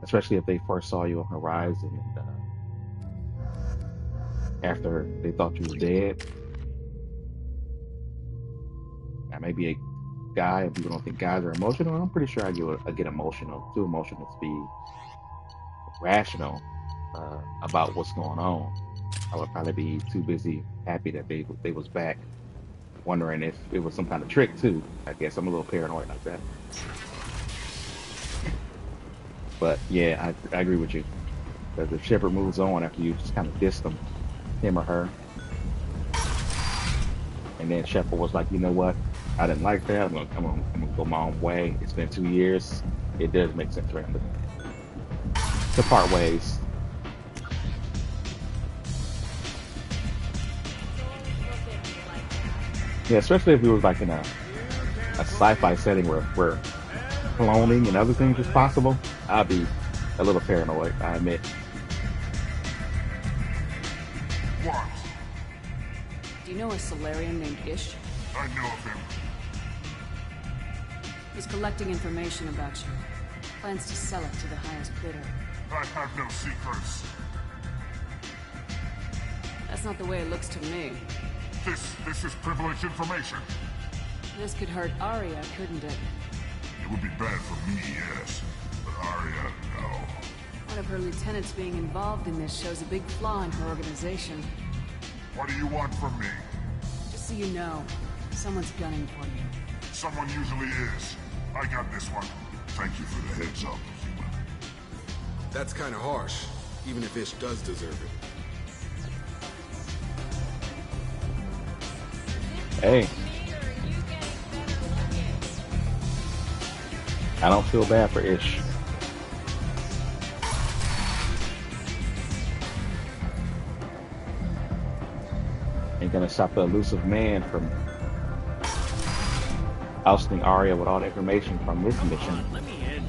Especially if they first saw you on Horizon and after they thought you were dead. Now, maybe a guy, if people don't think guys are emotional, I'm pretty sure I get emotional, too emotional to be rational about what's going on. I would probably be too busy happy that they was back, wondering if it was some kind of trick too. I guess I'm a little paranoid like that. But yeah, I agree with you. Because if Shepard moves on after you just kind of dissed him or her, and then Shepard was like, you know what, I didn't like that. I'm gonna go my own way. It's been 2 years. It does make sense for him to part ways. Yeah, especially if we was like in a sci-fi setting where cloning and other things is possible, I'd be a little paranoid, I admit. What? Do you know a Solarian named Ish? I know of him. He's collecting information about you. Plans to sell it to the highest bidder. I have no secrets. That's not the way it looks to me. This is privileged information. This could hurt Aria, couldn't it? It would be bad for me, yes. But Aria, no. One of her lieutenants being involved in this shows a big flaw in her organization. What do you want from me? Just so you know, someone's gunning for you. Someone usually is. I got this one. Thank you for the heads up, human. That's kind of harsh, even if Ish does deserve it. Hey. I don't feel bad for Ish. Ain't gonna stop the elusive man from ousting Aria with all the information from this mission. Let me in.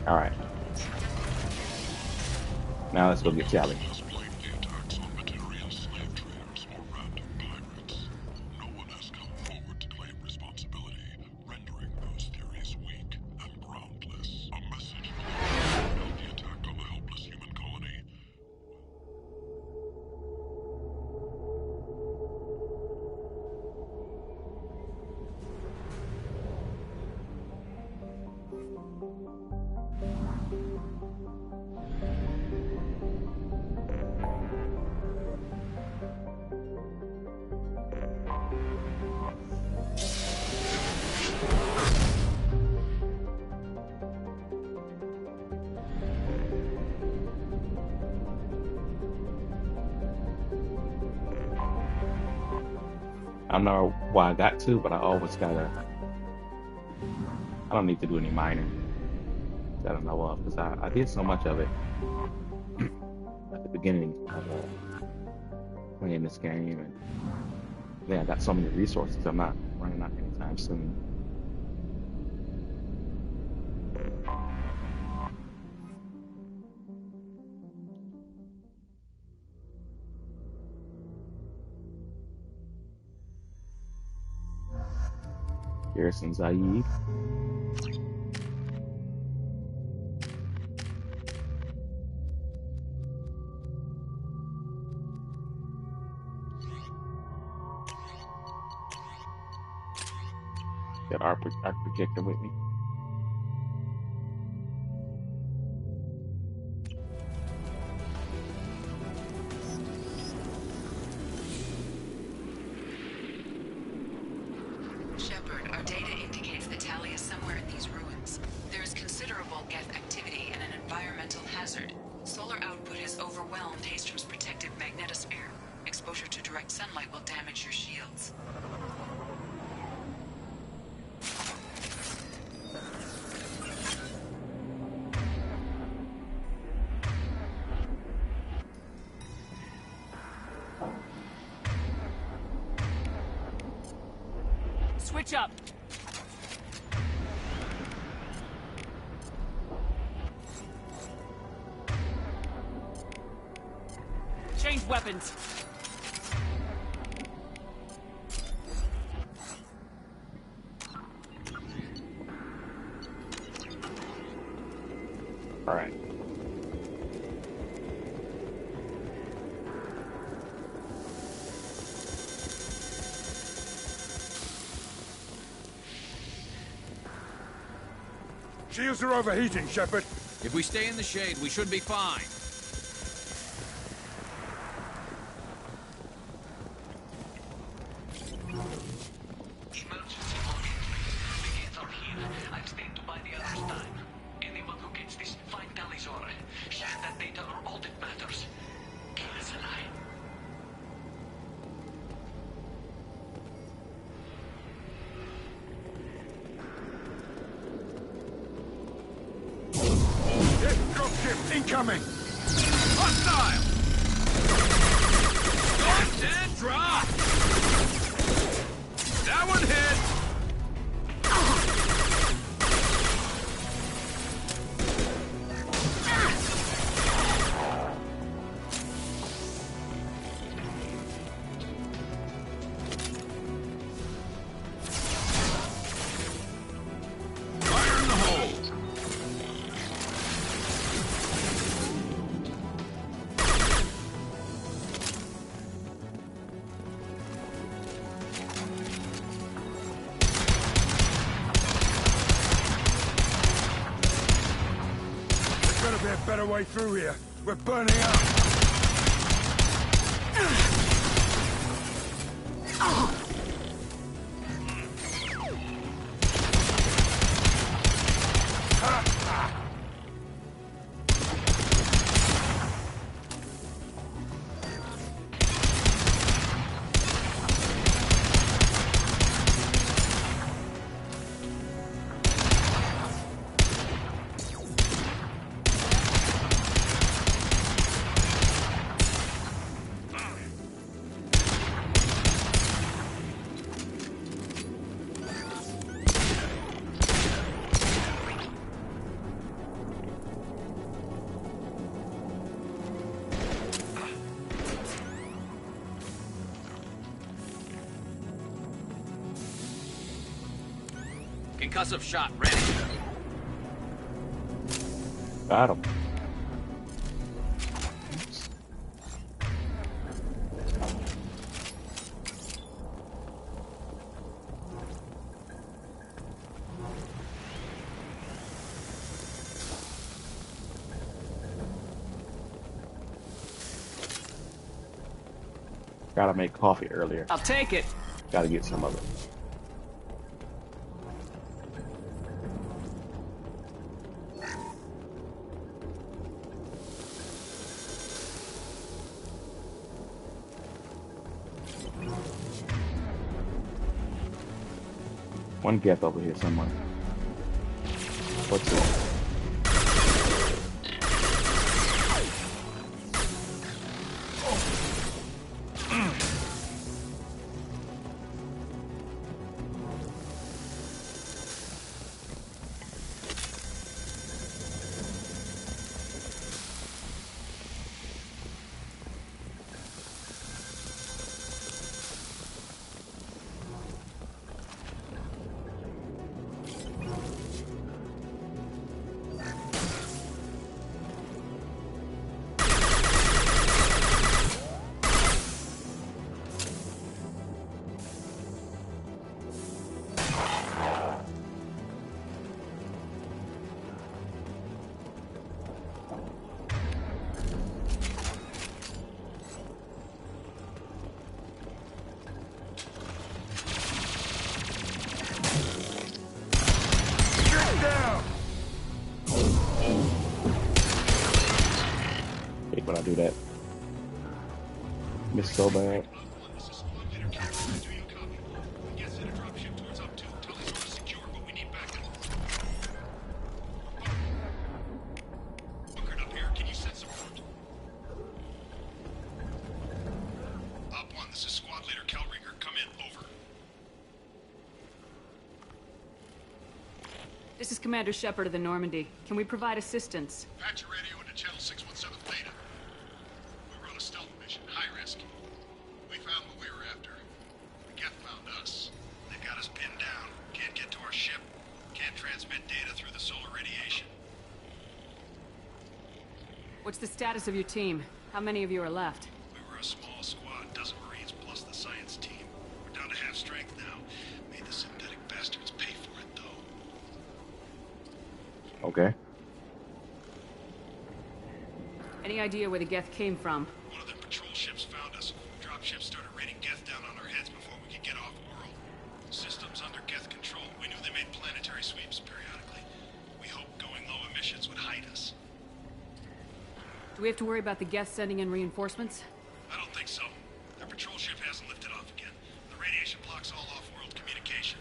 Alright. Now let's go get Tally. I don't know why I got to, but I always gotta. I don't need to do any mining that I know of because I did so much of it at the beginning of playing this game, and then I got so many resources. I'm not running out anytime soon. Garrison Zaid. Got our projector with me. Shepard, our data indicates the Tali is somewhere in these ruins. There is considerable Geth activity and an environmental hazard. Solar output has overwhelmed Hastrom's protective magnetosphere. Exposure to direct sunlight will damage your shields. Switch up. Change weapons. All right. Shields are overheating, Shepard. If we stay in the shade, we should be fine. Emergency warning. The gates are here. I've stayed to buy the others time. Anyone who gets this, find Talizor. Share that data or all that matters. Kill us alive. Dropship incoming! Hostile! Locked and drop! That one hit! Fire in the hole! There's gotta be a better way through here. We're burning up. Concussive shot ready. Got him. Gotta make coffee earlier. I'll take it. Gotta get some of it. one Geth over here somewhere. What's it? When I do that, miss so bad. This is Commander Shepard of the Normandy. Can we provide assistance? Patch your radio into channel 617 Theta. We run a stealth mission, high risk. We found what we were after. The Geth found us. They've got us pinned down. Can't get to our ship. Can't transmit data through the solar radiation. What's the status of your team? How many of you are left? We were a small squad, dozen Marines plus the science team. We're down to half strength now. Made the synthetic bastards pay for it, though. Okay. Any idea where the Geth came from? One of the patrol ships found us. Dropships started raining Geth down on our heads before we could get off-world. Systems under Geth control. We knew they made planetary sweeps periodically. We hoped going low emissions would hide us. Do we have to worry about the Geth sending in reinforcements? I don't think so. Their patrol ship hasn't lifted off again. The radiation blocks all off-world communication.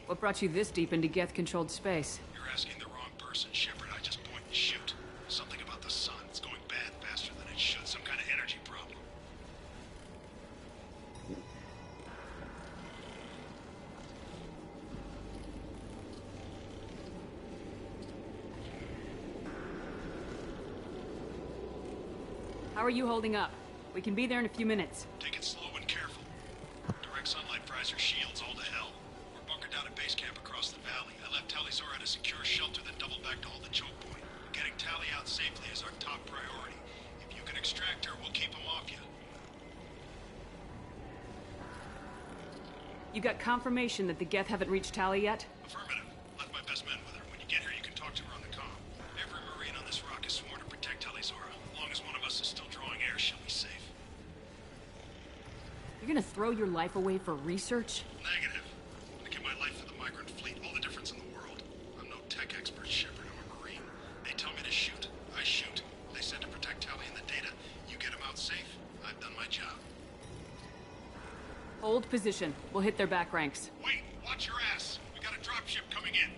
What brought you this deep into Geth-controlled space? You're asking the wrong person, Shepard. I just point and shoot. Something about the sun. It's going bad faster than it should. Some kind of energy problem. How are you holding up? We can be there in a few minutes. Take it slow and careful. Direct sunlight fries our shields all to hell. We're bunkered down at base camp across the valley. I left Tali'Zorah at a secure shelter, then doubled back to hold the choke point. Getting Tali out safely is our top priority. If you can extract her, we'll keep him off you. You got confirmation that the Geth haven't reached Tali yet? Affirmative. Left my best men with her. When you get here, you can talk to her on the comm. Every Marine on this rock is sworn to protect Tali'Zorah. As long as one of us is still drawing air, she'll be safe. You're gonna throw your life away for research? Negative. I give my life for the migrant fleet. All the difference in the world. I'm no tech expert, Shepard. I'm a Marine. They tell me to shoot. I shoot. They said to protect Tali and the data. You get them out safe. I've done my job. Hold position. We'll hit their back ranks. Wait! Watch your ass! We got a dropship coming in.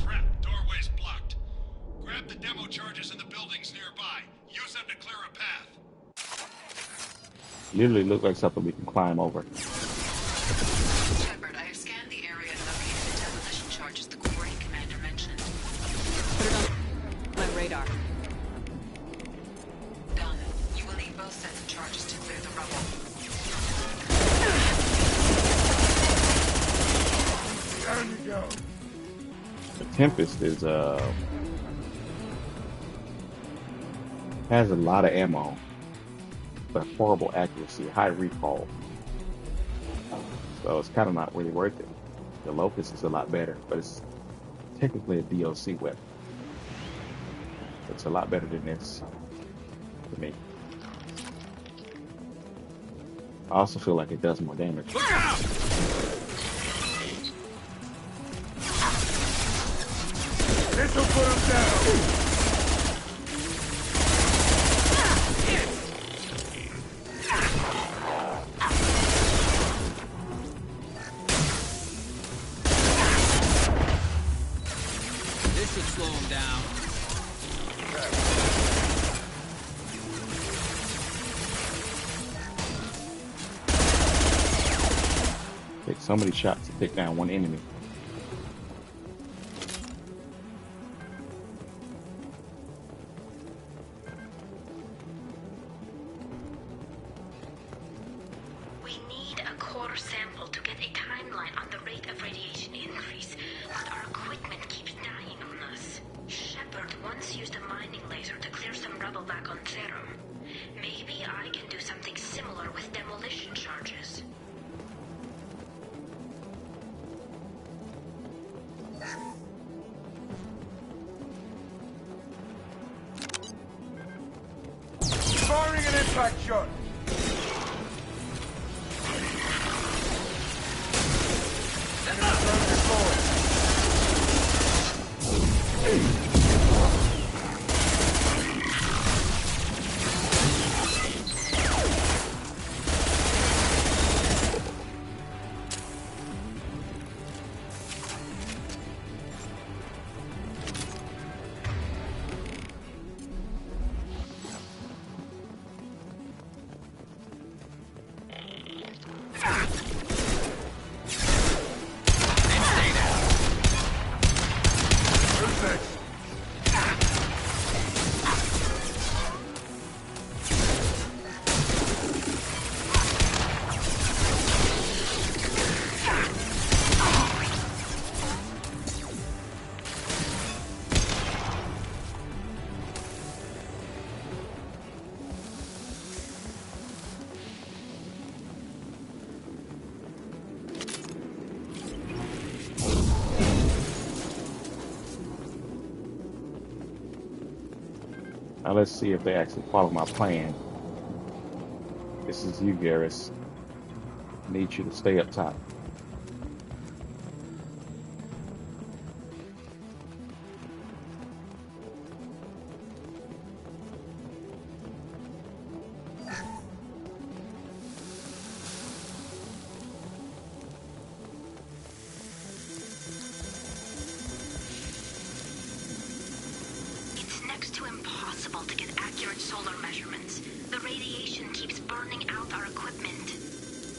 Crap! Doorway's blocked. Grab the demo charges in the buildings nearby. Use them to clear a path. Literally look like something we can climb over. Shepard, I have scanned the area and located the demolition charges the quarry commander mentioned. Put it on my radar. Done. You will need both sets of charges to clear the rubble. Down you go. The Tempest is has a lot of ammo, but horrible accuracy, high recoil. So it's kind of not really worth it. The Locust is a lot better, but it's technically a DLC weapon. It's a lot better than this to me. I also feel like it does more damage. Look out! This should slow him down. Take so many shots to take down one enemy. We need a core sample to get a timeline on the rate of radiation increase, but our equipment keeps dying on us. Shepard once used a mining laser to clear some rubble back on Therum. Maybe I can do something similar with demolition charges. Firing an impact shot! Now let's see if they actually follow my plan. This is you, Garrus. I need you to stay up top. Next to impossible to get accurate solar measurements. The radiation keeps burning out our equipment.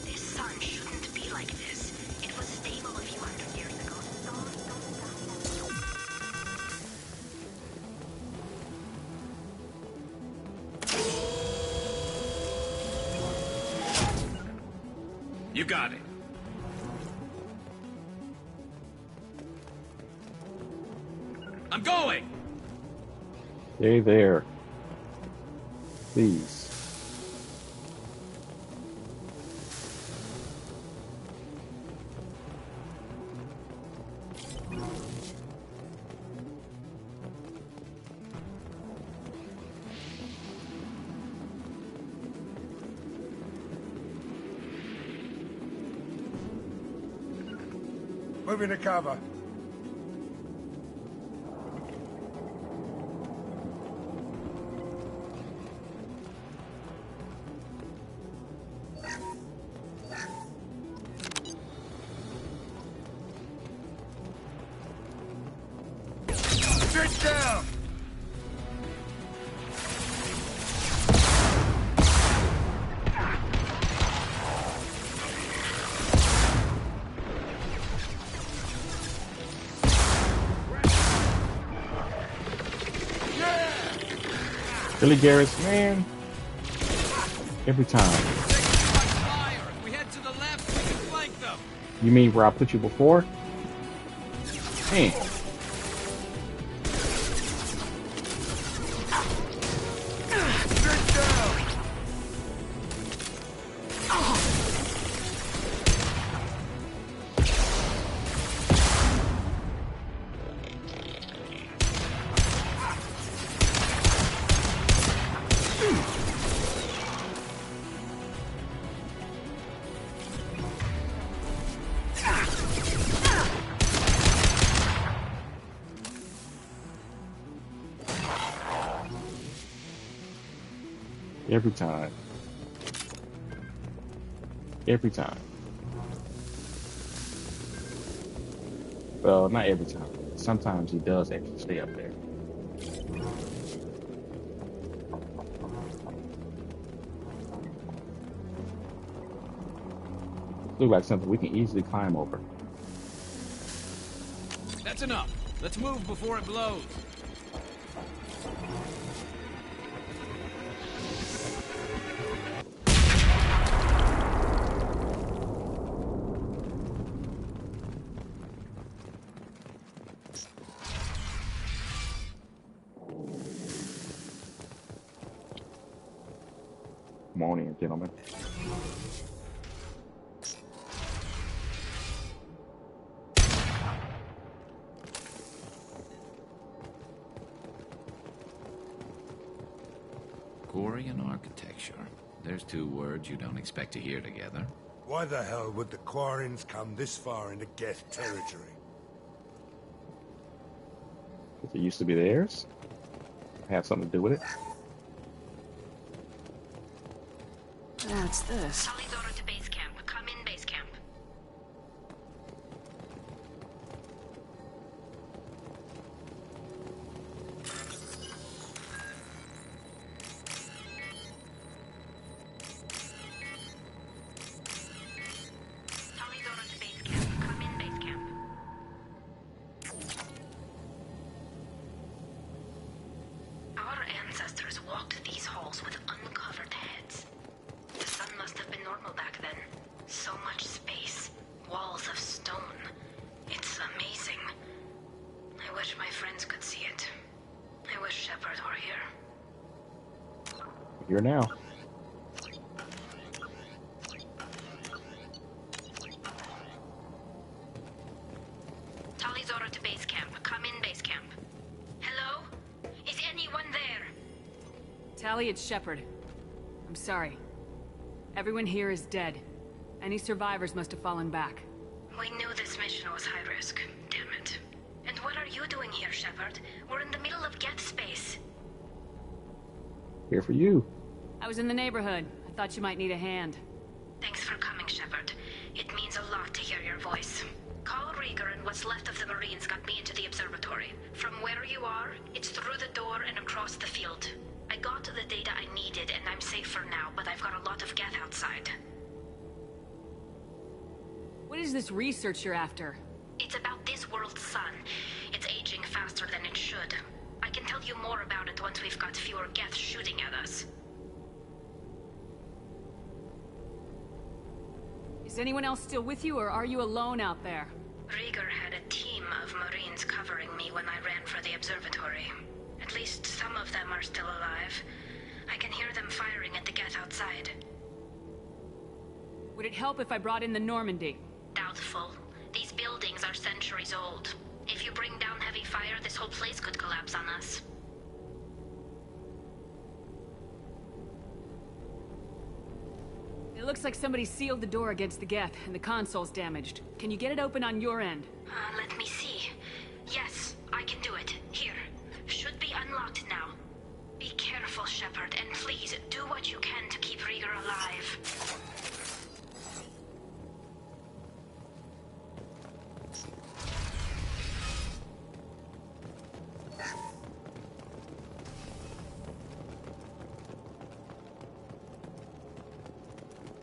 This sun shouldn't be like this. It was stable a few hundred years ago. You got it. I'm going! Stay there. Please. Moving to cover. Sit down! Really, Garrus, man? Every time. If we head to the left, we can flank them. You mean where I put you before? Man. Every time. Every time. Well, not every time. Sometimes he does actually stay up there. Look like something we can easily climb over. That's enough. Let's move before it blows. Morning, gentlemen. Quarian architecture. There's two words you don't expect to hear together. Why the hell would the Quarians come this far into Geth territory? It used to be theirs. Have something to do with it. What's this? Tallyzora to base camp. Come in, base camp. Tallyzora to base camp. Come in, base camp. Our ancestors walked these halls with uncovered heads. The sun must have been normal back then. So much space. Walls of stone. It's amazing. I wish my friends could see it. I wish Shepard were here. Here now. Tallyzora to base camp. Come in, base camp. Hello? Is anyone there? Tally, it's Shepard. I'm sorry. Everyone here is dead. Any survivors must have fallen back. We knew this mission was high risk. Damn it. And what are you doing here, Shepard? We're in the middle of Geth space. Here for you. I was in the neighborhood. I thought you might need a hand. Thanks for coming, Shepard. It means a lot to hear your voice. Carl Rieger and what's left of the Marines got me into the observatory. From where you are, it's through the door and across the field. I got the data I needed and I'm safe for now, but I've got a lot of Geth outside. What is this research you're after? It's about this world's sun. It's aging faster than it should. I can tell you more about it once we've got fewer Geth shooting at us. Is anyone else still with you, or are you alone out there? Rieger had a team of Marines covering me when I ran for the observatory. At least some of them are still alive. I can hear them firing at the Geth outside. Would it help if I brought in the Normandy? Doubtful. These buildings are centuries old. If you bring down heavy fire, this whole place could collapse on us. It looks like somebody sealed the door against the Geth, and the console's damaged. Can you get it open on your end? Let me see. Yes, I can do it. Here. Should be unlocked now. Be careful, Shepard, and please do what you can to keep Rieger alive.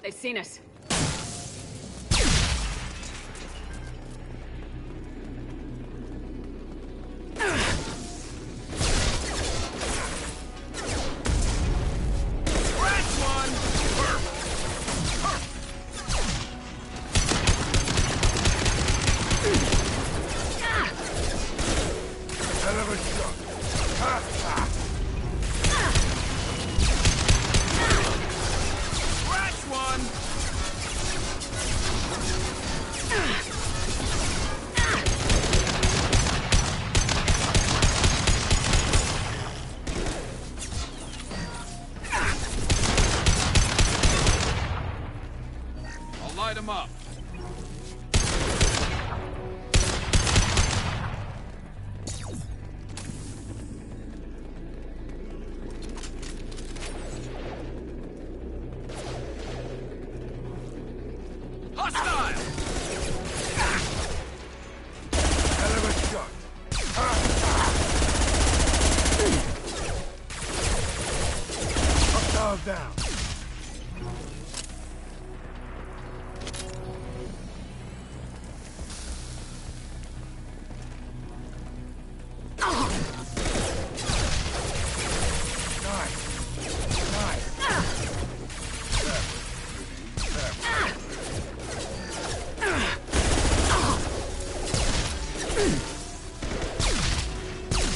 They've seen us.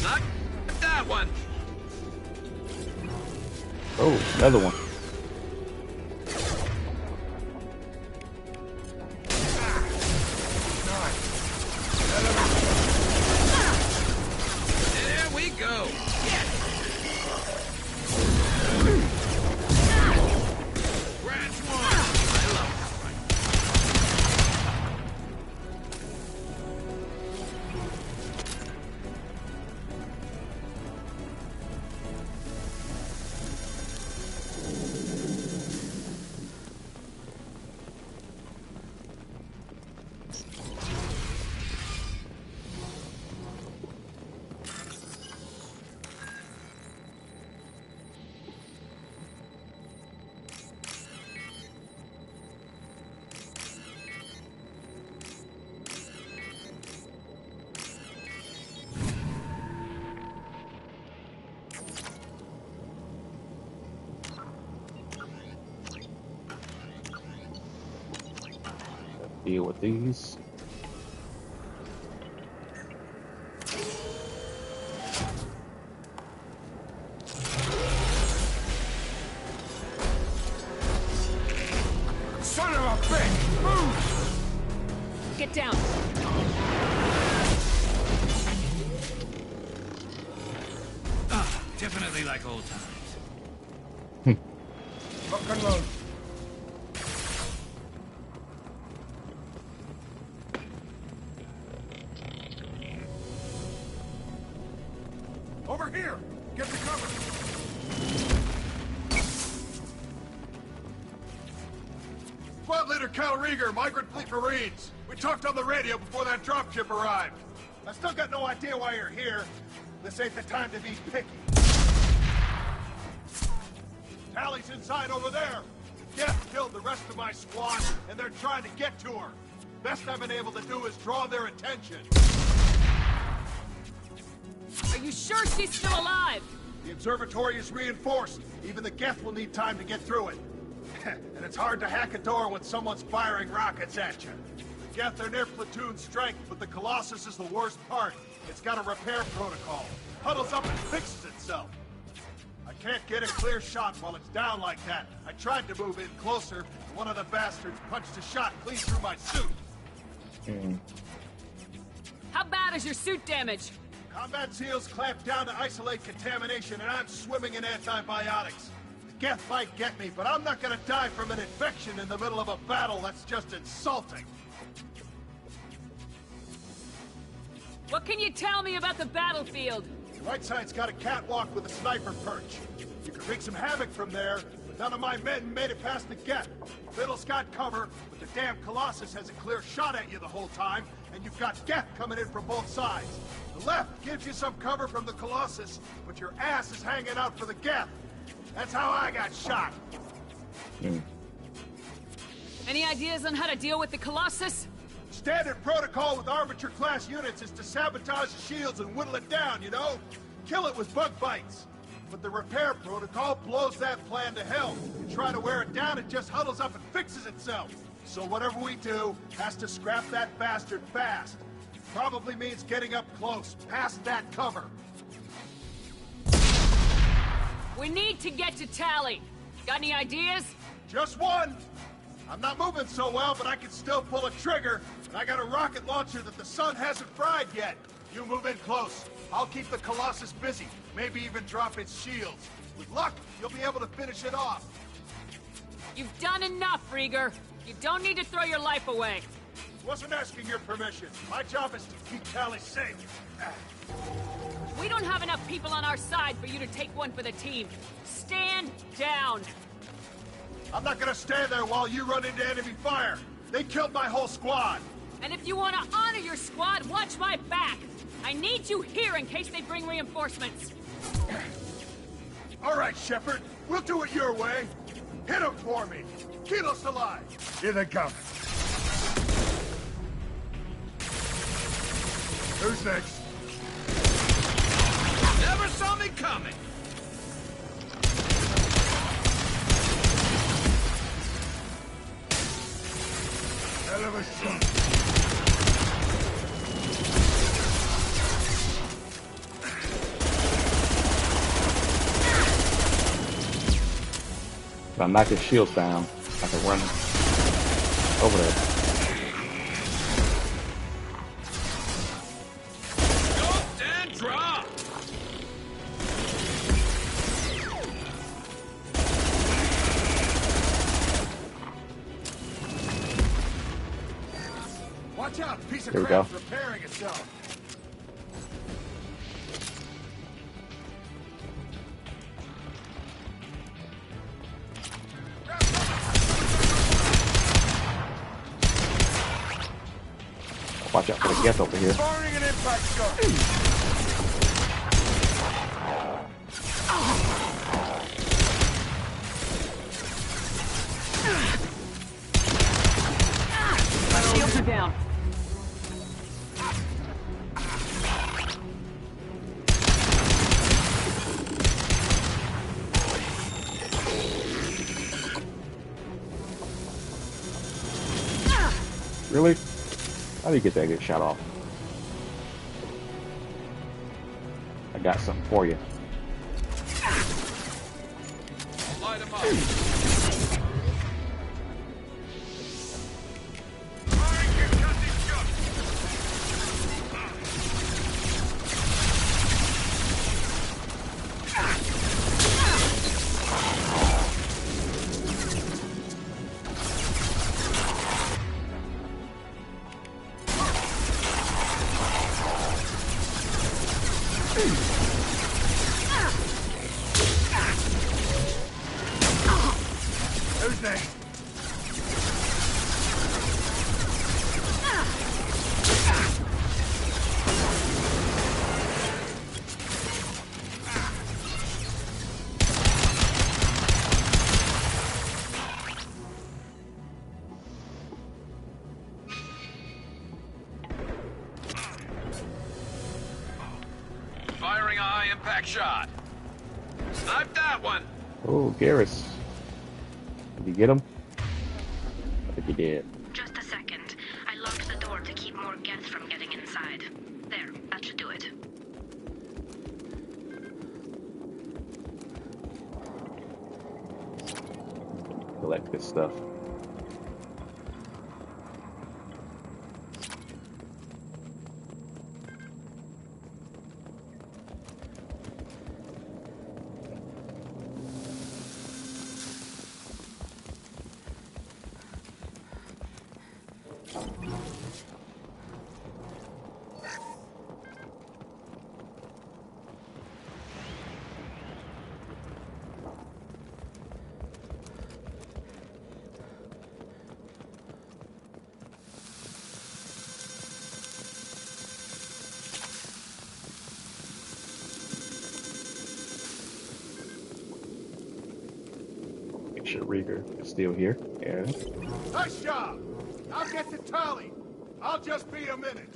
Not that one. Oh, another one. There we go. Scratch one. I love Deal with these. Son of a bitch! Move! Get down. Definitely like old times. Lock and load. Over here! Get the cover! Squad Leader Cal Rieger, Migrant Fleet Marines. We talked on the radio before that dropship arrived. I still got no idea why you're here. This ain't the time to be picky. Tally's inside over there. Geth killed the rest of my squad, and they're trying to get to her. Best I've been able to do is draw their attention. Are you sure she's still alive? The observatory is reinforced. Even the Geth will need time to get through it. And it's hard to hack a door when someone's firing rockets at you. The Geth are near platoon strength, but the Colossus is the worst part. It's got a repair protocol. Huddles up and fixes itself. I can't get a clear shot while it's down like that. I tried to move in closer, but one of the bastards punched a shot clean through my suit. How bad is your suit damage? Combat SEALs clamped down to isolate contamination, and I'm swimming in antibiotics. The Geth might get me, but I'm not gonna die from an infection in the middle of a battle. That's just insulting. What can you tell me about the battlefield? The right side's got a catwalk with a sniper perch. You can wreak some havoc from there, but none of my men made it past the Geth. Middle's got cover, but the damn Colossus has a clear shot at you the whole time, and you've got Geth coming in from both sides. The left gives you some cover from the Colossus, but your ass is hanging out for the Geth. That's how I got shot. Any ideas on how to deal with the Colossus? Standard protocol with Arbiter-class units is to sabotage the shields and whittle it down, you know? Kill it with bug bites. But the repair protocol blows that plan to hell. You try to wear it down, it just huddles up and fixes itself. So whatever we do has to scrap that bastard fast. Probably means getting up close, past that cover. We need to get to Tally. Got any ideas? Just one. I'm not moving so well, but I can still pull a trigger. And I got a rocket launcher that the sun hasn't fried yet. You move in close. I'll keep the Colossus busy. Maybe even drop its shields. With luck, you'll be able to finish it off. You've done enough, Rieger. You don't need to throw your life away. Wasn't asking your permission. My job is to keep Tally safe. We don't have enough people on our side for you to take one for the team. Stand down. I'm not gonna stand there while you run into enemy fire. They killed my whole squad. And if you want to honor your squad, watch my back. I need you here in case they bring reinforcements. All right, Shepard. We'll do it your way. Hit him for me. Kilos alive. Here they come. Who's next? Never saw me coming. Hell of a shot. If I knock his shields down, I can run over there. Stand drop! Watch out! Piece of Here we go. crap's repairing itself. Watch out for the Geth over here. Firing an impact shot. My shields are down. Really? How do you get that good shot off? I got something for you. Light him up. Who's next? Firing a high impact shot. Snipe that one. Oh, Garrus. Did you get him? I think he did. Just a second. I locked the door to keep more Geth from getting inside. There, that should do it. Collect this stuff. Make sure Reaver is still here. Yeah. Nice job. I'll get to Tali. I'll just be a minute.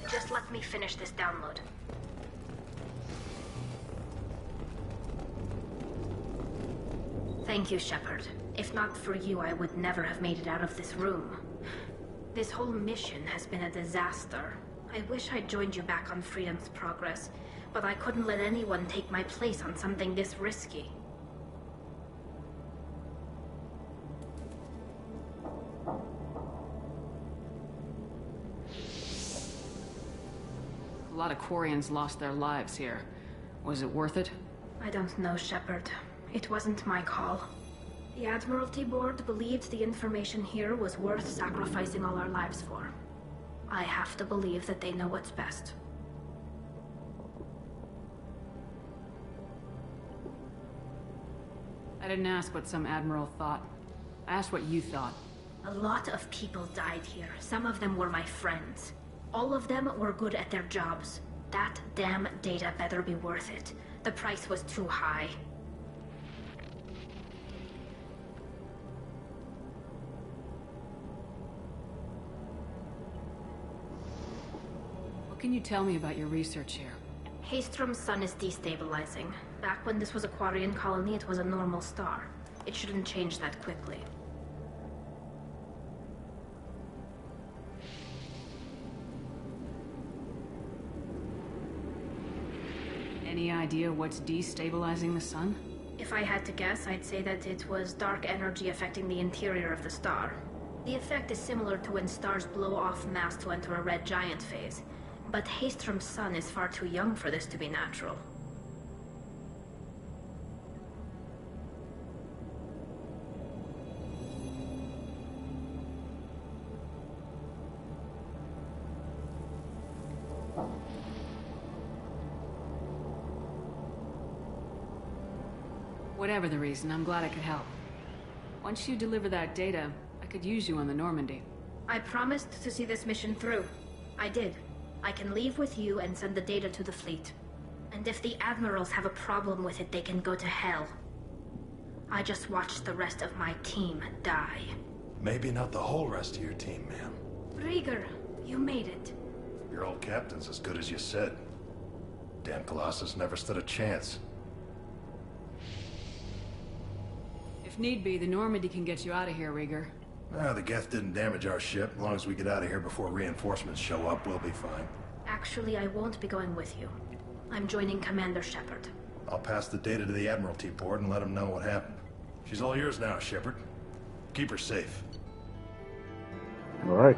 Just let me finish this download. Thank you, Shepard. If not for you, I would never have made it out of this room. This whole mission has been a disaster. I wish I'd joined you back on Freedom's Progress, but I couldn't let anyone take my place on something this risky. A lot of Quarians lost their lives here. Was it worth it? I don't know, Shepard. It wasn't my call. The Admiralty Board believed the information here was worth sacrificing all our lives for. I have to believe that they know what's best. I didn't ask what some admiral thought. I asked what you thought. A lot of people died here. Some of them were my friends. All of them were good at their jobs. That damn data better be worth it. The price was too high. can you tell me about your research here? Haystrom's sun is destabilizing. Back when this was a Quarian colony, it was a normal star. It shouldn't change that quickly. Any idea what's destabilizing the sun? If I had to guess, I'd say that it was dark energy affecting the interior of the star. The effect is similar to when stars blow off mass to enter a red giant phase. But Haystrom's sun is far too young for this to be natural. Whatever the reason, I'm glad I could help. Once you deliver that data, I could use you on the Normandy. I promised to see this mission through. I did. I can leave with you and send the data to the fleet. And if the admirals have a problem with it, they can go to hell. I just watched the rest of my team die. Maybe not the whole rest of your team, ma'am. Rieger, you made it. Your old captain's as good as you said. Damn Colossus never stood a chance. If need be, the Normandy can get you out of here, Rieger. The Geth didn't damage our ship. As long as we get out of here before reinforcements show up, we'll be fine. Actually, I won't be going with you. I'm joining Commander Shepard. I'll pass the data to the Admiralty board and let them know what happened. She's all yours now, Shepard. Keep her safe. All right.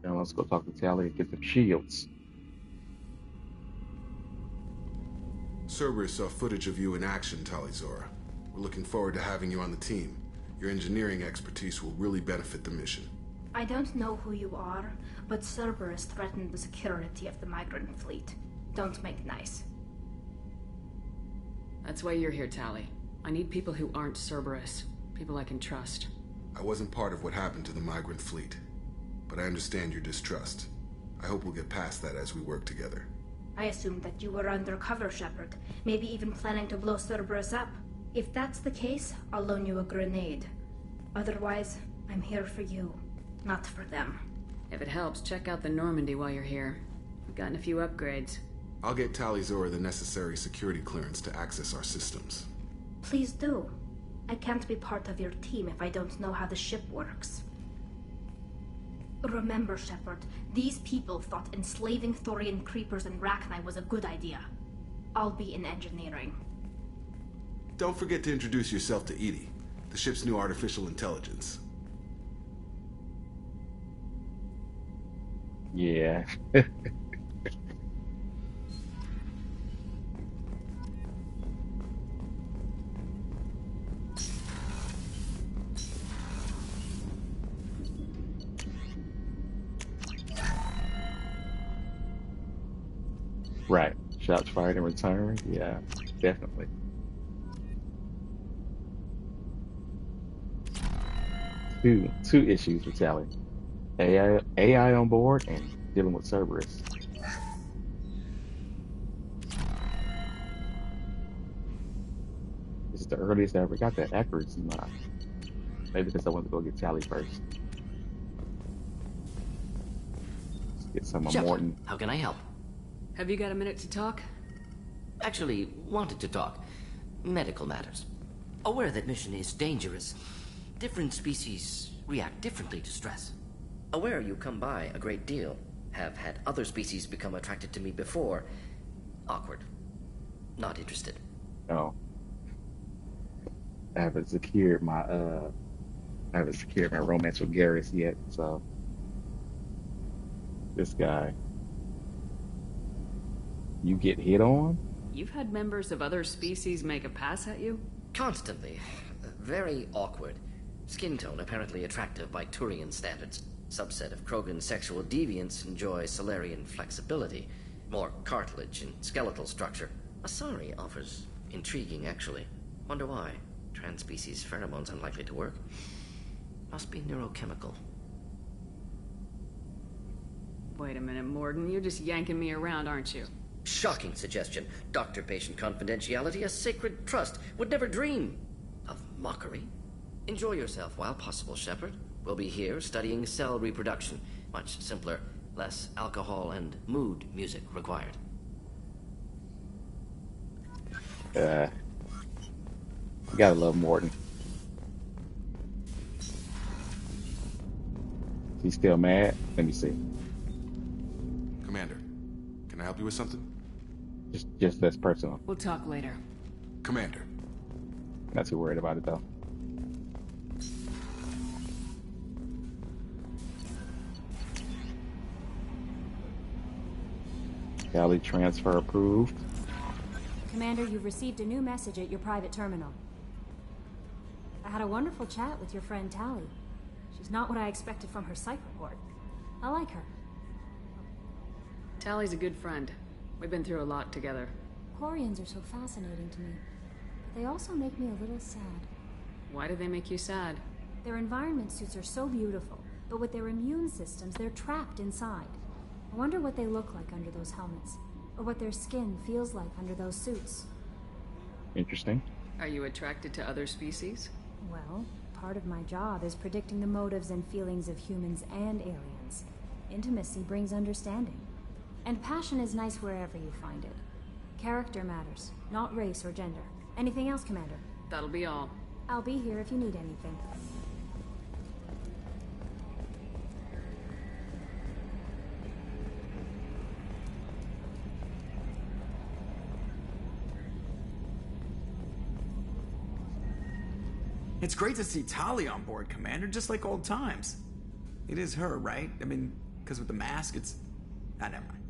Now let's go talk to Tali and get the shields. Cerberus saw footage of you in action, Talizora. We're looking forward to having you on the team. Your engineering expertise will really benefit the mission. I don't know who you are, but Cerberus threatened the security of the migrant fleet. Don't make nice. That's why you're here, Tali. I need people who aren't Cerberus. People I can trust. I wasn't part of what happened to the migrant fleet, but I understand your distrust. I hope we'll get past that as we work together. I assumed that you were undercover, Shepard. Maybe even planning to blow Cerberus up. If that's the case, I'll loan you a grenade. Otherwise, I'm here for you, not for them. If it helps, check out the Normandy while you're here. We've gotten a few upgrades. I'll get Talizora the necessary security clearance to access our systems. Please do. I can't be part of your team if I don't know how the ship works. Remember, Shepard, these people thought enslaving Thorian creepers and Rachni was a good idea. I'll be in engineering. Don't forget to introduce yourself to EDI, the ship's new artificial intelligence. Yeah. Right. Shots fired in return. Yeah, definitely. Two issues with Tali. AI on board and dealing with Cerberus. This is the earliest I ever got that accuracy mod. Maybe because I wanted to go get Tali first. Let's get some of Morton. How can I help? Have you got a minute to talk? Actually, wanted to talk. Medical matters. Aware that mission is dangerous. Different species react differently to stress. Aware you come by a great deal. Have had other species become attracted to me before. Awkward. Not interested. No. I haven't secured my romance with Garrus yet, so this guy. You get hit on? You've had members of other species make a pass at you? Constantly. Very awkward. Skin tone apparently attractive by Turian standards. Subset of Krogan sexual deviants enjoy Solarian flexibility. More cartilage and skeletal structure. Asari offers intriguing, actually. Wonder why. Trans-species pheromones unlikely to work. Must be neurochemical. Wait a minute, Morgan. You're just yanking me around, aren't you? Shocking suggestion. Doctor-patient confidentiality, a sacred trust. Would never dream of mockery. Enjoy yourself while possible, Shepard. We'll be here studying cell reproduction. Much simpler, less alcohol and mood music required. You gotta love Morton. He's still mad? Let me see. Commander, can I help you with something? Just that's personal. We'll talk later. Commander. Not too worried about it though. Tally transfer approved. Commander, you've received a new message at your private terminal. I had a wonderful chat with your friend Tally. She's not what I expected from her psych report. I like her. Tally's a good friend. We've been through a lot together. Quarians are so fascinating to me, but they also make me a little sad. Why do they make you sad? Their environment suits are so beautiful, but with their immune systems, they're trapped inside. I wonder what they look like under those helmets, or what their skin feels like under those suits. Interesting. Are you attracted to other species? Well, part of my job is predicting the motives and feelings of humans and aliens. Intimacy brings understanding. And passion is nice wherever you find it. Character matters, not race or gender. Anything else, Commander? That'll be all. I'll be here if you need anything. It's great to see Tali on board, Commander, just like old times. It is her, right? I mean, because with the mask, it's... Ah, never mind.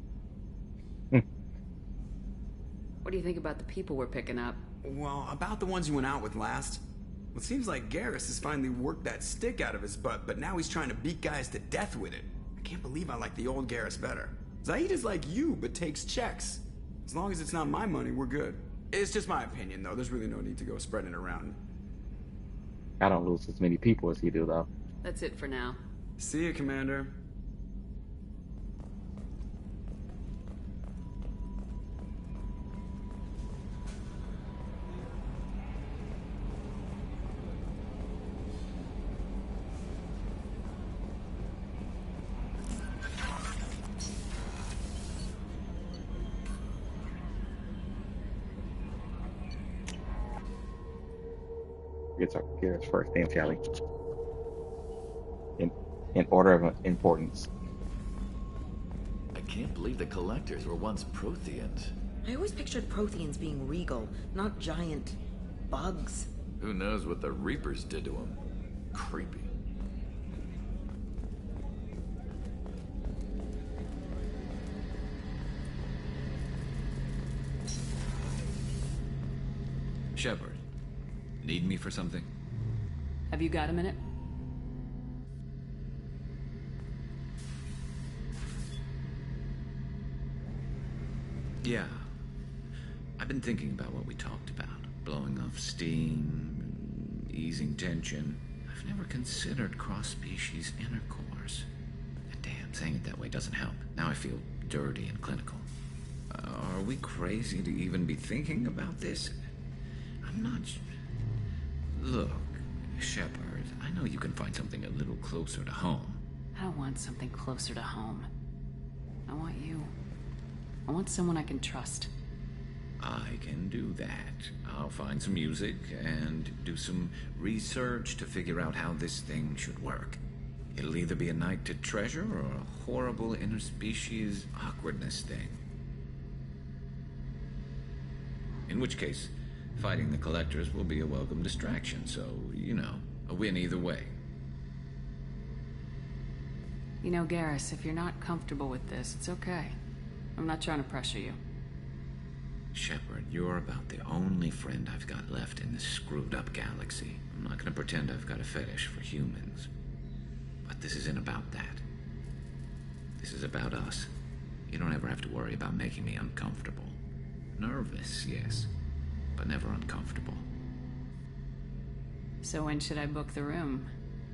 What do you think about the people we're picking up? Well, about the ones you went out with last. Well, it seems like Garrus has finally worked that stick out of his butt, but now he's trying to beat guys to death with it. I can't believe I like the old Garrus better. Zaid is like you, but takes checks. As long as it's not my money, we're good. It's just my opinion, though. There's really no need to go spreading it around. I don't lose as many people as he do, though. That's it for now. See you, Commander. Gets our Garrett's first name tally. In order of importance. I can't believe the Collectors were once Protheans. I always pictured Protheans being regal, not giant bugs. Who knows what the Reapers did to them? Creepy. Shepard, need me for something? Have you got a minute? Yeah. I've been thinking about what we talked about. Blowing off steam, easing tension. I've never considered cross-species intercourse. Damn, saying it that way doesn't help. Now I feel dirty and clinical. Are we crazy to even be thinking about this? I'm not... Look, Shepard, I know you can find something a little closer to home. I don't want something closer to home. I want you. I want someone I can trust. I can do that. I'll find some music and do some research to figure out how this thing should work. It'll either be a night to treasure or a horrible interspecies awkwardness thing. In which case, fighting the Collectors will be a welcome distraction, so, you know, a win either way. You know, Garrus, if you're not comfortable with this, it's okay. I'm not trying to pressure you. Shepard, you're about the only friend I've got left in this screwed-up galaxy. I'm not gonna pretend I've got a fetish for humans. But this isn't about that. This is about us. You don't ever have to worry about making me uncomfortable. Nervous, yes, but never uncomfortable. So when should I book the room?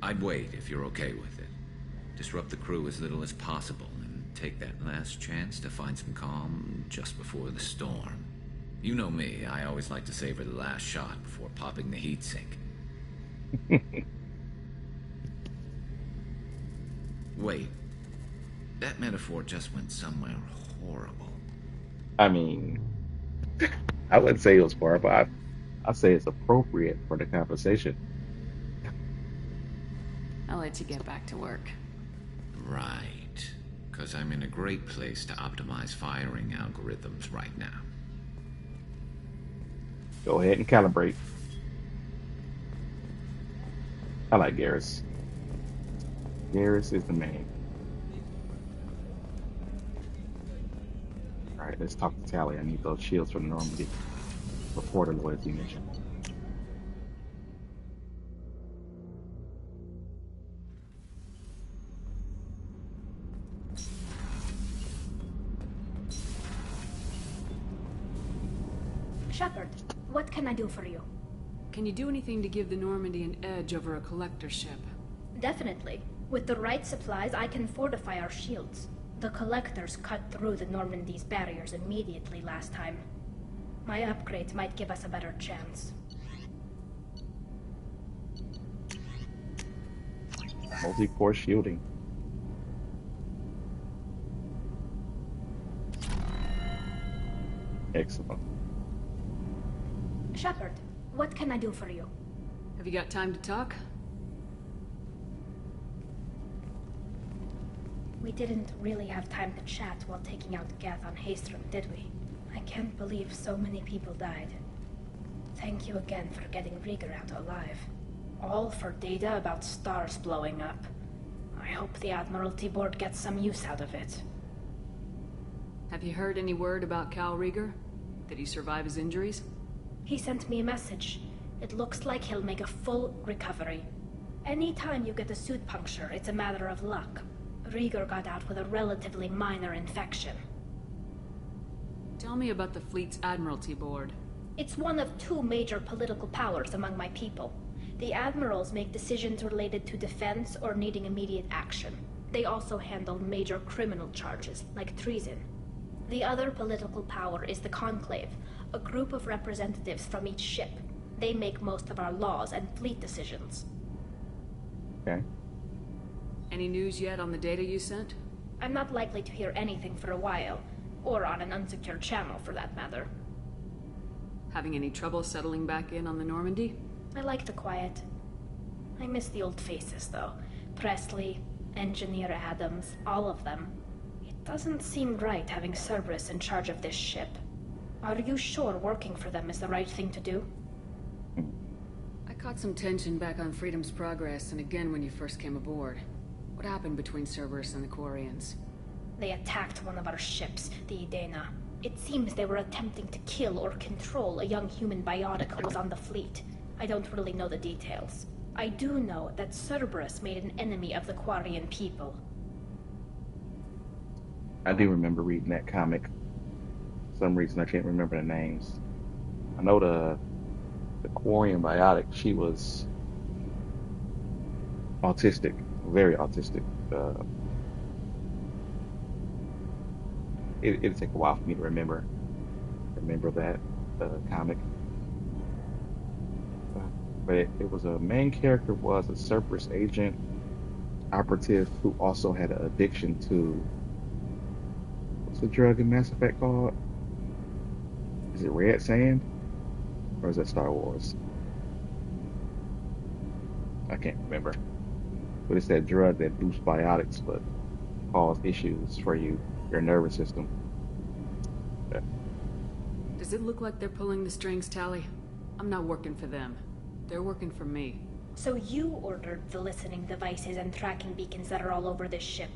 I'd wait if you're okay with it. Disrupt the crew as little as possible, and take that last chance to find some calm just before the storm. You know me, I always like to savor the last shot before popping the heat sink. Wait, that metaphor just went somewhere horrible. I mean, I wouldn't say it was horrible. I'd say it's appropriate for the conversation. I'll let you get back to work. Right, because I'm in a great place to optimize firing algorithms right now. Go ahead and calibrate. I like Garrus. Garrus is the man. Alright, let's talk to Tali. I need those shields from Normandy. Reporter Lloyd, as you mentioned. Shepard, what can I do for you? Can you do anything to give the Normandy an edge over a collector ship? Definitely. With the right supplies, I can fortify our shields. The collectors cut through the Normandy's barriers immediately last time. My upgrades might give us a better chance. Multi-core shielding. Excellent. Shepard, what can I do for you? Have you got time to talk? We didn't really have time to chat while taking out Gath on Haestrom, did we? I can't believe so many people died. Thank you again for getting Rieger out alive. All for data about stars blowing up. I hope the Admiralty Board gets some use out of it. Have you heard any word about Cal Rieger? Did he survive his injuries? He sent me a message. It looks like he'll make a full recovery. Anytime you get a suit puncture, it's a matter of luck. Rieger got out with a relatively minor infection. Tell me about the fleet's Admiralty Board. It's one of two major political powers among my people. The admirals make decisions related to defense or needing immediate action. They also handle major criminal charges, like treason. The other political power is the Conclave, a group of representatives from each ship. They make most of our laws and fleet decisions. Okay. Any news yet on the data you sent? I'm not likely to hear anything for a while, or on an unsecured channel for that matter. Having any trouble settling back in on the Normandy? I like the quiet. I miss the old faces, though. Presley, Engineer Adams, all of them. It doesn't seem right having Cerberus in charge of this ship. Are you sure working for them is the right thing to do? I caught some tension back on Freedom's Progress, and again when you first came aboard. What happened between Cerberus and the Quarians? They attacked one of our ships, the Idena. It seems they were attempting to kill or control a young human biotic who was on the fleet. I don't really know the details. I do know that Cerberus made an enemy of the Quarian people. I do remember reading that comic. For some reason I can't remember the names. I know the Quarian biotic, she was autistic, very autistic. It'd take a while for me to remember that comic. But it was a main character was a Cerberus agent operative who also had an addiction to, what's the drug in Mass Effect called? Is it Red Sand? Or is that Star Wars? I can't remember. But it's that drug that boosts biotics but causes issues for your nervous system. Yeah. Does it look like they're pulling the strings, Tali? I'm not working for them. They're working for me. So you ordered the listening devices and tracking beacons that are all over this ship.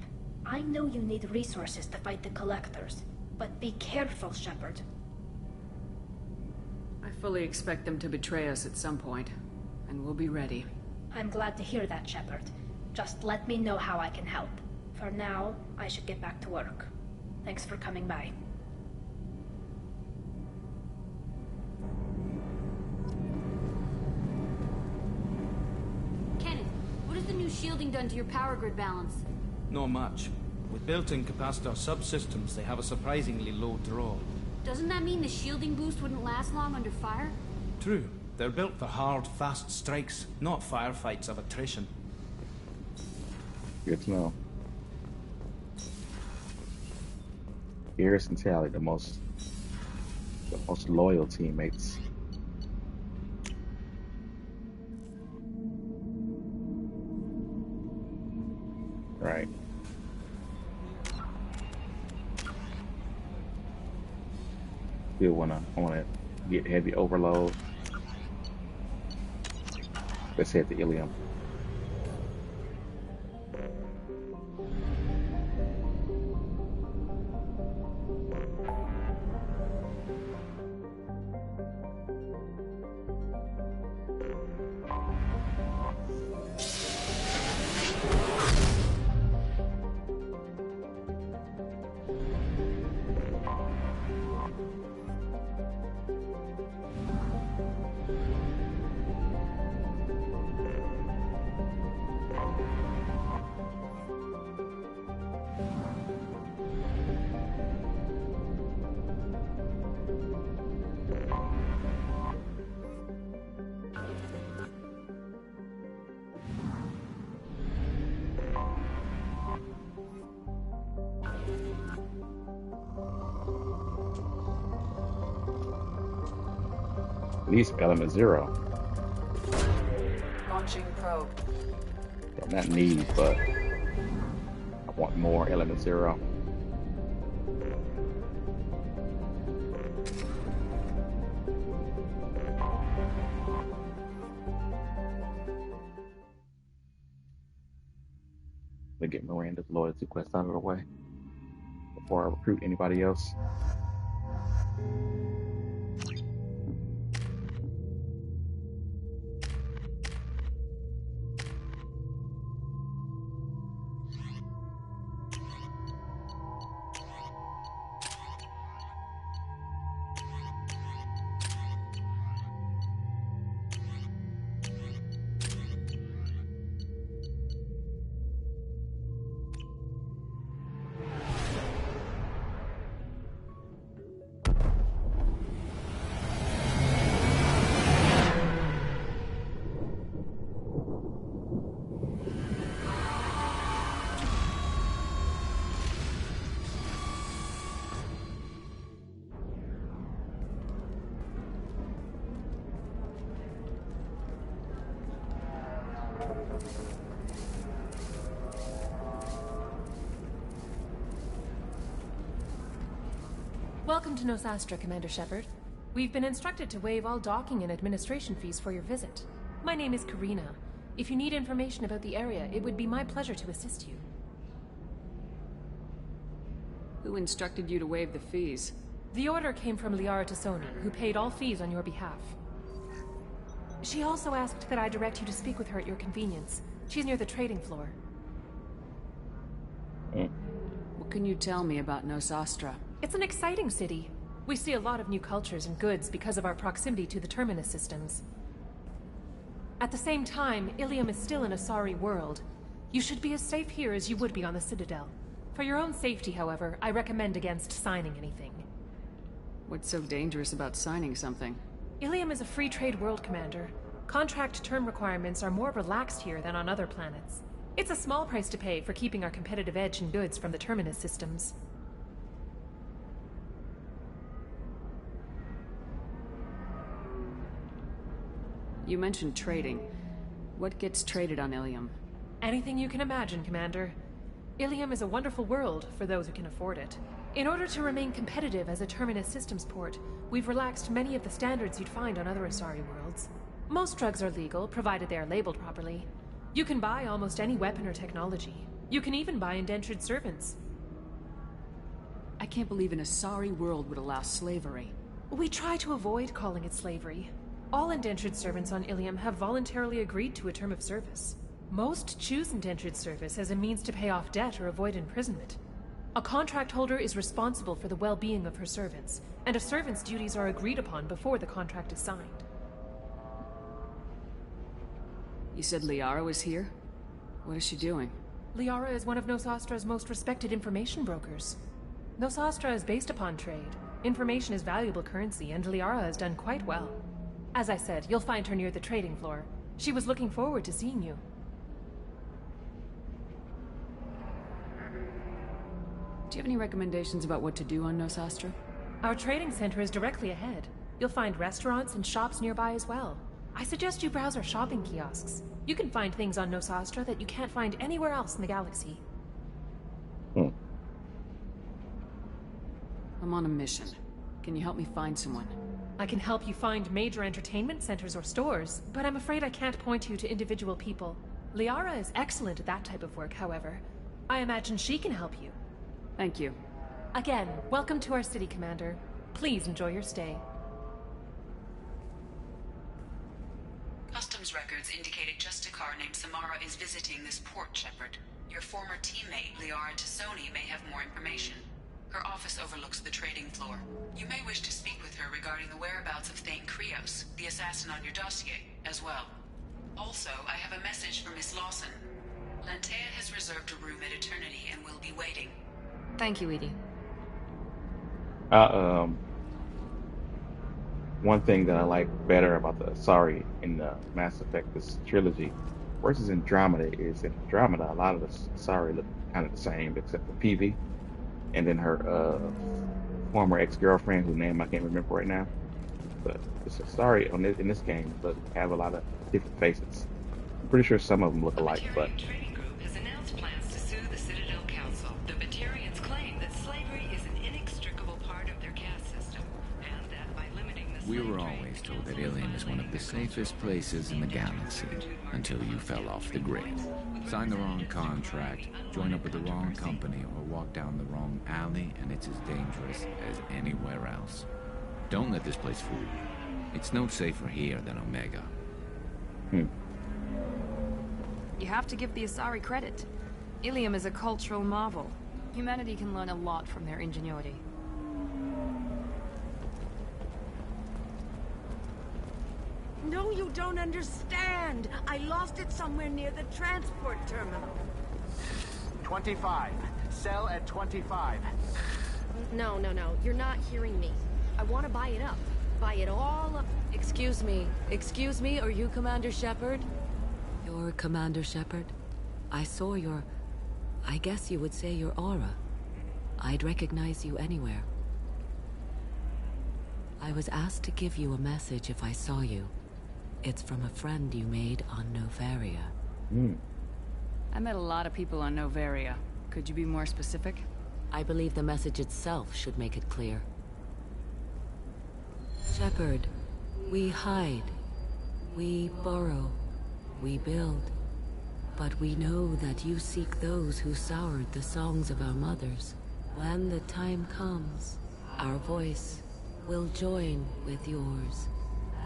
I know you need resources to fight the Collectors, but be careful, Shepard. I fully expect them to betray us at some point, and we'll be ready. I'm glad to hear that, Shepard. Just let me know how I can help. For now, I should get back to work. Thanks for coming by. has the new shielding done to your power grid balance? Not much. With built-in capacitor subsystems, they have a surprisingly low draw. Doesn't that mean the shielding boost wouldn't last long under fire? True. They're built for hard, fast strikes, not firefights of attrition. Good to know. Garrus and Tali, the most loyal teammates. Right. Still I wanna get heavy overload. Let's head to Ilium. At least element 0. Launching probe. Yeah, not need, but I want more element 0. Let me get Miranda's loyalty quest out of the way before I recruit anybody else. Welcome to Nosastra, Commander Shepard. We've been instructed to waive all docking and administration fees for your visit. My name is Karina. If you need information about the area, it would be my pleasure to assist you. Who instructed you to waive the fees? The order came from Liara Tassoni, who paid all fees on your behalf. She also asked that I direct you to speak with her at your convenience. She's near the trading floor. What can you tell me about Nosastra? It's an exciting city. We see a lot of new cultures and goods because of our proximity to the Terminus systems. At the same time, Ilium is still an Asari world. You should be as safe here as you would be on the Citadel. For your own safety, however, I recommend against signing anything. What's so dangerous about signing something? Ilium is a free trade world, Commander. Contract term requirements are more relaxed here than on other planets. It's a small price to pay for keeping our competitive edge in goods from the Terminus systems. You mentioned trading. What gets traded on Ilium? Anything you can imagine, Commander. Ilium is a wonderful world for those who can afford it. In order to remain competitive as a Terminus systems port, we've relaxed many of the standards you'd find on other Asari worlds. Most drugs are legal, provided they are labeled properly. You can buy almost any weapon or technology. You can even buy indentured servants. I can't believe an Asari world would allow slavery. We try to avoid calling it slavery. All indentured servants on Ilium have voluntarily agreed to a term of service. Most choose indentured service as a means to pay off debt or avoid imprisonment. A contract holder is responsible for the well-being of her servants, and a servant's duties are agreed upon before the contract is signed. You said Liara was here? What is she doing? Liara is one of Nosastra's most respected information brokers. Nosastra is based upon trade. Information is valuable currency, and Liara has done quite well. As I said, you'll find her near the trading floor. She was looking forward to seeing you. Do you have any recommendations about what to do on Nosastra? Our trading center is directly ahead. You'll find restaurants and shops nearby as well. I suggest you browse our shopping kiosks. You can find things on Nosastra that you can't find anywhere else in the galaxy. I'm on a mission. Can you help me find someone? I can help you find major entertainment centers or stores, but I'm afraid I can't point you to individual people. Liara is excellent at that type of work, however. I imagine she can help you. Thank you. Again, welcome to our city, Commander. Please enjoy your stay. Customs records indicated Justicar named Samara is visiting this port, Shepard. Your former teammate, Liara Tassoni, may have more information. Her office overlooks the trading floor. You may wish to speak with her regarding the whereabouts of Thane Krios, the assassin on your dossier, as well. Also, I have a message for Miss Lawson. Lantea has reserved a room at Eternity and will be waiting. Thank you, Edie. One thing that I like better about the Asari in the Mass Effect this trilogy versus Andromeda is in Andromeda a lot of the Asari look kind of the same except for Peavy and then her former ex-girlfriend whose name I can't remember right now. But it's Asari in this game but have a lot of different faces. I'm pretty sure some of them look alike, but Has announced plans to sue the Citadel Council. The Batarians claim that slavery is an inextricable part of their caste system, and that by limiting the We were always told that Ilium is one of the safest places in the galaxy, until you fell off the grid. Sign the wrong contract, join up with the wrong company, or walk down the wrong alley, and it's as dangerous as anywhere else. Don't let this place fool you. It's no safer here than Omega. You have to give the Asari credit. Ilium is a cultural marvel. Humanity can learn a lot from their ingenuity. No, you don't understand. I lost it somewhere near the transport terminal. 25. Sell at 25. No. You're not hearing me. I want to buy it up. Buy it all up. Excuse me, are you Commander Shepard? You're Commander Shepard? I saw I guess you would say your aura. I'd recognize you anywhere. I was asked to give you a message if I saw you. It's from a friend you made on Novaria. I met a lot of people on Novaria. Could you be more specific? I believe the message itself should make it clear. Shepard, we hide. We borrow. We build. But we know that you seek those who soured the songs of our mothers. When the time comes, our voice will join with yours,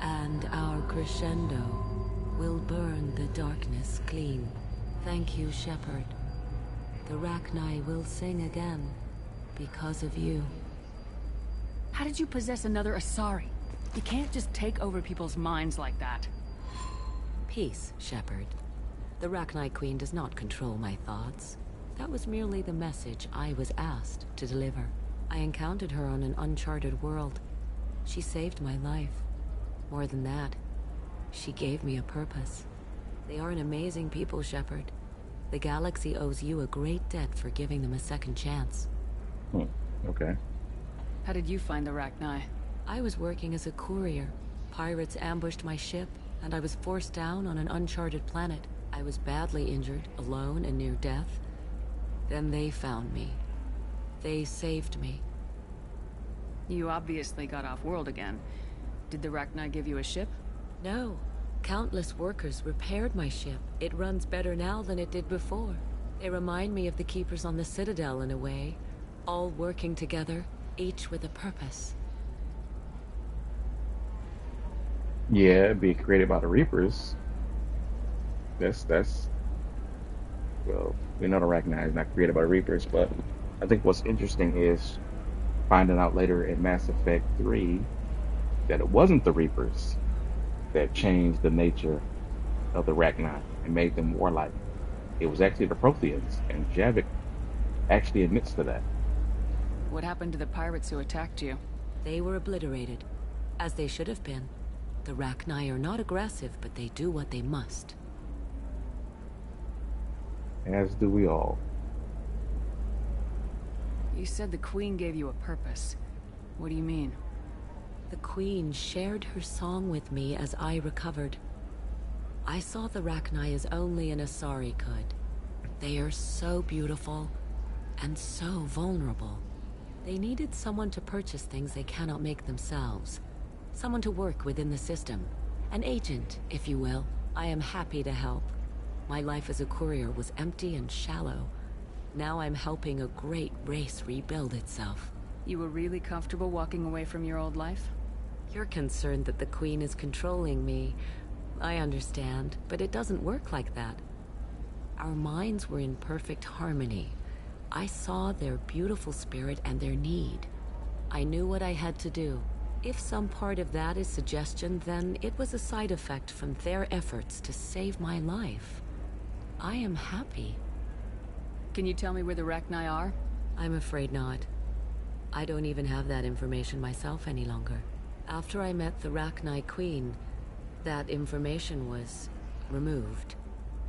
and our crescendo will burn the darkness clean. Thank you, Shepard. The Rachni will sing again because of you. How did you possess another Asari? You can't just take over people's minds like that. Peace, Shepard. The Rachni Queen does not control my thoughts. That was merely the message I was asked to deliver. I encountered her on an uncharted world. She saved my life. More than that, she gave me a purpose. They are an amazing people, Shepard. The galaxy owes you a great debt for giving them a second chance. Okay. How did you find the Rachni? I was working as a courier. Pirates ambushed my ship, and I was forced down on an uncharted planet. I was badly injured, alone and near death. Then they found me. They saved me. You obviously got off-world again. Did the Rachni give you a ship? No. Countless workers repaired my ship. It runs better now than it did before. They remind me of the Keepers on the Citadel in a way. All working together, each with a purpose. Yeah, be created by the Reapers. Well, we know the Rachni is not created by the Reapers, but I think what's interesting is finding out later in Mass Effect 3 that it wasn't the Reapers that changed the nature of the Rachni and made them warlike. It was actually the Protheans, and Javik actually admits to that. What happened to the pirates who attacked you? They were obliterated, as they should have been. The Rachni are not aggressive, but they do what they must. As do we all. You said the Queen gave you a purpose. What do you mean? The Queen shared her song with me as I recovered. I saw the Rachni as only an Asari could. They are so beautiful, and so vulnerable. They needed someone to purchase things they cannot make themselves. Someone to work within the system. An agent, if you will. I am happy to help. My life as a courier was empty and shallow. Now I'm helping a great race rebuild itself. You were really comfortable walking away from your old life? You're concerned that the Queen is controlling me. I understand, but it doesn't work like that. Our minds were in perfect harmony. I saw their beautiful spirit and their need. I knew what I had to do. If some part of that is suggestion, then it was a side effect from their efforts to save my life. I am happy. Can you tell me where the Rachni are? I'm afraid not. I don't even have that information myself any longer. After I met the Rachni Queen, that information was removed.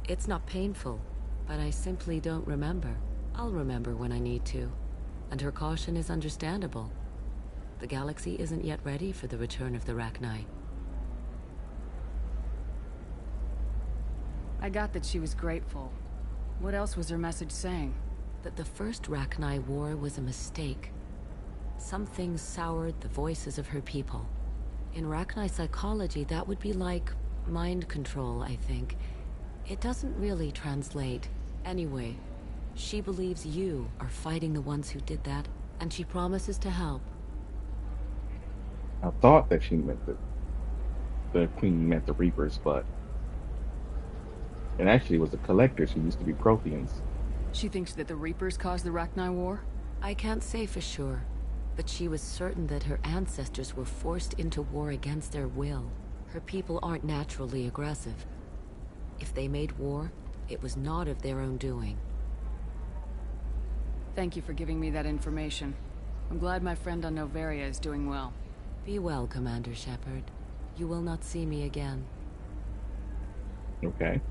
It's not painful, but I simply don't remember. I'll remember when I need to, and her caution is understandable. The galaxy isn't yet ready for the return of the Rachni. I got that she was grateful. What else was her message saying? That the first Rachni war was a mistake. Something soured the voices of her people. In Rachni psychology, that would be like mind control, I think. It doesn't really translate. Anyway, she believes you are fighting the ones who did that, and she promises to help. I thought that she meant the Queen meant the Reapers, but it actually was the Collectors who used to be Protheans. She thinks that the Reapers caused the Rachni War? I can't say for sure, but she was certain that her ancestors were forced into war against their will. Her people aren't naturally aggressive. If they made war, it was not of their own doing. Thank you for giving me that information. I'm glad my friend on Noveria is doing well. Be well, Commander Shepard. You will not see me again. Okay.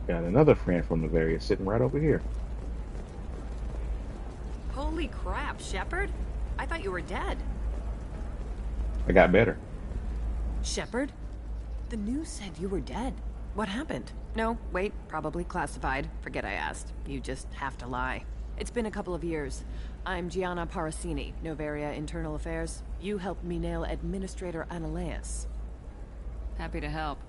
Got another friend from Noveria sitting right over here. Holy crap, Shepard? I thought you were dead. I got better. Shepard? The news said you were dead. What happened? No, wait, probably classified. Forget I asked. You just have to lie. It's been a couple of years. I'm Gianna Parasini, Noveria Internal Affairs. You helped me nail Administrator Analaeus. Happy to help.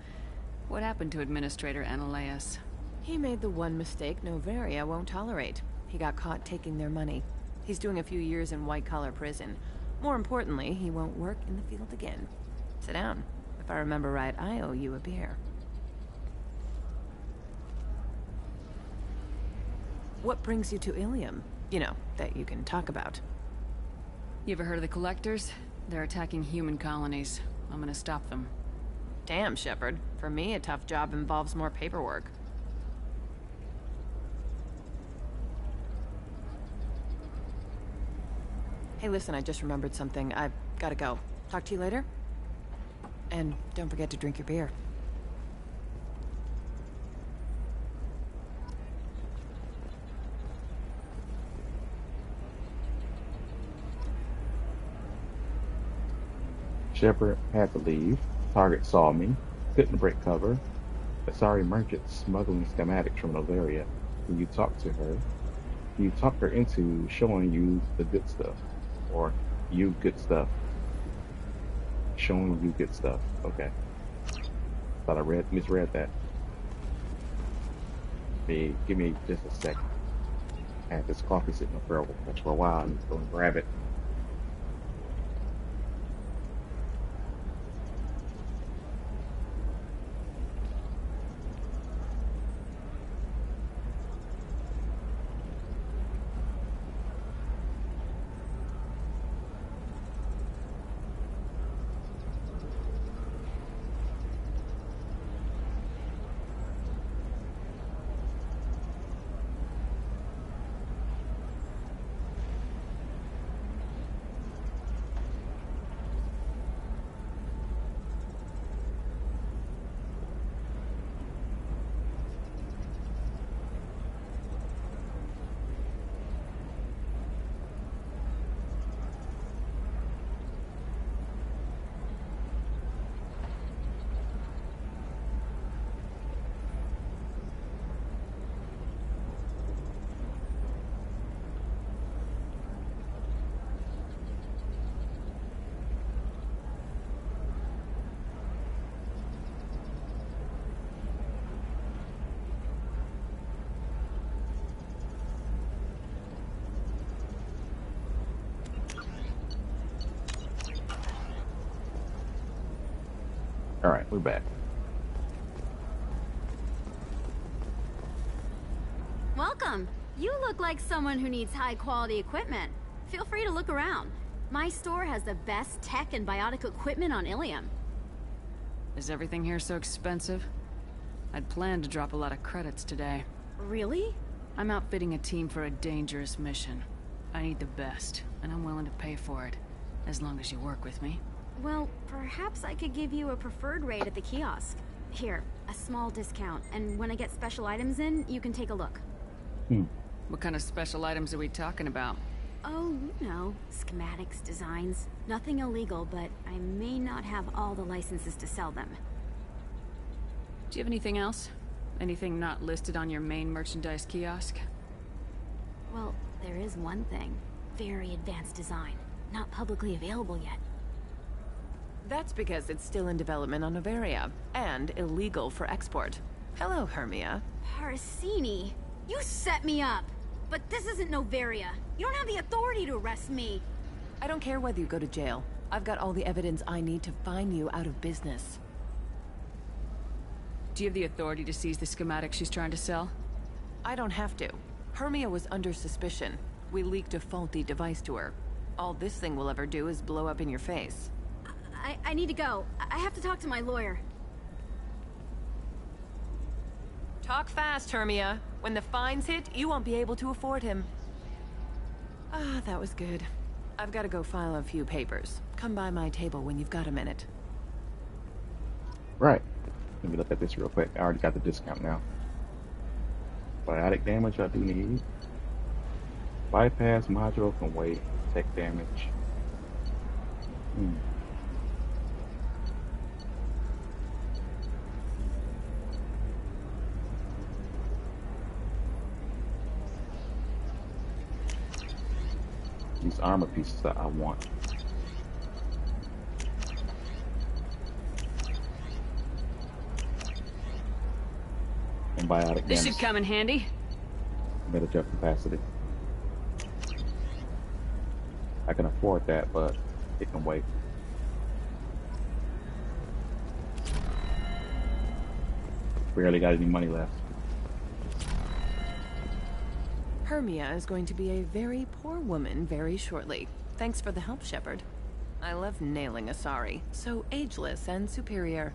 What happened to Administrator Analaeus? He made the one mistake Noveria won't tolerate. He got caught taking their money. He's doing a few years in white-collar prison. More importantly, he won't work in the field again. Sit down. If I remember right, I owe you a beer. What brings you to Ilium? You know, that you can talk about. You ever heard of the Collectors? They're attacking human colonies. I'm gonna stop them. Damn, Shepard. For me, a tough job involves more paperwork. Hey, listen, I just remembered something. I've gotta go. Talk to you later? And don't forget to drink your beer. Shepard had to leave. Target saw me. Couldn't break cover. Asari merchant smuggling schematics from Noveria. When you talked to her, you talked her into showing you the good stuff. Or you good stuff. Showing you good stuff. Okay. Thought I misread that. Give me just a second. I had this coffee sitting up there for a while. I need to go and grab it. Alright, we're back. Welcome. You look like someone who needs high-quality equipment. Feel free to look around. My store has the best tech and biotic equipment on Ilium. Is everything here so expensive? I'd planned to drop a lot of credits today. Really? I'm outfitting a team for a dangerous mission. I need the best, and I'm willing to pay for it, as long as you work with me. Well, perhaps I could give you a preferred rate at the kiosk. Here, a small discount, and when I get special items in, you can take a look. What kind of special items are we talking about? Oh, you know, schematics, designs. Nothing illegal, but I may not have all the licenses to sell them. Do you have anything else? Anything not listed on your main merchandise kiosk? Well, there is one thing. Very advanced design. Not publicly available yet. That's because it's still in development on Noveria, and illegal for export. Hello, Hermia. Parasini, you set me up! But this isn't Noveria. You don't have the authority to arrest me. I don't care whether you go to jail. I've got all the evidence I need to fine you out of business. Do you have the authority to seize the schematic she's trying to sell? I don't have to. Hermia was under suspicion. We leaked a faulty device to her. All this thing will ever do is blow up in your face. I need to go. I have to talk to my lawyer. Talk fast, Hermia. When the fines hit, you won't be able to afford him. Ah, that was good. I've got to go file a few papers. Come by my table when you've got a minute. Right. Let me look at this real quick. I already got the discount now. Biotic damage I do need. Bypass module can wait. Tech damage. These armor pieces that I want. And biotic damage. This should come in handy. Metajet capacity. I can afford that, but it can wait. Barely got any money left. Hermia is going to be a very poor woman very shortly. Thanks for the help, Shepard. I love nailing Asari. So ageless and superior.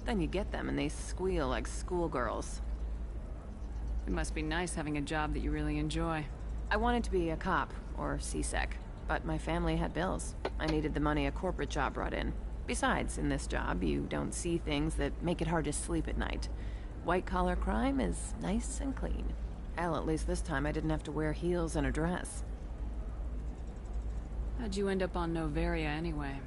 Then you get them and they squeal like schoolgirls. It must be nice having a job that you really enjoy. I wanted to be a cop, or CSEC, but my family had bills. I needed the money a corporate job brought in. Besides, in this job, you don't see things that make it hard to sleep at night. White-collar crime is nice and clean. Hell, at least this time I didn't have to wear heels and a dress. How'd you end up on Noveria anyway?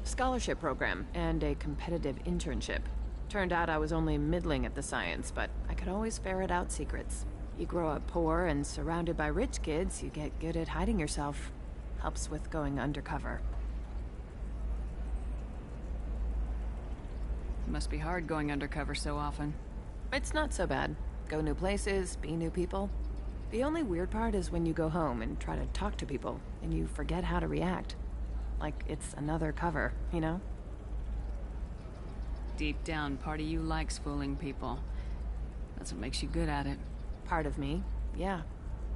Scholarship program and a competitive internship. Turned out I was only middling at the science, but I could always ferret out secrets. You grow up poor and surrounded by rich kids, you get good at hiding yourself. Helps with going undercover. It must be hard going undercover so often. It's not so bad. Go new places, be new people. The only weird part is when you go home and try to talk to people, and you forget how to react. Like it's another cover, you know? Deep down, part of you likes fooling people. That's what makes you good at it. Part of me, yeah.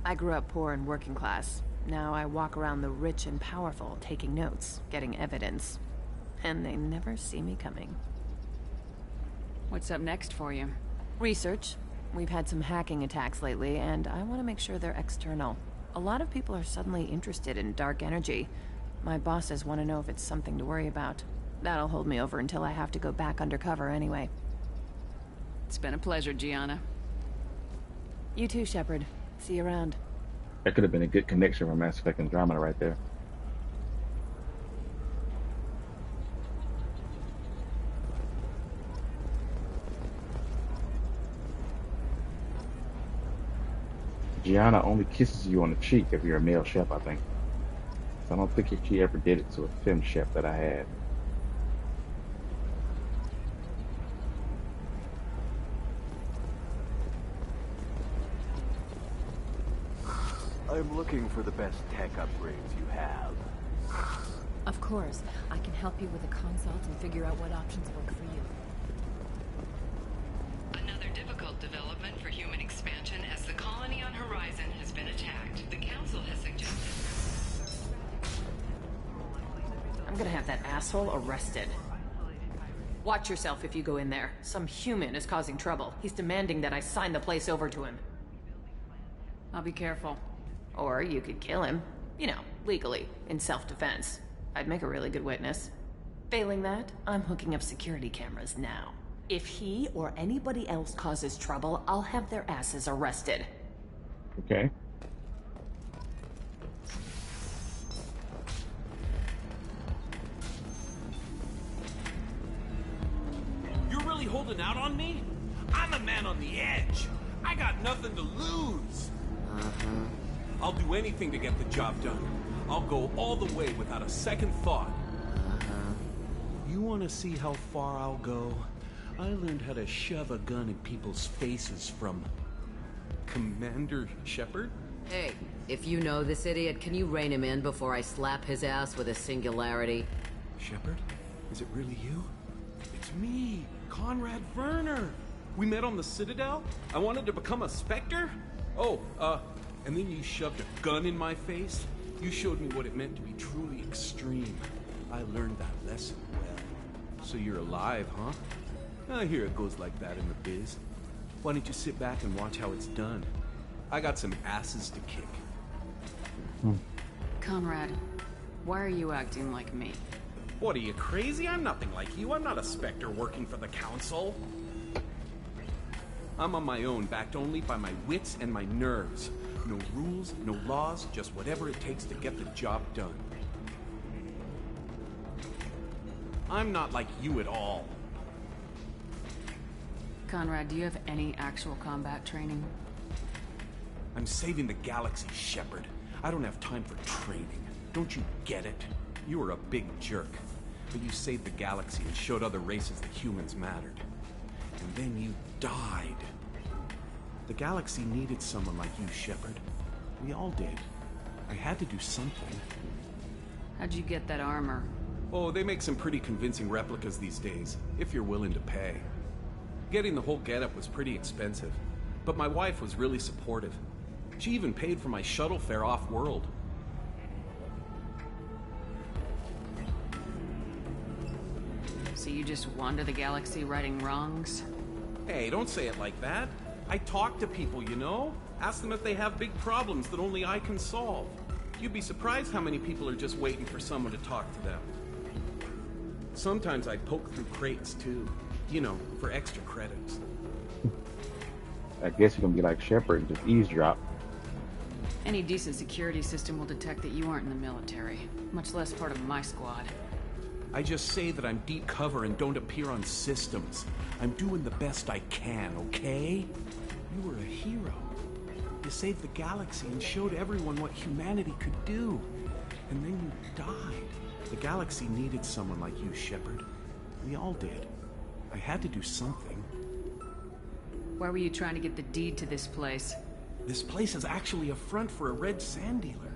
I grew up poor and working class. Now I walk around the rich and powerful, taking notes, getting evidence. And they never see me coming. What's up next for you? Research. We've had some hacking attacks lately, and I want to make sure they're external. A lot of people are suddenly interested in dark energy. My bosses want to know if it's something to worry about. That'll hold me over until I have to go back undercover anyway. It's been a pleasure, Gianna. You too, Shepard. See you around. That could have been a good connection from Mass Effect Andromeda right there. Gianna only kisses you on the cheek if you're a male chef, I think. So I don't think she ever did it to a femme chef that I had. I'm looking for the best tech upgrades you have. Of course. I can help you with a consult and figure out what options work for you. I'm gonna have that asshole arrested. Watch yourself if you go in there. Some human is causing trouble. He's demanding that I sign the place over to him. I'll be careful. Or you could kill him. You know, legally, in self-defense. I'd make a really good witness. Failing that, I'm hooking up security cameras now. If he or anybody else causes trouble, I'll have their asses arrested. Okay. You're really holding out on me? I'm a man on the edge. I got nothing to lose. I'll do anything to get the job done. I'll go all the way without a second thought. You want to see how far I'll go? I learned how to shove a gun in people's faces from Commander Shepard? Hey, if you know this idiot, can you rein him in before I slap his ass with a singularity? Shepard? Is it really you? It's me, Conrad Werner. We met on the Citadel. I wanted to become a Spectre. Oh, and then you shoved a gun in my face. You showed me what it meant to be truly extreme. I learned that lesson well. So you're alive, huh? I hear it goes like that in the biz. Why don't you sit back and watch how it's done? I got some asses to kick. Conrad, why are you acting like me? What, are you crazy? I'm nothing like you. I'm not a Spectre working for the Council. I'm on my own, backed only by my wits and my nerves. No rules, no laws, just whatever it takes to get the job done. I'm not like you at all. Conrad, do you have any actual combat training? I'm saving the galaxy, Shepard. I don't have time for training. Don't you get it? You were a big jerk, but you saved the galaxy and showed other races that humans mattered. And then you died. The galaxy needed someone like you, Shepard. We all did. I had to do something. How'd you get that armor? Oh, they make some pretty convincing replicas these days, if you're willing to pay. Getting the whole getup was pretty expensive, but my wife was really supportive. She even paid for my shuttle fare off-world. So you just wander the galaxy righting wrongs? Hey, don't say it like that. I talk to people, you know? Ask them if they have big problems that only I can solve. You'd be surprised how many people are just waiting for someone to talk to them. Sometimes I poke through crates, too. You know, for extra credits. I guess you're gonna be like Shepard and just eavesdrop. Any decent security system will detect that you aren't in the military, much less part of my squad. I just say that I'm deep cover and don't appear on systems. I'm doing the best I can, okay? You were a hero. You saved the galaxy and showed everyone what humanity could do. And then you died. The galaxy needed someone like you, Shepard. We all did. I had to do something. Why were you trying to get the deed to this place? This place is actually a front for a red sand dealer.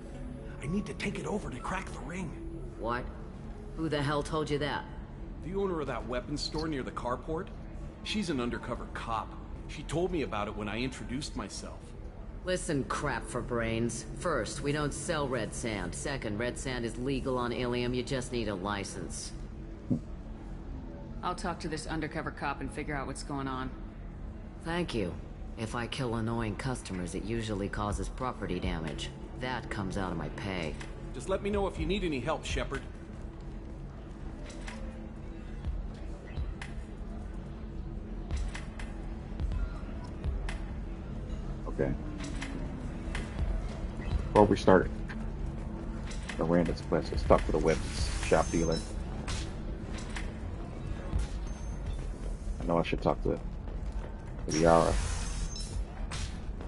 I need to take it over to crack the ring. What? Who the hell told you that? The owner of that weapons store near the carport. She's an undercover cop. She told me about it when I introduced myself. Listen, crap for brains. First, we don't sell red sand. Second, red sand is legal on Ilium. You just need a license. I'll talk to this undercover cop and figure out what's going on. Thank you. If I kill annoying customers, it usually causes property damage. That comes out of my pay. Just let me know if you need any help, Shepard. Okay. Before we start Miranda's quest, let's talk to the weapons shop dealer. I know I should talk to Liara.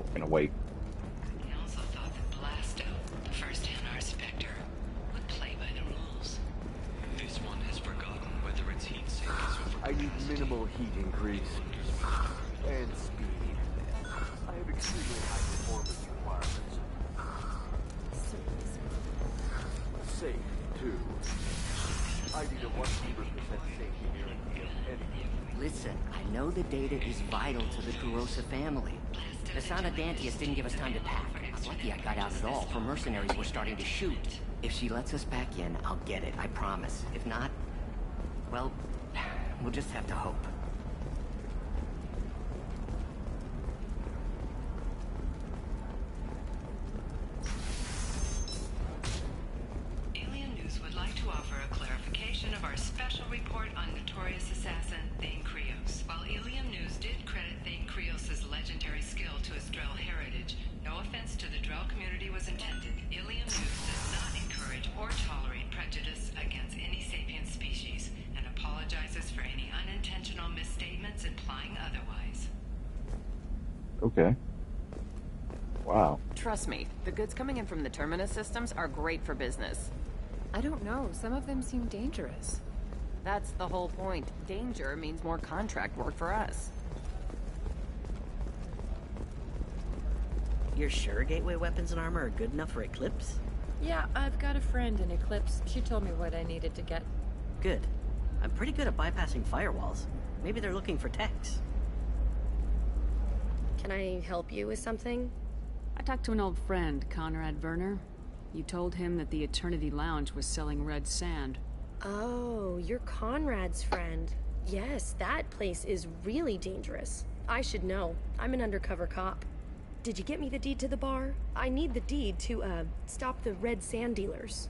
We're gonna wait. He also thought that Blasto, the first NR Spectre, would play by the rules. This one has forgotten whether its heat sink is over. I need minimal heat increase and speed. I have extremely high performance requirements. Safe, too. I need a 100% safety guarantee of anything. Listen, I know Coded data is vital to the Kurosa family. The son of Dantius didn't give us time to pack. I'm lucky I got out at all, for mercenaries were starting to shoot. If she lets us back in, I'll get it, I promise. If not, well, we'll just have to hope. Alien News would like to offer a clarification of our special report on notorious assassin Thane Krios. While Alien News did credit Thane Krios' legendary skill to his Drell heritage, no offense to the Drell community was intended. Alien News does not encourage or tolerate prejudice against any sapient species, and apologizes for any unintentional misstatements implying otherwise. Okay. Wow. Trust me, the goods coming in from the Terminus systems are great for business. I don't know, some of them seem dangerous. That's the whole point. Danger means more contract work for us. You're sure Gateway weapons and armor are good enough for Eclipse? Yeah, I've got a friend in Eclipse. She told me what I needed to get. Good. I'm pretty good at bypassing firewalls. Maybe they're looking for techs. Can I help you with something? I talked to an old friend, Conrad Werner. You told him that the Eternity Lounge was selling red sand. Oh, you're Conrad's friend. Yes, that place is really dangerous. I should know. I'm an undercover cop. Did you get me the deed to the bar? I need the deed to, stop the red sand dealers.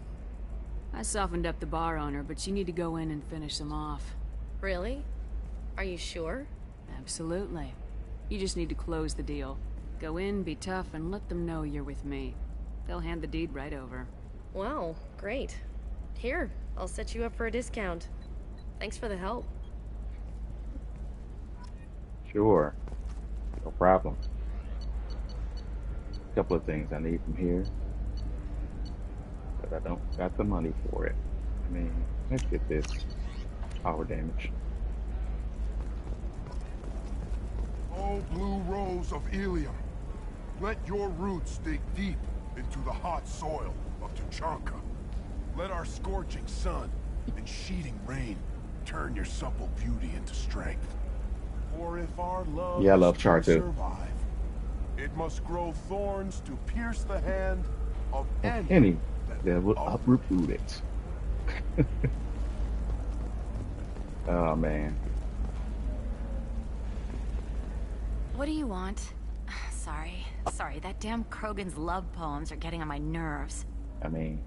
I softened up the bar owner, but you need to go in and finish them off. Really? Are you sure? Absolutely. You just need to close the deal. Go in, be tough, and let them know you're with me. They'll hand the deed right over. Wow, great. Here, I'll set you up for a discount. Thanks for the help. Sure. No problem. A couple of things I need from here, but I don't got the money for it. I mean, let's get this power damage. Oh, blue rose of Ilium, let your roots dig deep into the hot soil of Tuchanka. Let our scorching sun and sheeting rain turn your supple beauty into strength. For if our love I love is Char to too. survive, it must grow thorns to pierce the hand of Any that will uproot it. Oh man. What do you want? Sorry, that damn Krogan's love poems are getting on my nerves. I mean,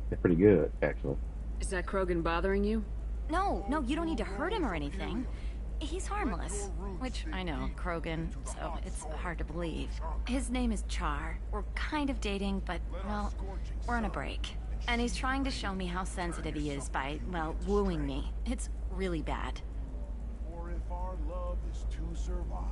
they're pretty good, actually. Is that Krogan bothering you? No, you don't need to hurt him or anything. He's harmless. Which, I know, Krogan, so it's hard to believe. His name is Char. We're kind of dating, but, well, we're on a break. And he's trying to show me how sensitive he is by, well, wooing me. It's really bad. For if our love is to survive,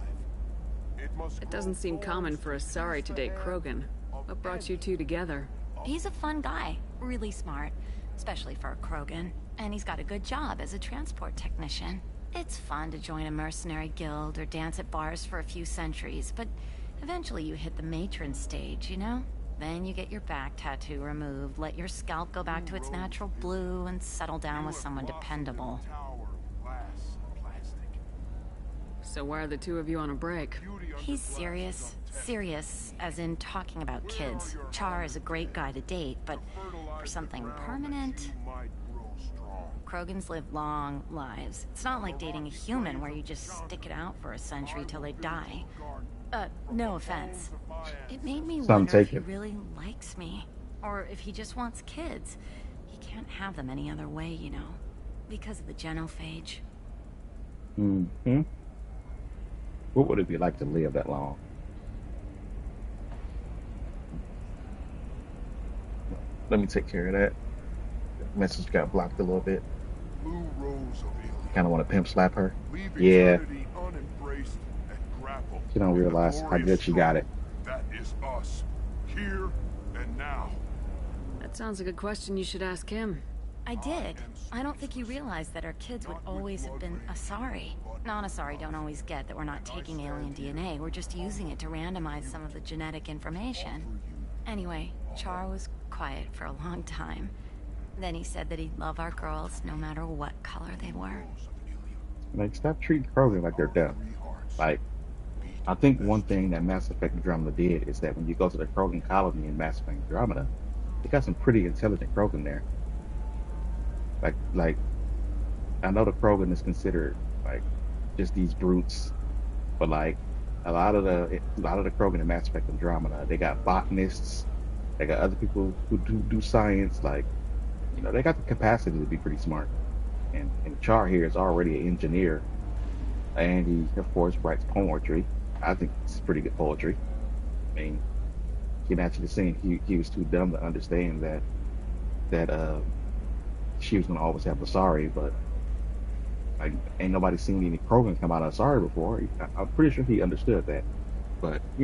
It doesn't seem common for Asari to date Krogan. What brought you two together? He's a fun guy. Really smart. Especially for a Krogan. And he's got a good job as a transport technician. It's fun to join a mercenary guild or dance at bars for a few centuries, but eventually you hit the matron stage, you know? Then you get your back tattoo removed, let your scalp go back to its natural blue, and settle down with someone dependable. So why are the two of you on a break? He's serious. Serious, as in talking about kids. Char is a great guy to date, but for something permanent... Krogans live long lives. It's not like dating a human where you just stick it out for a century till they die. No offense. It made me wonder if he really likes me. Or if he just wants kids. He can't have them any other way, you know. Because of the genophage. Mm-hmm. What would it be like to live that long? Let me take care of that. The message got blocked a little bit. Blue rose of Ilium. Kind of want to pimp slap her. Leave Yeah. eternity unembraced and grapple She don't with the realize how glorious good she got it. That is us, here and now. That sounds like a question you should ask him. I did. I don't think you realized that our kids would always have been Asari. Non-Asari don't always get that we're not taking alien DNA, we're just using it to randomize some of the genetic information. Anyway, Char was quiet for a long time. Then he said that he'd love our girls no matter what color they were. Like, stop treating Krogan like they're dumb. Like, I think one thing that Mass Effect Andromeda did is that when you go to the Krogan colony in Mass Effect Andromeda, they got some pretty intelligent Krogan there. Like I know the Krogan is considered like just these brutes, but like a lot of the Krogan in Mass Effect Andromeda, they got botanists, they got other people who do science. Like, they got the capacity to be pretty smart. And Char here is already an engineer, and he of course writes poetry. I think it's pretty good poetry. I mean, you can actually see he was too dumb to understand that she was gonna always have Asari, but like ain't nobody seen any Krogan come out of Asari before. I'm pretty sure he understood that, but I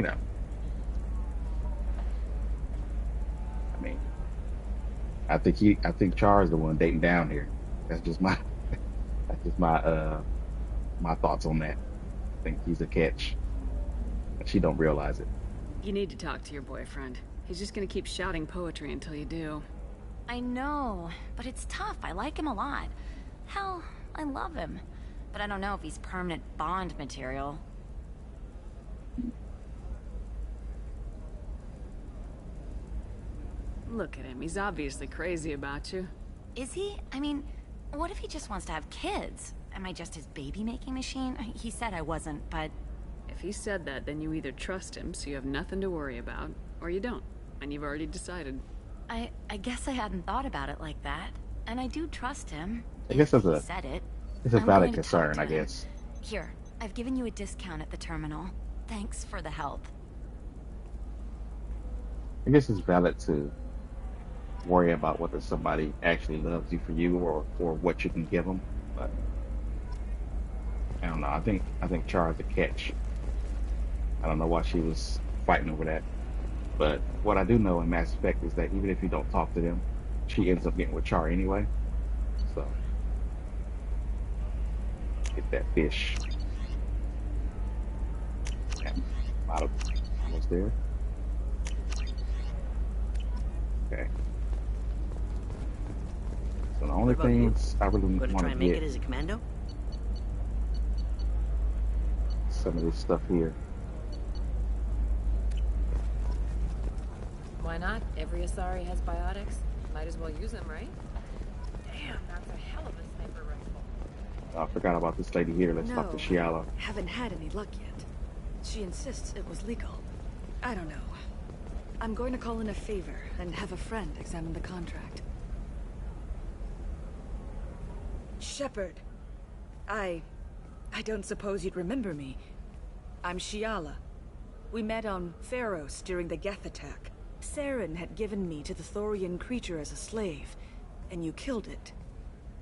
mean, I think Char is the one dating down here. That's just my my thoughts on that. I think he's a catch. She don't realize it. You need to talk to your boyfriend. He's just gonna keep shouting poetry until you do. I know, but it's tough. I like him a lot. Hell, I love him. But I don't know if he's permanent Bond material. Look at him. He's obviously crazy about you. Is he? I mean, what if he just wants to have kids? Am I just his baby-making machine? He said I wasn't, but... If he said that, then you either trust him, so you have nothing to worry about, or you don't, and you've already decided. I guess I hadn't thought about it like that. And I do trust him. I guess that's he said it. It's a I'm valid going to concern, talk I to him. guess. Here, I've given you a discount at the terminal. Thanks for the help. I guess it's valid to worry about whether somebody actually loves you for you or what you can give them. But I don't know. I think Char's a catch. I don't know why she was fighting over that. But what I do know in Mass Effect is that even if you don't talk to them, she ends up getting with Char anyway. So get that fish. Yeah, almost there. Okay. So the only What about you? things I really Gonna want try to and make get it as a commando? some of this stuff here. Why not? Every Asari has biotics. Might as well use them, right? Damn, that's a hell of a sniper rifle. I forgot about this lady here. Let's talk to Shiala. Haven't had any luck yet. She insists it was legal. I don't know. I'm going to call in a favor and have a friend examine the contract. Shepard. I don't suppose you'd remember me. I'm Shiala. We met on Pharos during the Geth attack. Saren had given me to the Thorian creature as a slave, and you killed it.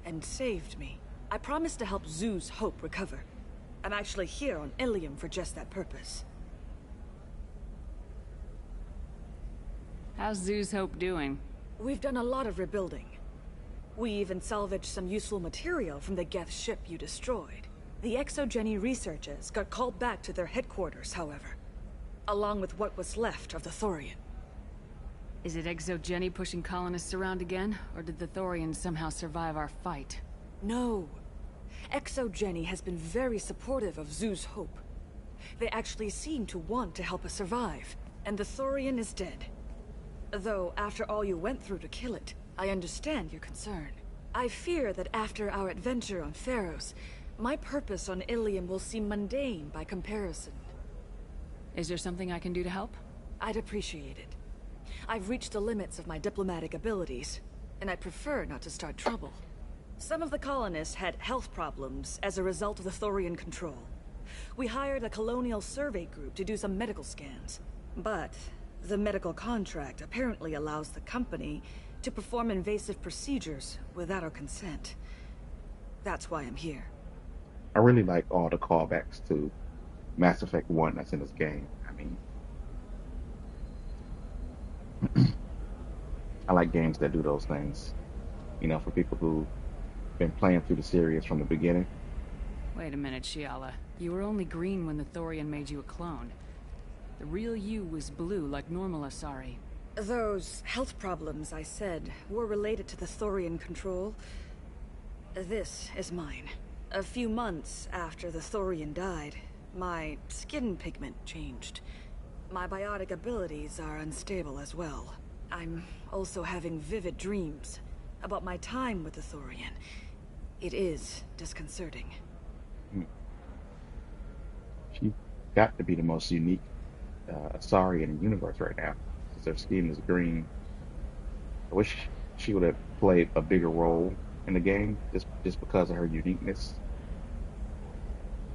And saved me. I promised to help Zoo's Hope recover. I'm actually here on Ilium for just that purpose. How's Zoo's Hope doing? We've done a lot of rebuilding. We even salvaged some useful material from the Geth ship you destroyed. The Exogeny researchers got called back to their headquarters, however, along with what was left of the Thorian. Is it Exogeny pushing colonists around again, or did the Thorians somehow survive our fight? No. Exogeny has been very supportive of Zoo's Hope. They actually seem to want to help us survive, and the Thorian is dead. Though, after all you went through to kill it, I understand your concern. I fear that after our adventure on Pharos, my purpose on Ilium will seem mundane by comparison. Is there something I can do to help? I'd appreciate it. I've reached the limits of my diplomatic abilities, and I prefer not to start trouble. Some of the colonists had health problems as a result of the Thorian control. We hired a colonial survey group to do some medical scans. But the medical contract apparently allows the company to perform invasive procedures without our consent. That's why I'm here. I really like all the callbacks to Mass Effect 1 that's in this game. I mean, I like games that do those things. You know, for people who've been playing through the series from the beginning. Wait a minute, Shiala. You were only green when the Thorian made you a clone. The real you was blue, like normal Asari. Those health problems I said were related to the Thorian control. This is mine. A few months after the Thorian died, my skin pigment changed. My biotic abilities are unstable as well. I'm also having vivid dreams about my time with the Thorian. It is disconcerting. She got to be the most unique Asari in the universe right now, since her skin is green. I wish she would have played a bigger role in the game, just because of her uniqueness.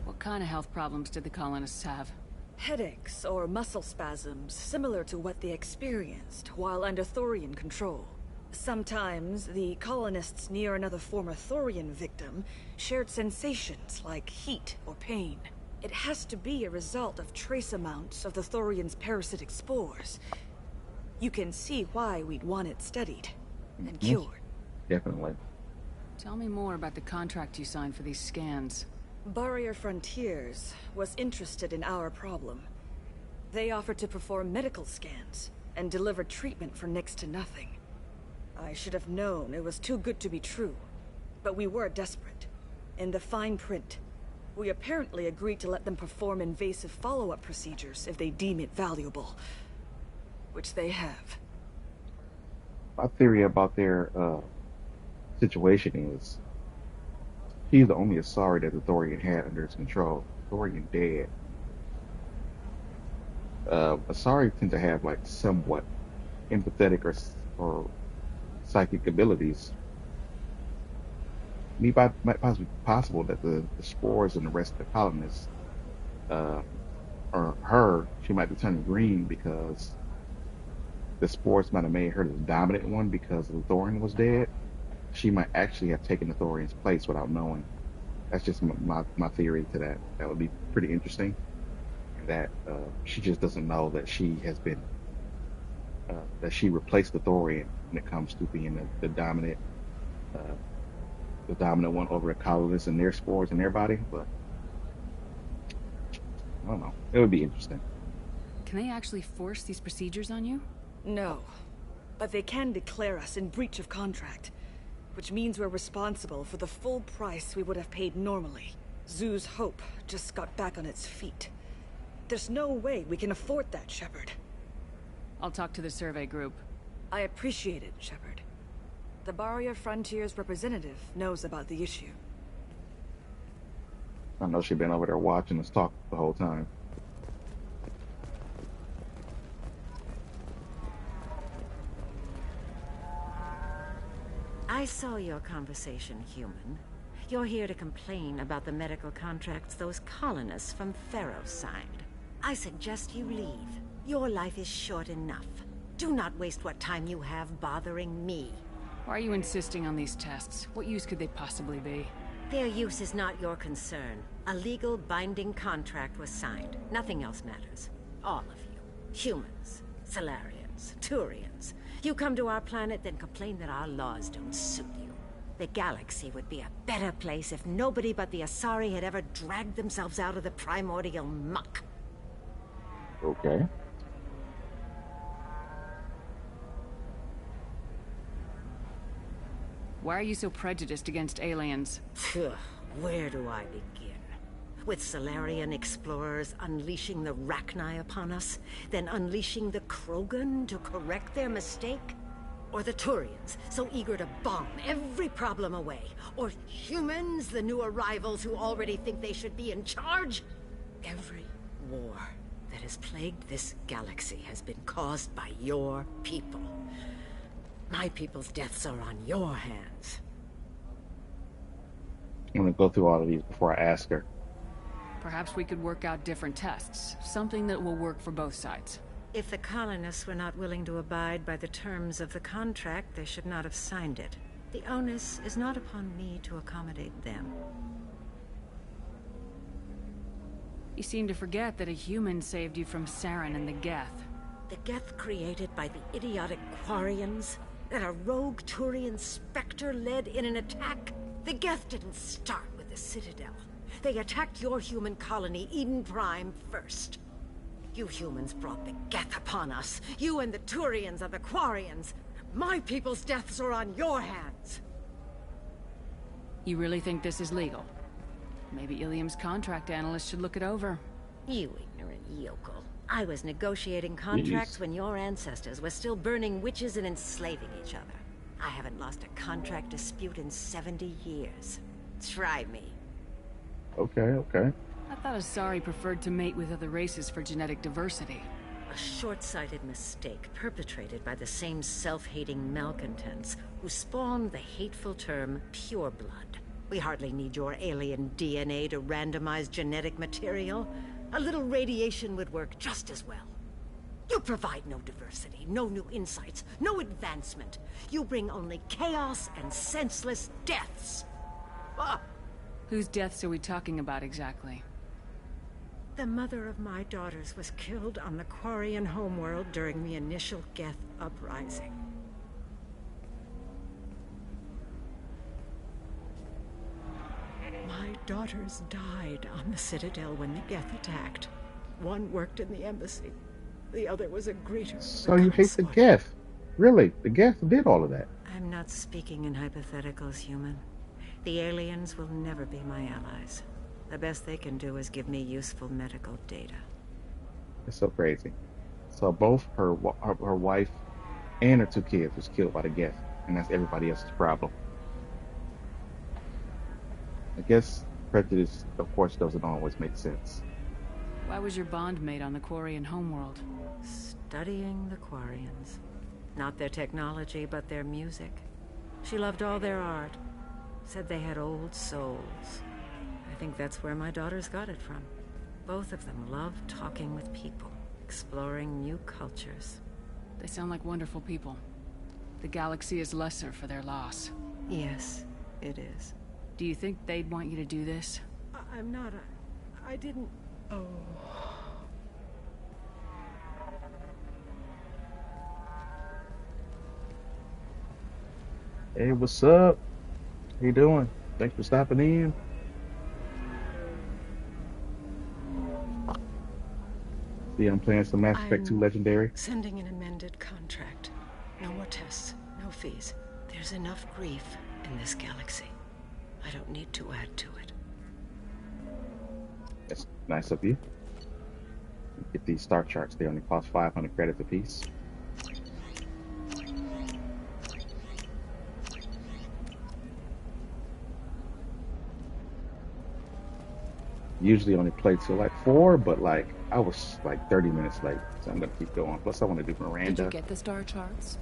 What kind of health problems did the colonists have? Headaches or muscle spasms, similar to what they experienced while under Thorian control. Sometimes, the colonists near another former Thorian victim shared sensations like heat or pain. It has to be a result of trace amounts of the Thorian's parasitic spores. You can see why we'd want it studied and cured. Definitely. Tell me more about the contract you signed for these scans. Barrier Frontiers was interested in our problem. They offered to perform medical scans and deliver treatment for next to nothing. I should have known it was too good to be true, but we were desperate. In the fine print, we apparently agreed to let them perform invasive follow-up procedures if they deem it valuable. Which they have. My theory about their situation is he's the only Asari that the Thorian had under his control. Thorian dead. Asari tend to have like somewhat empathetic or psychic abilities. It might possibly be possible that the spores and the rest of the colonists, or her, she might be turning green because the spores might have made her the dominant one because the Thorian was dead. She might actually have taken the Thorian's place without knowing. That's just my theory to that. That would be pretty interesting. That she just doesn't know that she has been, that she replaced the Thorian when it comes to being the dominant one over the colonists and their spores in their body. But I don't know. It would be interesting. Can they actually force these procedures on you? No, but they can declare us in breach of contract, which means we're responsible for the full price we would have paid normally. Zoo's hope just got back on its feet. There's no way we can afford that, Shepard. I'll talk to the survey group. I appreciate it, Shepard. The Barrier Frontiers representative knows about the issue. I know she's been over there watching us talk the whole time. I saw your conversation, human. You're here to complain about the medical contracts those colonists from Pharaoh signed. I suggest you leave. Your life is short enough. Do not waste what time you have bothering me. Why are you insisting on these tests? What use could they possibly be? Their use is not your concern. A legal binding contract was signed. Nothing else matters. All of you. Humans, Salarians, Turians. You come to our planet, then complain that our laws don't suit you. The galaxy would be a better place if nobody but the Asari had ever dragged themselves out of the primordial muck. Okay. Why are you so prejudiced against aliens? Where do I begin? With Salarian explorers unleashing the Rachni upon us, then unleashing the Krogan to correct their mistake? Or the Turians, so eager to bomb every problem away? Or humans, the new arrivals who already think they should be in charge? Every war that has plagued this galaxy has been caused by your people. My people's deaths are on your hands. I'm gonna go through all of these before I ask her. Perhaps we could work out different tests. Something that will work for both sides. If the colonists were not willing to abide by the terms of the contract, they should not have signed it. The onus is not upon me to accommodate them. You seem to forget that a human saved you from Saren and the Geth. The Geth created by the idiotic Quarians? That a rogue Turian Spectre led in an attack? The Geth didn't start with the Citadel. They attacked your human colony, Eden Prime, first. You humans brought the Geth upon us. You and the Turians are the Quarians. My people's deaths are on your hands. You really think this is legal? Maybe Ilium's contract analyst should look it over. You ignorant yokel. I was negotiating contracts Jeez. when your ancestors were still burning witches and enslaving each other. I haven't lost a contract dispute in 70 years. Try me. Okay, okay. I thought Asari preferred to mate with other races for genetic diversity. A short-sighted mistake perpetrated by the same self-hating malcontents who spawned the hateful term pureblood. We hardly need your alien DNA to randomize genetic material. A little radiation would work just as well. You provide no diversity, no new insights, no advancement. You bring only chaos and senseless deaths. Ah! Whose deaths are we talking about exactly? The mother of my daughters was killed on the Quarian homeworld during the initial Geth uprising. My daughters died on the Citadel when the Geth attacked. One worked in the embassy. The other was a greeter. So you hate the Geth? Really? The Geth did all of that? I'm not speaking in hypotheticals, human. The aliens will never be my allies. The best they can do is give me useful medical data. It's so crazy. So both her wife and her 2 kids was killed by the Geth, and that's everybody else's problem. I guess prejudice, of course, doesn't always make sense. Why was your bond made on the Quarian homeworld? Studying the Quarians. Not their technology, but their music. She loved all their art. Said they had old souls. I think that's where my daughters got it from. Both of them love talking with people, exploring new cultures. They sound like wonderful people. The galaxy is lesser for their loss. Yes, it is. Do you think they'd want you to do this? I'm not. I didn't. Oh. Hey, what's up? How you doing? Thanks for stopping in. See, I'm playing some Mass Effect 2 Legendary. Sending an amended contract. No more tests, no fees. There's enough grief in this galaxy. I don't need to add to it. That's nice of you. Get these star charts. They only cost 500 credits apiece. Usually only play till like 4, but like I was like 30 minutes late, so I'm gonna keep going. Plus I want to do Miranda. Did you get the star charts?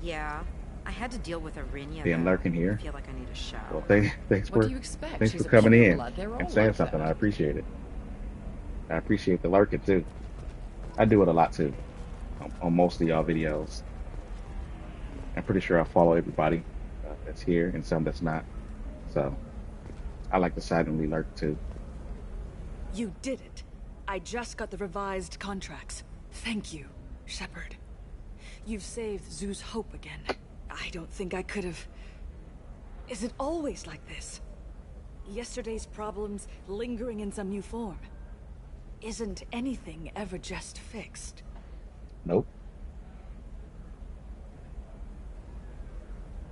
Yeah, I had to deal with Arinia. Being lurking here. I feel like I need a shower. Well, thanks What for do you expect? thanks She's for a coming in pureblood. They're all and saying like something. that. I appreciate it. I appreciate the lurking too. I do it a lot too on most of y'all videos. I'm pretty sure I follow everybody that's here and some that's not. So I like to silently lurk too. You did it. I just got the revised contracts. Thank you, Shepard. You've saved Zoo's hope again. I don't think I could have... Is it always like this? Yesterday's problems lingering in some new form. Isn't anything ever just fixed? Nope.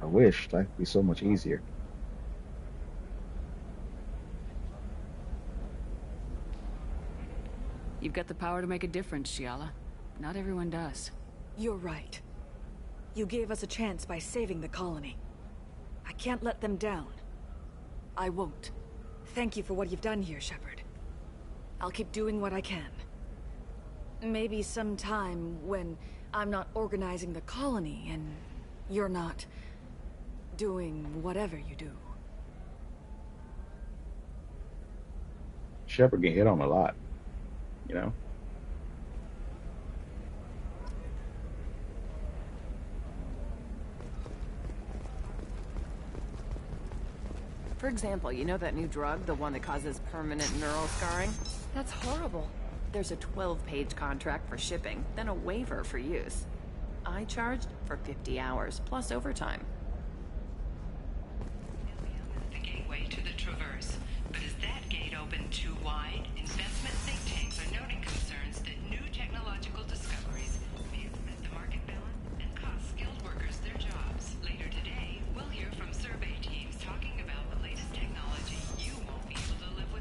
I wish life would be so much easier. You've got the power to make a difference, Shiala. Not everyone does. You're right. You gave us a chance by saving the colony. I can't let them down. I won't. Thank you for what you've done here, Shepard. I'll keep doing what I can. Maybe sometime when I'm not organizing the colony and you're not doing whatever you do. Shepard get hit on a lot, you know? For example, you know that new drug, the one that causes permanent neural scarring? That's horrible. There's a 12-page contract for shipping, then a waiver for use. I charged for 50 hours, plus overtime. The gateway to the Traverse. But is that gate open too wide? Investment think tanks are noting concerns that new technological discoveries may upset the market balance and cost skilled workers their jobs. Later today, we'll hear from survey teams talking about the latest technology you won't be able to live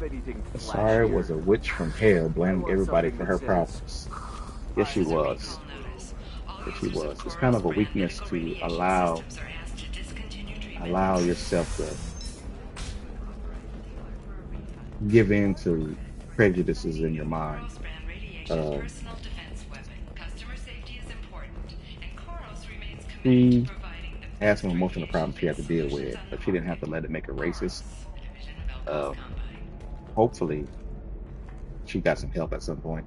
have anything Asari flashier? was a witch from hell, blaming everybody for her problems. Yes, she was. Yes, she was. It's kind of a weakness to allow yourself to give in to prejudices in your mind. She had some emotional problems she had to deal with, but she didn't have to let it make her racist. Hopefully, she got some help at some point.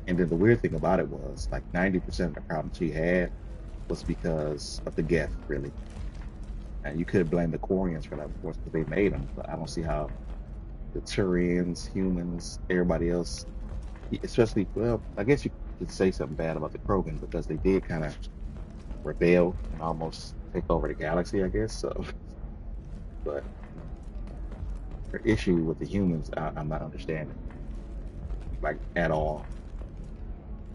And then the weird thing about it was, like 90% of the problems she had was because of the Geth, really. And you could blame the Quarians for that, of course, because they made them. But I don't see how the Turians, humans, everybody else, especially, well, I guess you could say something bad about the Krogan because they did kind of rebel and almost take over the galaxy, I guess. So, but her issue with the humans, I'm not understanding, like, at all.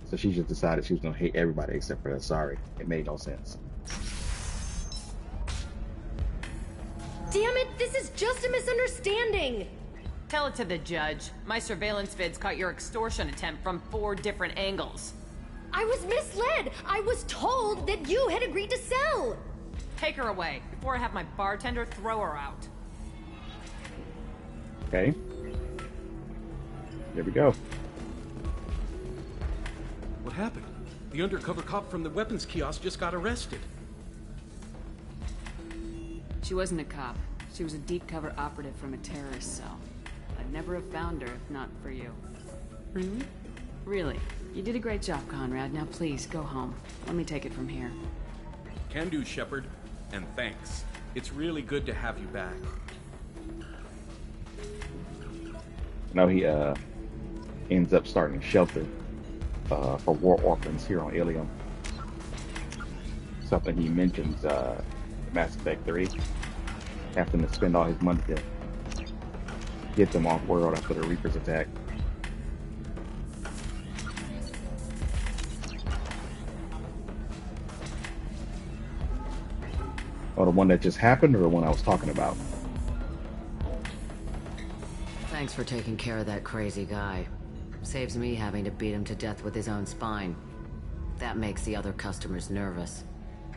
So she just decided she was going to hate everybody except for Asari. It made no sense. Damn it, this is just a misunderstanding! Tell it to the judge. My surveillance vids caught your extortion attempt from 4 different angles. I was misled! I was told that you had agreed to sell! Take her away, before I have my bartender throw her out. Okay. There we go. What happened? The undercover cop from the weapons kiosk just got arrested. She wasn't a cop. She was a deep cover operative from a terrorist cell. I'd never have found her if not for you. Really? Really. You did a great job, Conrad. Now please, go home. Let me take it from here. Can do, Shepard. And thanks. It's really good to have you back. Now he ends up starting a shelter for war orphans here on Ilium. Something he mentions Mass Effect 3, having to spend all his money to get them off world after the Reapers attack. Oh, the one that just happened, or the one I was talking about? Thanks for taking care of that crazy guy. Saves me having to beat him to death with his own spine. That makes the other customers nervous.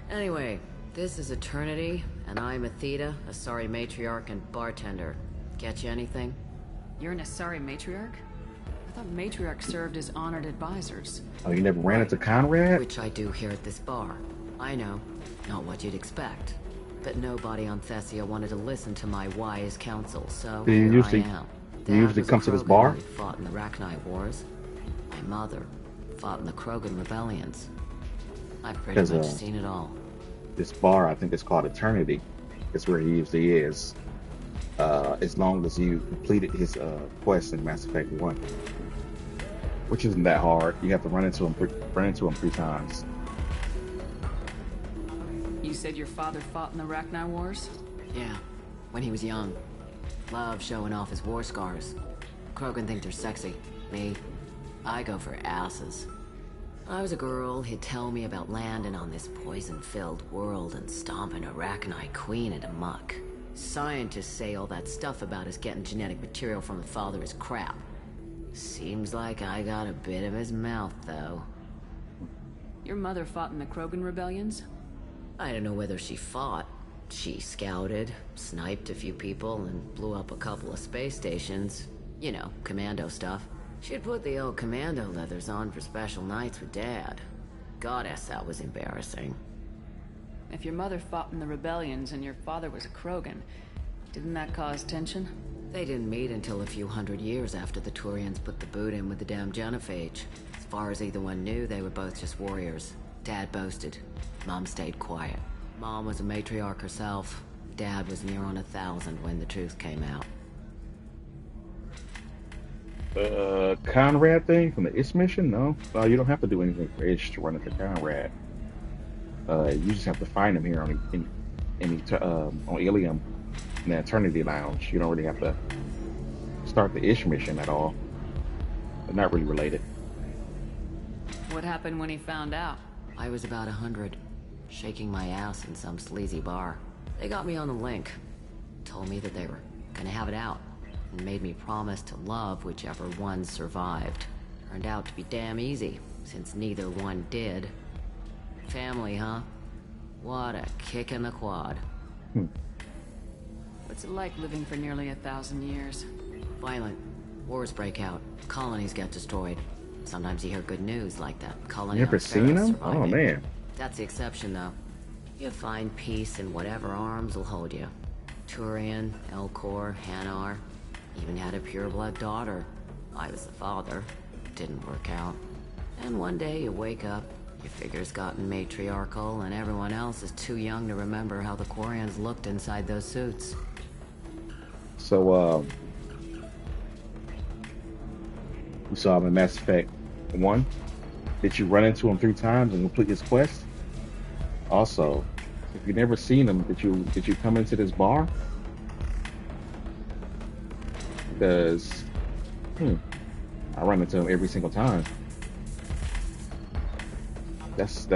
Anyway, this is Eternity, and I'm Athena, Asari matriarch and bartender. Get you anything? You're an Asari matriarch? I thought matriarchs served as honored advisors. Oh, you never ran into Conrad? Which I do here at this bar. I know, not what you'd expect. But nobody on Thessia wanted to listen to my wise counsel, so Do you here usually, I am. do you usually was a come to this Krogan bar? who fought in the Rachni Wars. My mother fought in the Krogan rebellions. I've pretty There's much a- seen it all. This bar, I think it's called Eternity. It's where he usually is. As long as you completed his quest in Mass Effect 1. Which isn't that hard. You have to run into him 3 times. You said your father fought in the Rachni Wars? Yeah, when he was young. Loved showing off his war scars. Krogan think they're sexy. Me, I go for asses. I was a girl, he'd tell me about landing on this poison-filled world and stomping a Rachni queen into muck. Scientists say all that stuff about us getting genetic material from the father is crap. Seems like I got a bit of his mouth, though. Your mother fought in the Krogan rebellions? I don't know whether she fought. She scouted, sniped a few people, and blew up a couple of space stations. You know, commando stuff. She'd put the old commando leathers on for special nights with Dad. Goddess, that was embarrassing. If your mother fought in the rebellions and your father was a Krogan, didn't that cause tension? They didn't meet until a few hundred years after the Turians put the boot in with the damn Genophage. As far as either one knew, they were both just warriors. Dad boasted. Mom stayed quiet. Mom was a matriarch herself. Dad was near on 1,000 when the truth came out. Conrad thing from the IS mission? No. You don't have to do anything for IS to run into Conrad. You just have to find him here on Ilium in the Eternity Lounge. You don't really have to start the IS mission at all. They're not really related. What happened when he found out? I was about 100, shaking my ass in some sleazy bar. They got me on the link. Told me that they were gonna have it out. and made me promise to love whichever one survived. Turned out to be damn easy, since neither one did. Family, huh? What a kick in the quad. What's it like living for nearly 1,000 years? Violent. Wars break out. Colonies get destroyed. Sometimes you hear good news like that colony. You ever seen them? Oh, man. That's the exception, though. You find peace in whatever arms will hold you. Turian, Elcor, Hanar. Even had a pureblood daughter. I was the father. Didn't work out. And one day you wake up, your figure's gotten matriarchal, and everyone else is too young to remember how the Quarians looked inside those suits. So, you saw him in Mass Effect 1. Did you run into him 3 times and complete his quest? Also, if you never seen him, did you come into this bar? Because, I run into him every single time. That's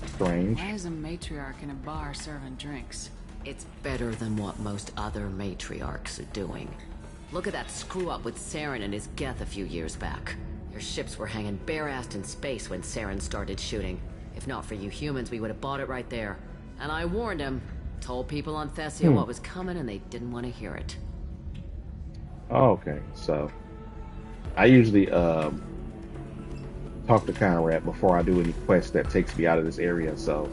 strange. Why is a matriarch in a bar serving drinks? It's better than what most other matriarchs are doing. Look at that screw-up with Saren and his Geth a few years back. Your ships were hanging bare-assed in space when Saren started shooting. If not for you humans, we would have bought it right there. And I warned him. Told people on Thessia what was coming, and they didn't want to hear it. Oh, okay, so I usually talk to Conrad before I do any quest that takes me out of this area. So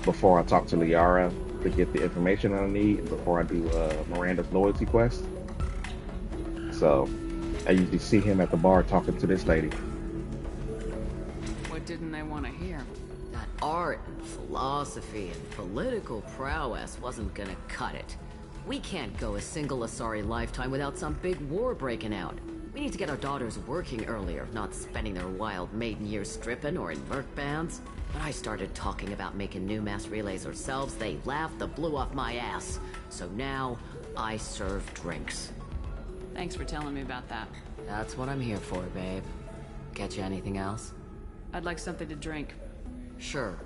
before I talk to Liara to get the information that I need, and before I do Miranda's loyalty quest. So I usually see him at the bar talking to this lady. What didn't they want to hear? That art and philosophy and political prowess wasn't gonna cut it. We can't go a single Asari lifetime without some big war breaking out. We need to get our daughters working earlier, not spending their wild maiden years stripping or in merc bands. When I started talking about making new mass relays ourselves, they laughed the blue off my ass. So now, I serve drinks. Thanks for telling me about that. That's what I'm here for, babe. Get you anything else? I'd like something to drink. Sure.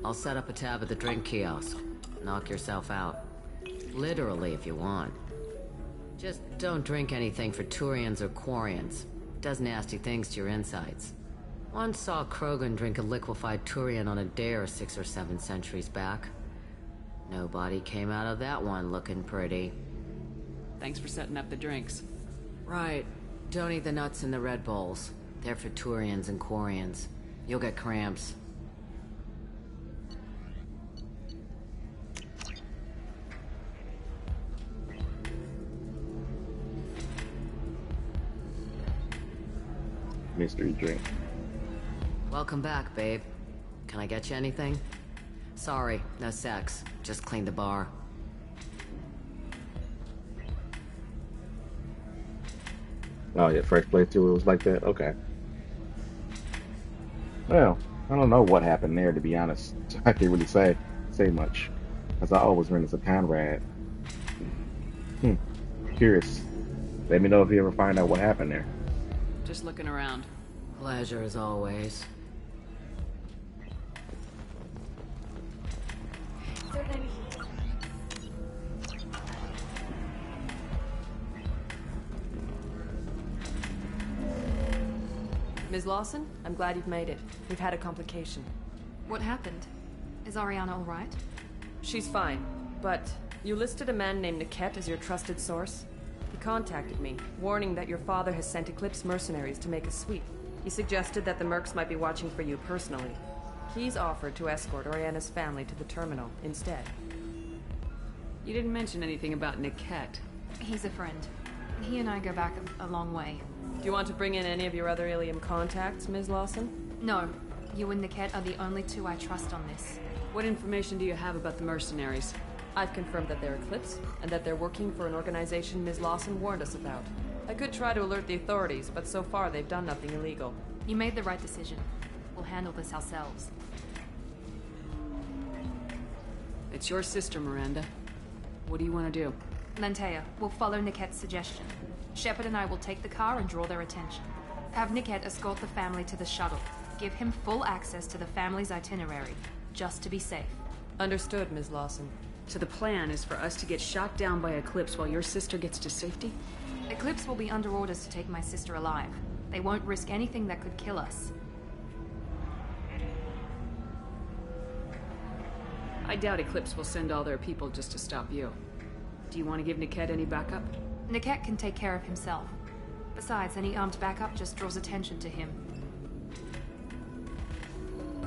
I'll set up a tab at the drink kiosk. Knock yourself out. Literally, if you want. Just don't drink anything for Turians or Quarians. Does nasty things to your insides. Once saw Krogan drink a liquefied Turian on a dare 6 or 7 centuries back. Nobody came out of that one looking pretty. Thanks for setting up the drinks. Right. Don't eat the nuts in the Red Bowls. They're for Turians and Quarians. You'll get cramps. Mystery drink. Welcome back, babe. Can I get you anything? Sorry, no sex. Just cleaned the bar. Oh yeah, first playthrough it was like that? Okay. Well, I don't know what happened there, to be honest. I can't really say much. Because I always run into Conrad. Curious. Let me know if you ever find out what happened there. Just looking around. Pleasure as always. Ms. Lawson, I'm glad you've made it. We've had a complication. What happened? Is Ariana all right? She's fine, but you listed a man named Niket as your trusted source. He contacted me, warning that your father has sent Eclipse mercenaries to make a sweep. He suggested that the mercs might be watching for you personally. He's offered to escort Oriana's family to the terminal instead. You didn't mention anything about Niket. He's a friend. He and I go back a long way. Do you want to bring in any of your other Ilium contacts, Ms. Lawson? No. You and Niket are the only two I trust on this. What information do you have about the mercenaries? I've confirmed that they're Eclipse, and that they're working for an organization Ms. Lawson warned us about. I could try to alert the authorities, but so far they've done nothing illegal. You made the right decision. We'll handle this ourselves. It's your sister, Miranda. What do you want to do? Lantea, we'll follow Niket's suggestion. Shepard and I will take the car and draw their attention. Have Niket escort the family to the shuttle. Give him full access to the family's itinerary, just to be safe. Understood, Ms. Lawson. So the plan is for us to get shot down by Eclipse while your sister gets to safety? Eclipse will be under orders to take my sister alive. They won't risk anything that could kill us. I doubt Eclipse will send all their people just to stop you. Do you want to give Niket any backup? Niket can take care of himself. Besides, any armed backup just draws attention to him.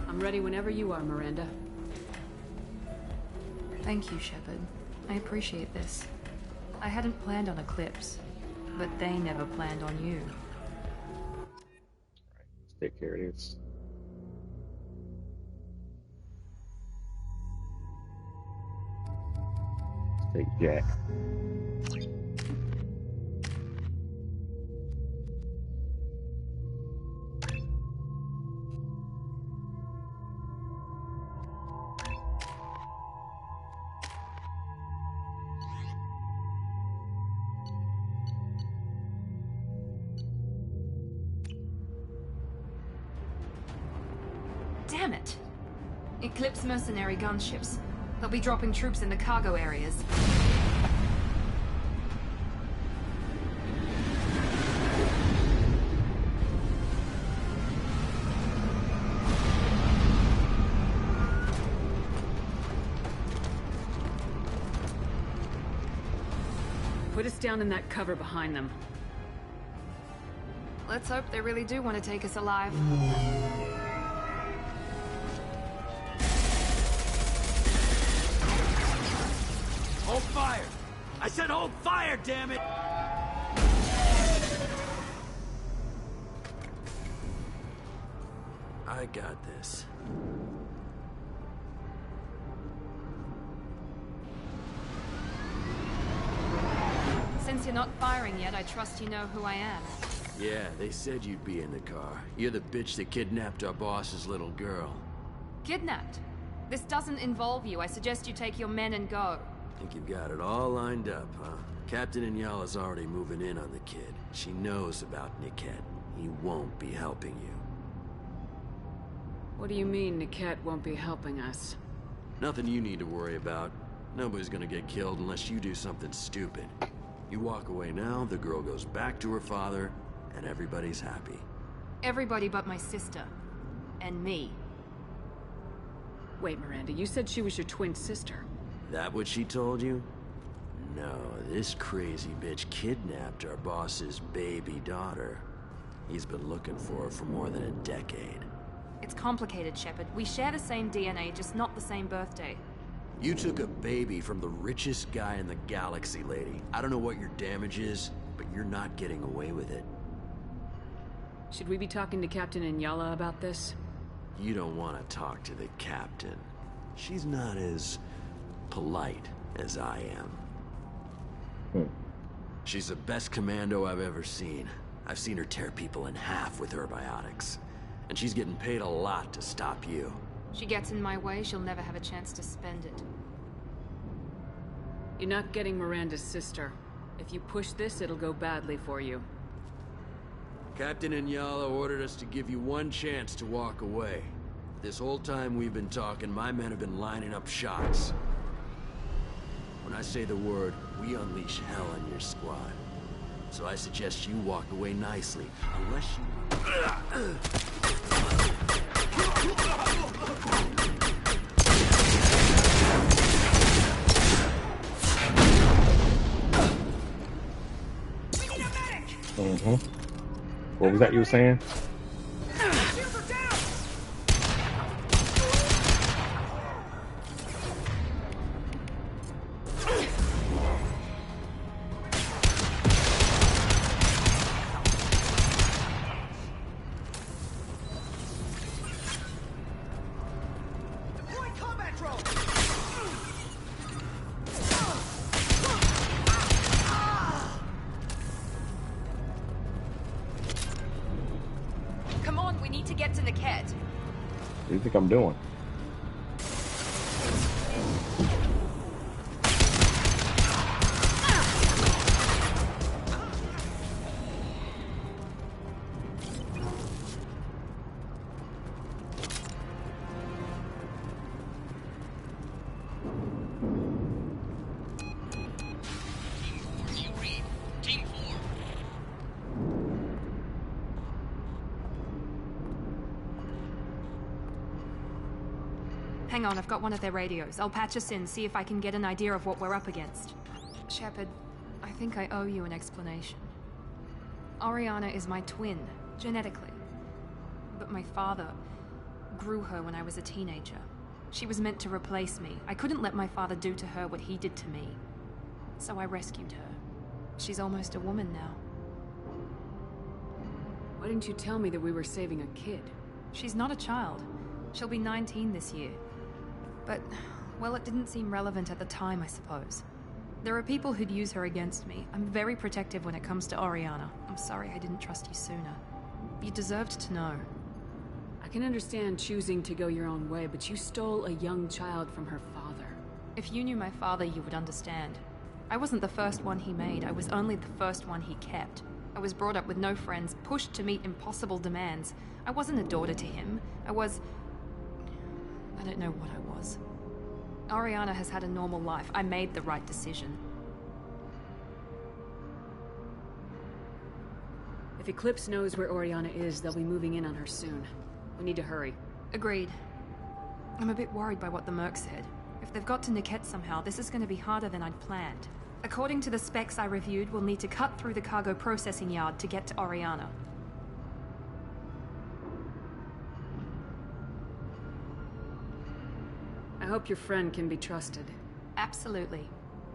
I'm ready whenever you are, Miranda. Thank you, Shepard. I appreciate this. I hadn't planned on Eclipse, but they never planned on you. Let's take care of this. Let's take Jack. Damn it! Eclipse mercenary gunships. They'll be dropping troops in the cargo areas. Put us down in that cover behind them. Let's hope they really do want to take us alive. Hold fire! I said hold fire, damn it! I got this. Since you're not firing yet, I trust you know who I am. Yeah, they said you'd be in the car. You're the bitch that kidnapped our boss's little girl. Kidnapped? This doesn't involve you. I suggest you take your men and go. Think you've got it all lined up, huh? Captain Inyala's already moving in on the kid. She knows about Niket. He won't be helping you. What do you mean Niket won't be helping us? Nothing you need to worry about. Nobody's gonna get killed unless you do something stupid. You walk away now, the girl goes back to her father, and everybody's happy. Everybody but my sister. And me. Wait, Miranda, you said she was your twin sister. That what she told you? No, this crazy bitch kidnapped our boss's baby daughter. He's been looking for her for more than a decade. It's complicated, Shepard. We share the same DNA, just not the same birthday. You took a baby from the richest guy in the galaxy, lady. I don't know what your damage is, but you're not getting away with it. Should we be talking to Captain Inyala about this? You don't want to talk to the captain. She's not as polite as I am. She's the best commando I've ever seen. I've seen her tear people in half with her biotics. And she's getting paid a lot to stop you. She gets in my way, she'll never have a chance to spend it. You're not getting Miranda's sister. If you push this, it'll go badly for you. Captain Inyala ordered us to give you one chance to walk away. This whole time we've been talking, my men have been lining up shots. When I say the word, we unleash hell on your squad. So I suggest you walk away nicely, unless you... What was that you were saying? Come on, we need to get to Niket. What do you think I'm doing? Hang on, I've got one of their radios. I'll patch us in, see if I can get an idea of what we're up against. Shepard, I think I owe you an explanation. Oriana is my twin, genetically. But my father grew her when I was a teenager. She was meant to replace me. I couldn't let my father do to her what he did to me. So I rescued her. She's almost a woman now. Why didn't you tell me that we were saving a kid? She's not a child. She'll be 19 this year. But, well, it didn't seem relevant at the time, I suppose. There are people who'd use her against me. I'm very protective when it comes to Oriana. I'm sorry I didn't trust you sooner. You deserved to know. I can understand choosing to go your own way, but you stole a young child from her father. If you knew my father, you would understand. I wasn't the first one he made. I was only the first one he kept. I was brought up with no friends, pushed to meet impossible demands. I wasn't a daughter to him. I don't know what I was. Oriana has had a normal life. I made the right decision. If Eclipse knows where Oriana is, they'll be moving in on her soon. We need to hurry. Agreed. I'm a bit worried by what the Merc said. If they've got to Niket somehow, this is going to be harder than I'd planned. According to the specs I reviewed, we'll need to cut through the cargo processing yard to get to Oriana. I hope your friend can be trusted. Absolutely.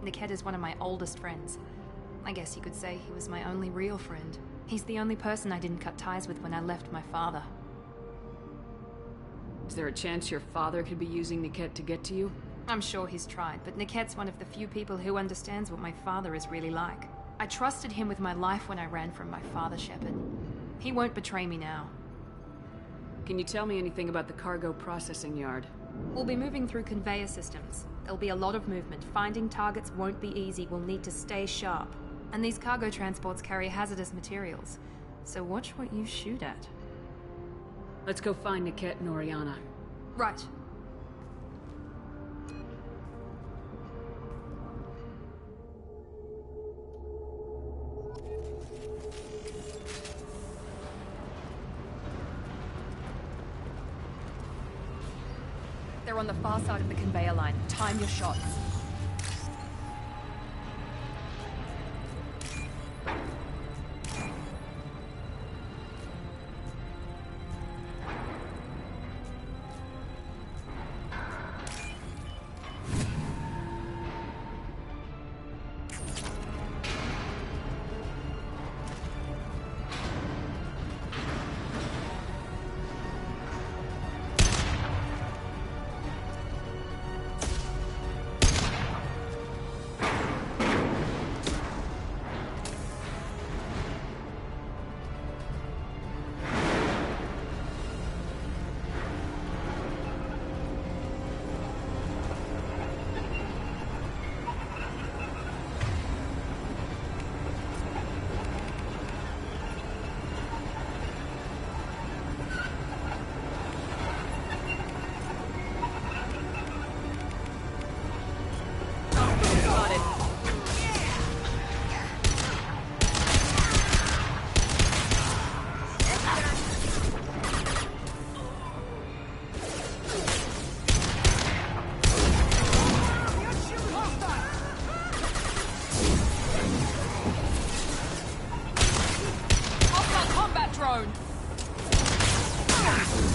Niket is one of my oldest friends. I guess you could say he was my only real friend. He's the only person I didn't cut ties with when I left my father. Is there a chance your father could be using Niket to get to you? I'm sure he's tried, but Niket's one of the few people who understands what my father is really like. I trusted him with my life when I ran from my father, Shepard. He won't betray me now. Can you tell me anything about the cargo processing yard? We'll be moving through conveyor systems. There'll be a lot of movement. Finding targets won't be easy. We'll need to stay sharp. And these cargo transports carry hazardous materials. So watch what you shoot at. Let's go find Niket and Oriana. Right. They're on the far side of the conveyor line. Time your shots.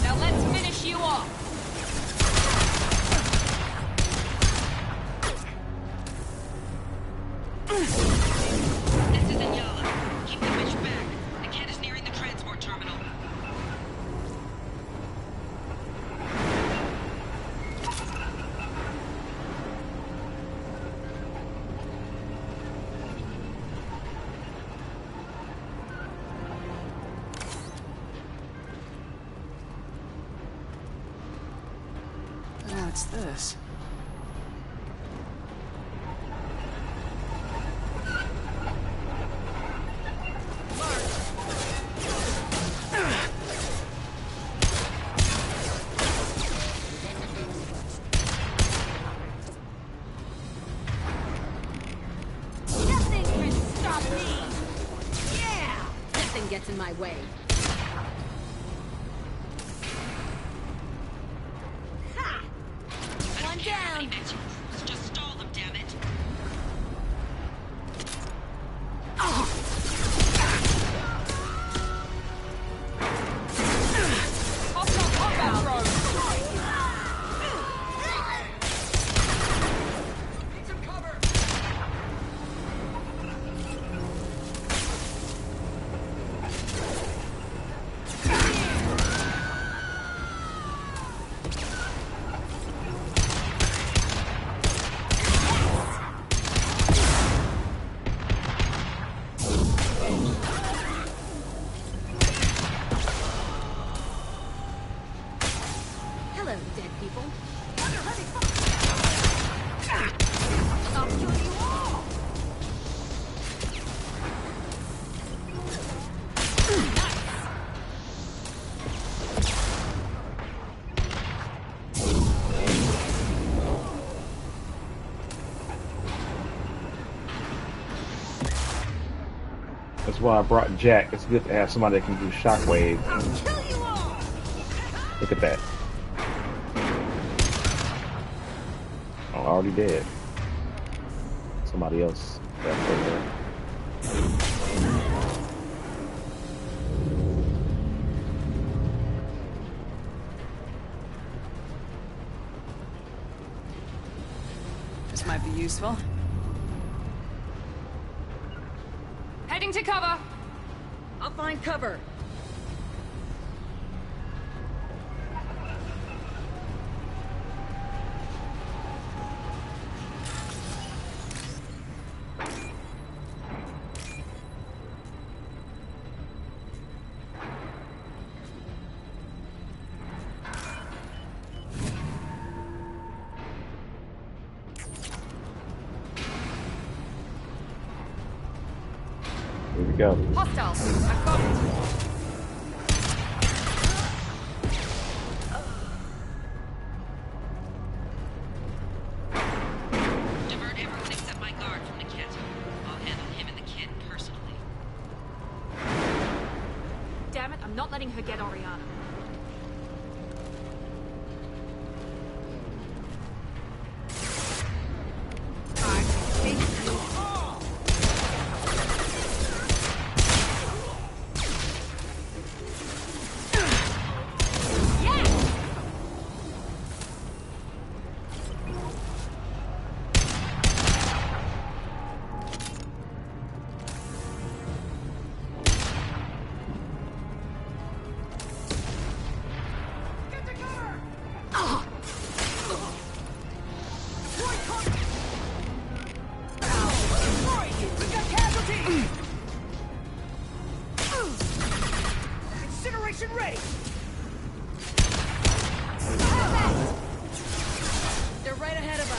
Now let's finish you off. This is Inyala. Keep the bitch back. The cat is nearing the transport terminal. What's this? Nothing can stop me! Yeah! Nothing gets in my way. Ha! Hello, dead people. I'll kill you all! That's why I brought Jack. It's good to have somebody that can do shockwave. Look at that. Oh, already dead. Somebody else left over there. This might be useful. Heading to cover! I'll find cover. Here we go. Hostiles! I've got it! Divert everyone except my guard from the kit. I'll handle him and the kid personally. Damn it, I'm not letting her get Oriana. They're right ahead of us.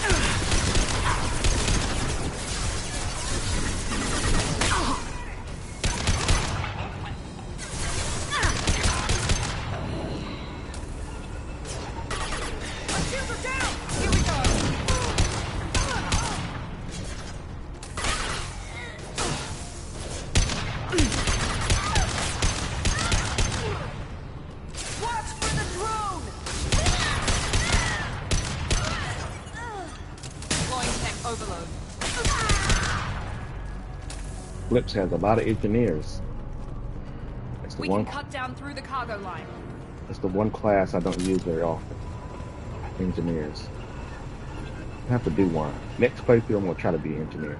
Overload. Flips has a lot of engineers. That's the We one. can cut down through the cargo line. That's the one class I don't use very often. Engineers. I have to do one. Next playthrough, I'm gonna try to be an engineer.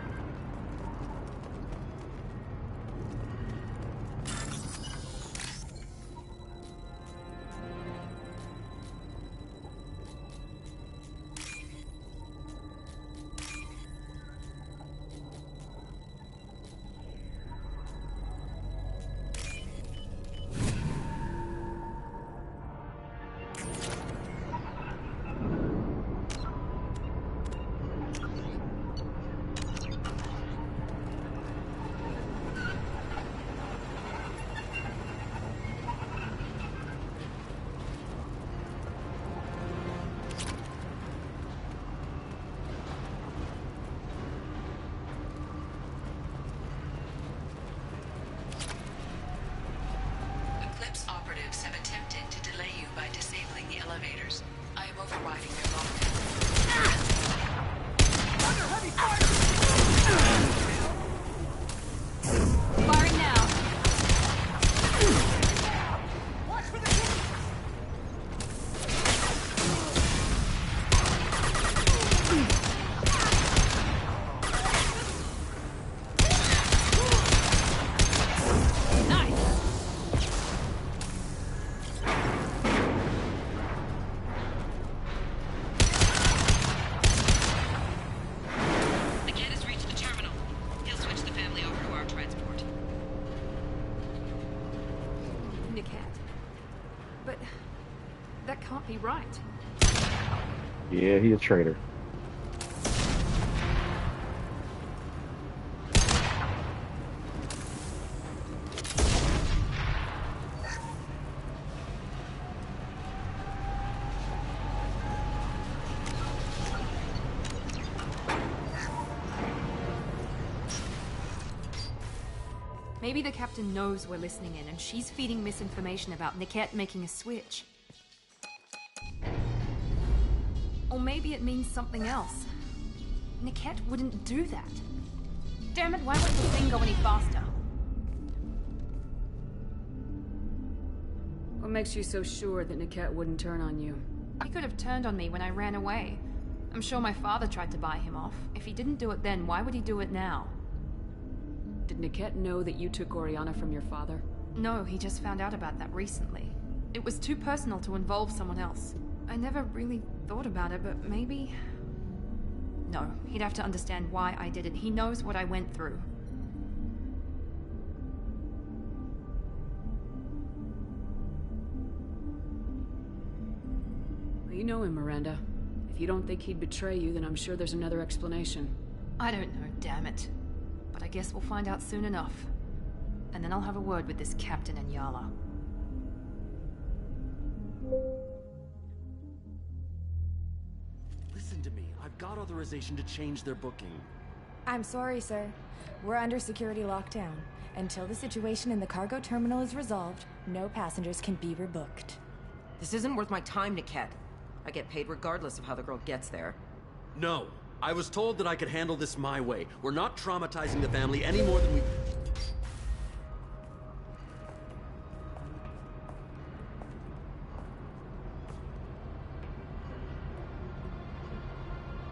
Eclipse operatives have attempted to delay you by disabling the elevators. I am overriding their lockdown. Under heavy fire! Firing now. Watch for the That can't be right. Yeah, he a traitor. Maybe the captain knows we're listening in, and she's feeding misinformation about Niket making a switch. Or maybe it means something else. Niket wouldn't do that. Damn it, why wouldn't the thing go any faster? What makes you so sure that Niket wouldn't turn on you? He could have turned on me when I ran away. I'm sure my father tried to buy him off. If he didn't do it then, why would he do it now? Did Niket know that you took Oriana from your father? No, he just found out about that recently. It was too personal to involve someone else. I never really thought about it, but maybe... No, he'd have to understand why I did it. He knows what I went through. Well, you know him, Miranda. If you don't think he'd betray you, then I'm sure there's another explanation. I don't know, damn it. But I guess we'll find out soon enough. And then I'll have a word with this captain and Yala. Listen to me. I've got authorization to change their booking. I'm sorry, sir. We're under security lockdown. Until the situation in the cargo terminal is resolved, no passengers can be rebooked. This isn't worth my time, Niket. I get paid regardless of how the girl gets there. No. I was told that I could handle this my way. We're not traumatizing the family any more than we...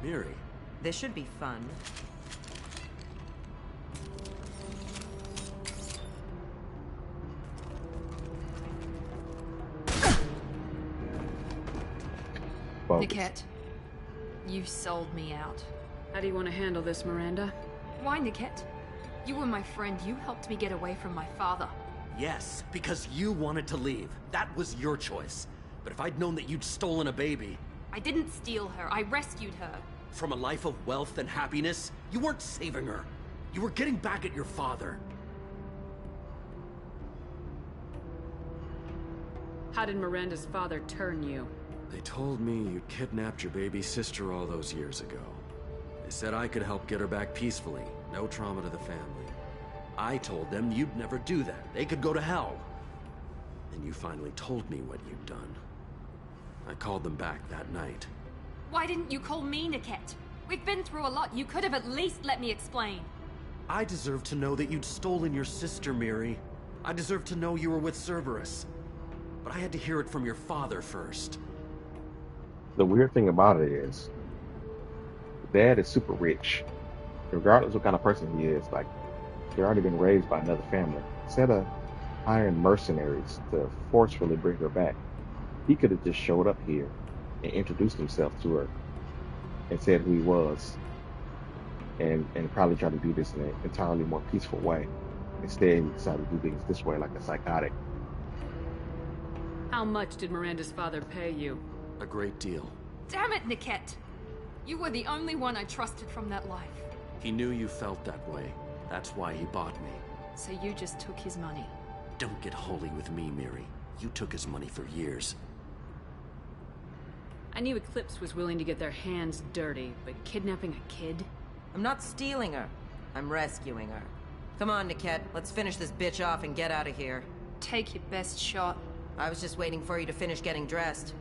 Miri. This should be fun. Niket, you've sold me out. How do you want to handle this, Miranda? Why, Niket? You were my friend. You helped me get away from my father. Yes, because you wanted to leave. That was your choice. But if I'd known that you'd stolen a baby... I didn't steal her. I rescued her. From a life of wealth and happiness, you weren't saving her. You were getting back at your father. How did Miranda's father turn you? They told me you kidnapped your baby sister all those years ago. They said I could help get her back peacefully. No trauma to the family. I told them you'd never do that. They could go to hell. And you finally told me what you'd done. I called them back that night. Why didn't you call me, Niket? We've been through a lot. You could have at least let me explain. I deserve to know that you'd stolen your sister, Miri. I deserve to know you were with Cerberus. But I had to hear it from your father first. The weird thing about it is, Dad is super rich. Regardless what kind of person he is, like, he's already been raised by another family. Instead of hiring mercenaries to forcefully bring her back, he could have just showed up here and introduced himself to her and said who he was, and probably tried to do this in an entirely more peaceful way. Instead, he decided to do things this way like a psychotic. How much did Miranda's father pay you? A great deal. Damn it, Niket! You were the only one I trusted from that life. He knew you felt that way. That's why he bought me. So you just took his money? Don't get holy with me, Miri. You took his money for years. I knew Eclipse was willing to get their hands dirty, but kidnapping a kid? I'm not stealing her. I'm rescuing her. Come on, Niket. Let's finish this bitch off and get out of here. Take your best shot. I was just waiting for you to finish getting dressed.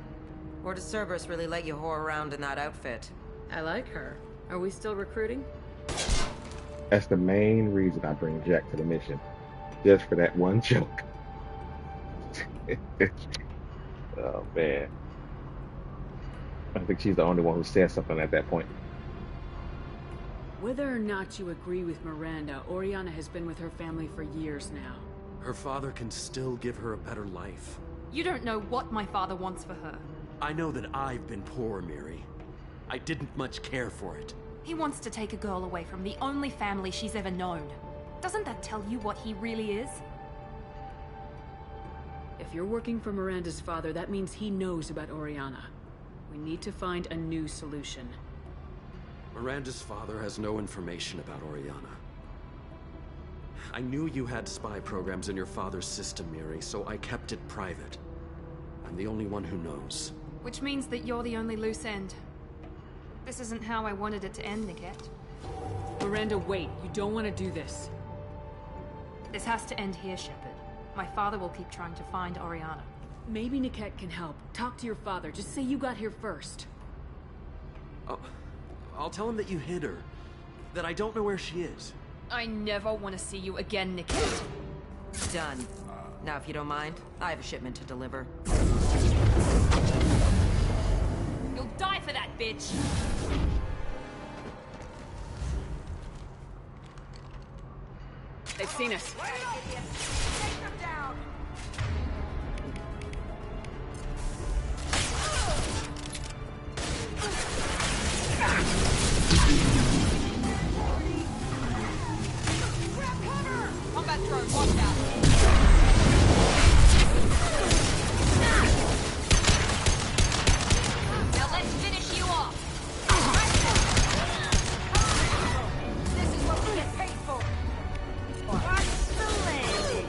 Or does Cerberus really let you whore around in that outfit? I like her. Are we still recruiting? That's the main reason I bring Jack to the mission. Just for that one joke. Oh, man. I think she's the only one who said something at that point. Whether or not you agree with Miranda, Oriana has been with her family for years now. Her father can still give her a better life. You don't know what my father wants for her. I know that I've been poor, Miri. I didn't much care for it. He wants to take a girl away from the only family she's ever known. Doesn't that tell you what he really is? If you're working for Miranda's father, that means he knows about Oriana. We need to find a new solution. Miranda's father has no information about Oriana. I knew you had spy programs in your father's system, Miri, so I kept it private. I'm the only one who knows. Which means that you're the only loose end. This isn't how I wanted it to end, Niket. Miranda, wait. You don't want to do this. This has to end here, Shepard. My father will keep trying to find Oriana. Maybe Niket can help. Talk to your father. Just say you got here first. I'll tell him that you hid her. That I don't know where she is. I never want to see you again, Niket. Done. Now, if you don't mind, I have a shipment to deliver. You'll die for that, bitch! They've seen us. Take them down! Combat drone, watch out! Now let's finish you off! This is what we get paid for! Watch the landing!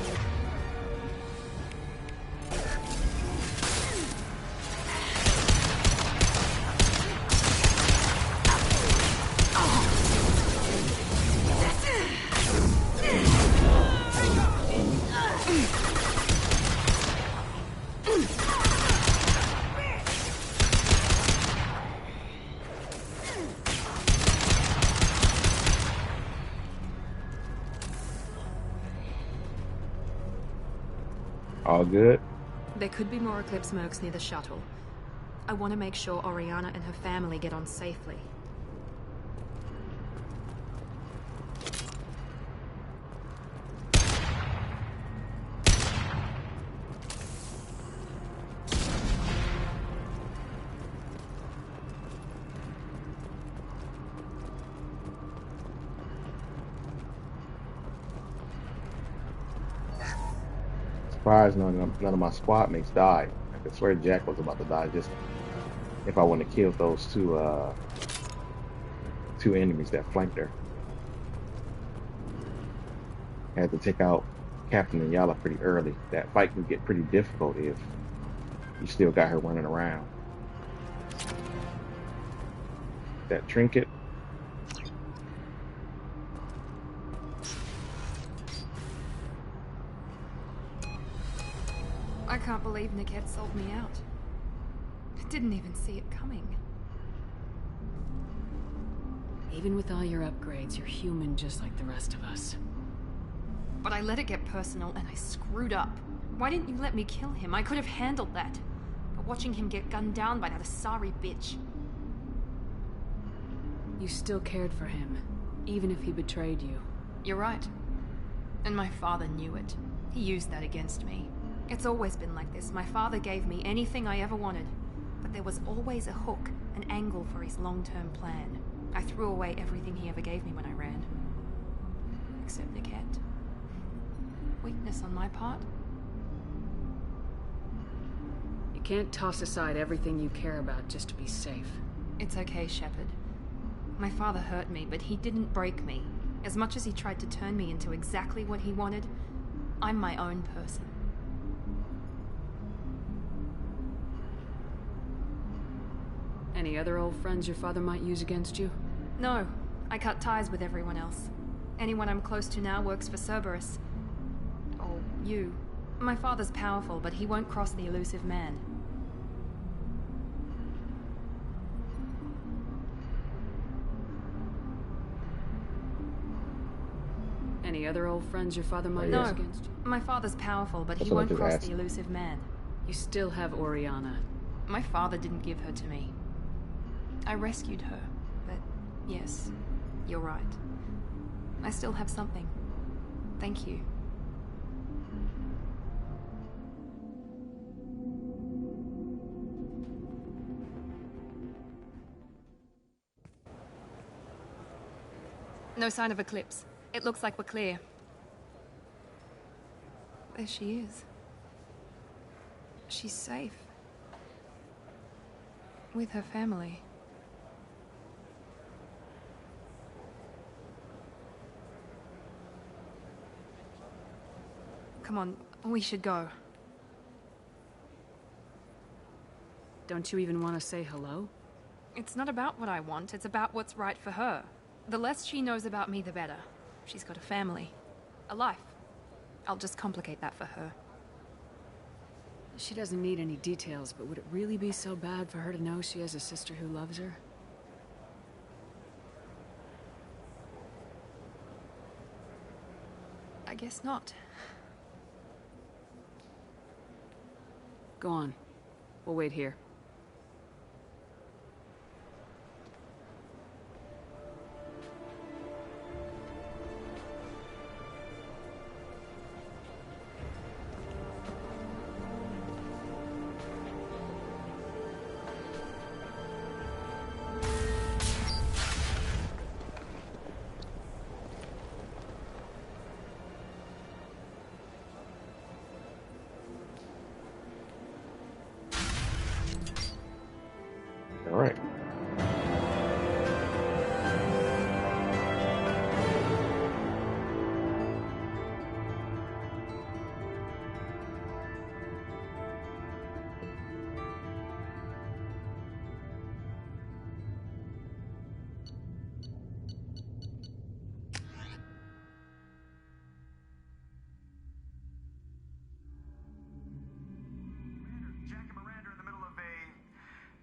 All good? There could be more Eclipse mercs near the shuttle. I want to make sure Oriana and her family get on safely. Surprised none of my squad mates died. I could swear Jack was about to die just if I wouldn't have killed those two enemies that flanked her. Had to take out Captain Ayala pretty early. That fight could get pretty difficult if you still got her running around. That trinket. I can't believe Niket sold me out. Didn't even see it coming. Even with all your upgrades, you're human just like the rest of us. But I let it get personal and I screwed up. Why didn't you let me kill him? I could have handled that. But watching him get gunned down by that Asari bitch. You still cared for him, even if he betrayed you. You're right. And my father knew it. He used that against me. It's always been like this. My father gave me anything I ever wanted. But there was always a hook, an angle for his long-term plan. I threw away everything he ever gave me when I ran. Except Niket. Weakness on my part. You can't toss aside everything you care about just to be safe. It's okay, Shepard. My father hurt me, but he didn't break me. As much as he tried to turn me into exactly what he wanted, I'm my own person. Any other old friends your father might use against you? No. I cut ties with everyone else. Anyone I'm close to now works for Cerberus. Or you. My father's powerful, but he won't cross the elusive man. Any other old friends your father might use against you? My father's powerful, but he won't cross the elusive man. You still have Oriana. My father didn't give her to me. I rescued her, but yes, you're right. I still have something. Thank you. No sign of Eclipse. It looks like we're clear. There she is. She's safe. With her family. Come on, we should go. Don't you even want to say hello? It's not about what I want, it's about what's right for her. The less she knows about me, the better. She's got a family. A life. I'll just complicate that for her. She doesn't need any details, but would it really be so bad for her to know she has a sister who loves her? I guess not. Go on. We'll wait here. All right.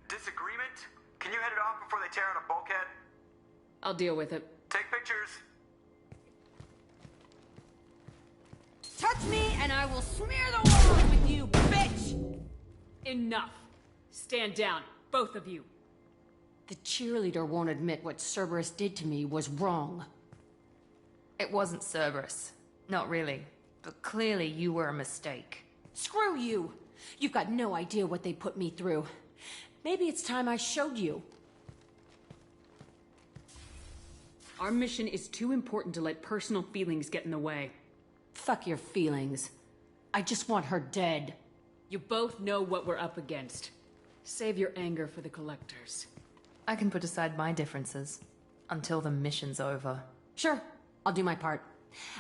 Disagreement? Can you head it off before they tear out a bulkhead? I'll deal with it. Take pictures. Touch me and I will smear the world with you, bitch! Enough. Stand down, both of you. The cheerleader won't admit what Cerberus did to me was wrong. It wasn't Cerberus. Not really. But clearly you were a mistake. Screw you! You've got no idea what they put me through. Maybe it's time I showed you. Our mission is too important to let personal feelings get in the way. Fuck your feelings. I just want her dead. You both know what we're up against. Save your anger for the collectors. I can put aside my differences until the mission's over. Sure, I'll do my part.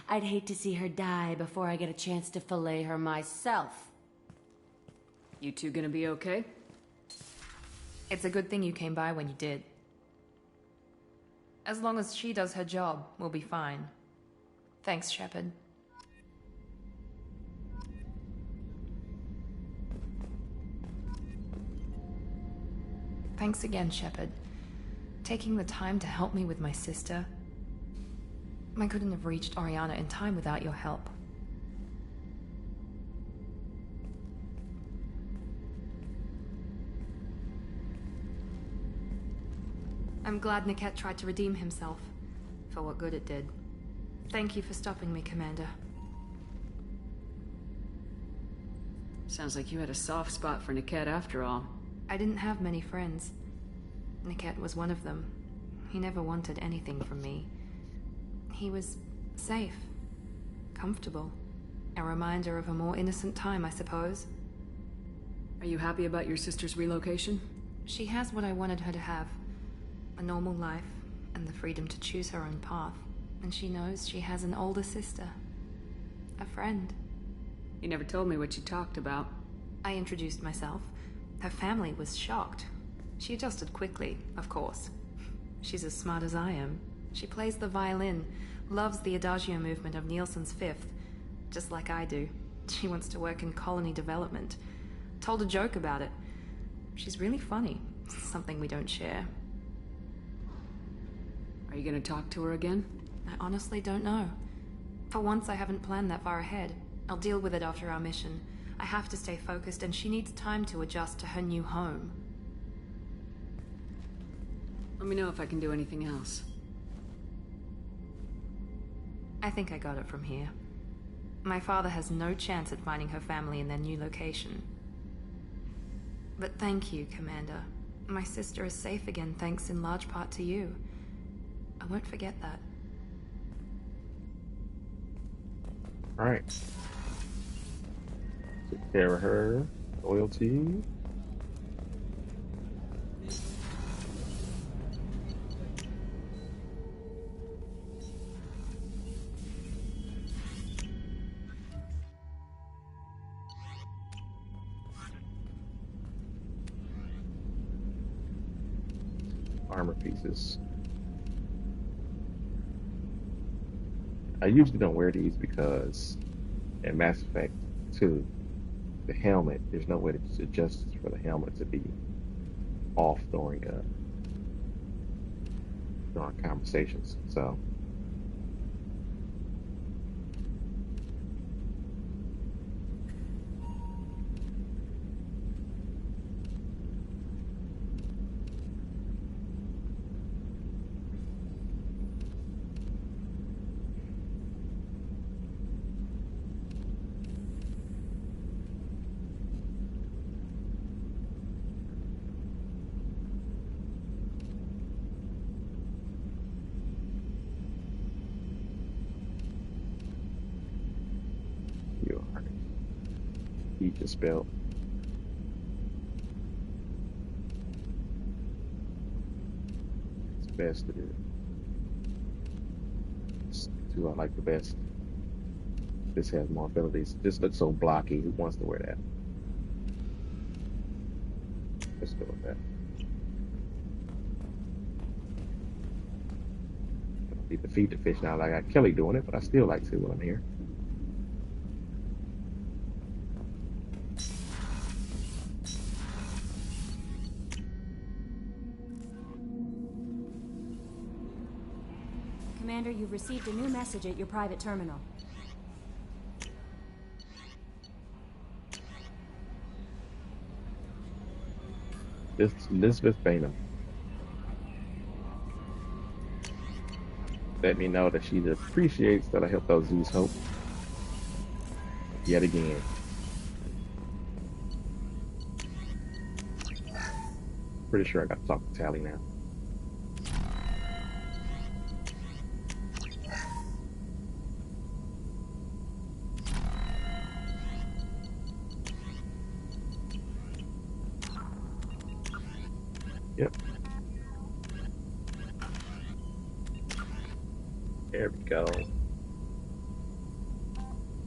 I'd hate to see her die before I get a chance to fillet her myself. You two gonna be okay? It's a good thing you came by when you did. As long as she does her job, we'll be fine. Thanks, Shepard. Thanks again, Shepard. Taking the time to help me with my sister. I couldn't have reached Oriana in time without your help. I'm glad Niket tried to redeem himself, for what good it did. Thank you for stopping me, Commander. Sounds like you had a soft spot for Niket after all. I didn't have many friends. Niket was one of them. He never wanted anything from me. He was safe, comfortable. A reminder of a more innocent time, I suppose. Are you happy about your sister's relocation? She has what I wanted her to have. A normal life, and the freedom to choose her own path. And she knows she has an older sister. A friend. You never told me what you talked about. I introduced myself. Her family was shocked. She adjusted quickly, of course. She's as smart as I am. She plays the violin, loves the Adagio movement of Nielsen's Fifth, just like I do. She wants to work in colony development. Told a joke about it. She's really funny. Something we don't share. Are you gonna talk to her again? I honestly don't know. For once, I haven't planned that far ahead. I'll deal with it after our mission. I have to stay focused, and she needs time to adjust to her new home. Let me know if I can do anything else. I think I got it from here. My father has no chance at finding her family in their new location. But thank you, Commander. My sister is safe again thanks in large part to you. I won't forget that. All right. Take care of her. Loyalty. Armor pieces. I usually don't wear these because in Mass Effect 2, the helmet, there's no way to adjust for the helmet to be off during conversations. So you are. He just spelled. It's best to do. It's two I like the best. This has more abilities. This looks so blocky. Who wants to wear that? Let's go with that. Need to feed the fish now. I got Kelly doing it, but I still like to when I'm here. Commander, you've received a new message at your private terminal. This Elizabeth Bainham. Let me know that she appreciates that I helped those Zeus hope. Yet again. Pretty sure I got to talk to Tali now. Yep. There we go.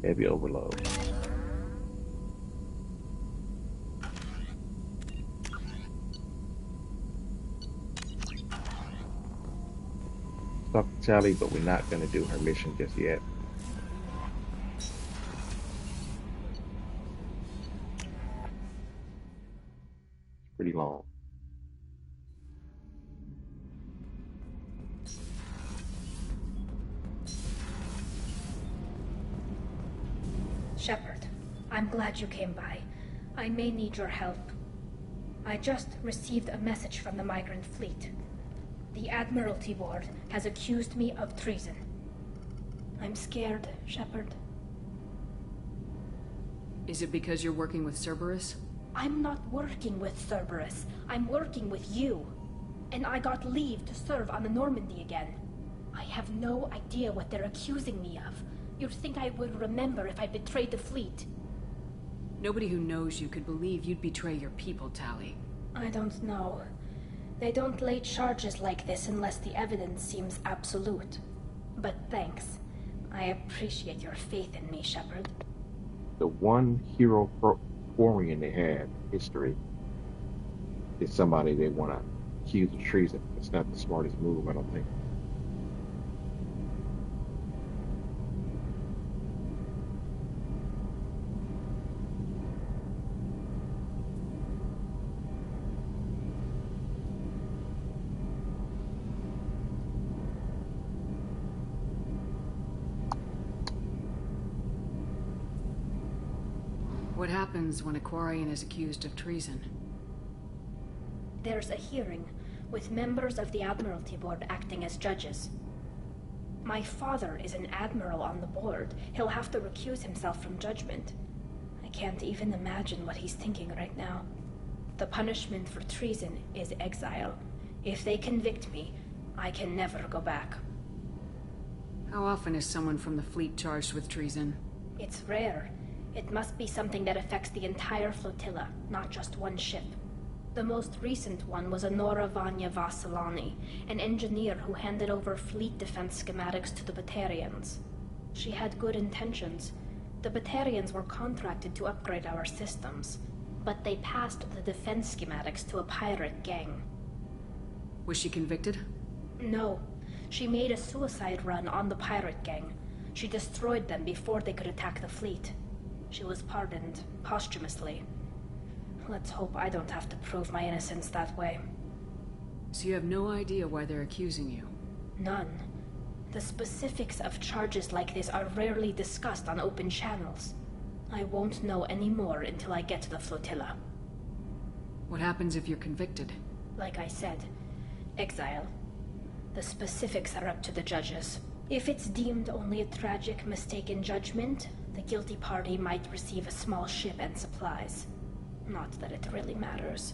Heavy overload. Talk to Tali, but we're not going to do her mission just yet. It's pretty long. Shepard, I'm glad you came by. I may need your help. I just received a message from the migrant fleet. The Admiralty Board has accused me of treason. I'm scared, Shepard. Is it because you're working with Cerberus? I'm not working with Cerberus. I'm working with you. And I got leave to serve on the Normandy again. I have no idea what they're accusing me of. You'd think I would remember if I betrayed the fleet. Nobody who knows you could believe you'd betray your people, Tali. I don't know. They don't lay charges like this unless the evidence seems absolute. But thanks. I appreciate your faith in me, Shepard. The one hero Quarian they had in history is somebody they want to accuse of treason. It's not the smartest move, I don't think. What happens when a Quarian is accused of treason? There's a hearing, with members of the Admiralty Board acting as judges. My father is an admiral on the board. He'll have to recuse himself from judgment. I can't even imagine what he's thinking right now. The punishment for treason is exile. If they convict me, I can never go back. How often is someone from the fleet charged with treason? It's rare. It must be something that affects the entire flotilla, not just one ship. The most recent one was Anora Vanya Vasilani, an engineer who handed over fleet defense schematics to the Batarians. She had good intentions. The Batarians were contracted to upgrade our systems, but they passed the defense schematics to a pirate gang. Was she convicted? No. She made a suicide run on the pirate gang. She destroyed them before they could attack the fleet. She was pardoned posthumously. Let's hope I don't have to prove my innocence that way. So you have no idea why they're accusing you? None. The specifics of charges like this are rarely discussed on open channels. I won't know any more until I get to the flotilla. What happens if you're convicted? Like I said, exile. The specifics are up to the judges. If it's deemed only a tragic mistake in judgment, the guilty party might receive a small ship and supplies. Not that it really matters.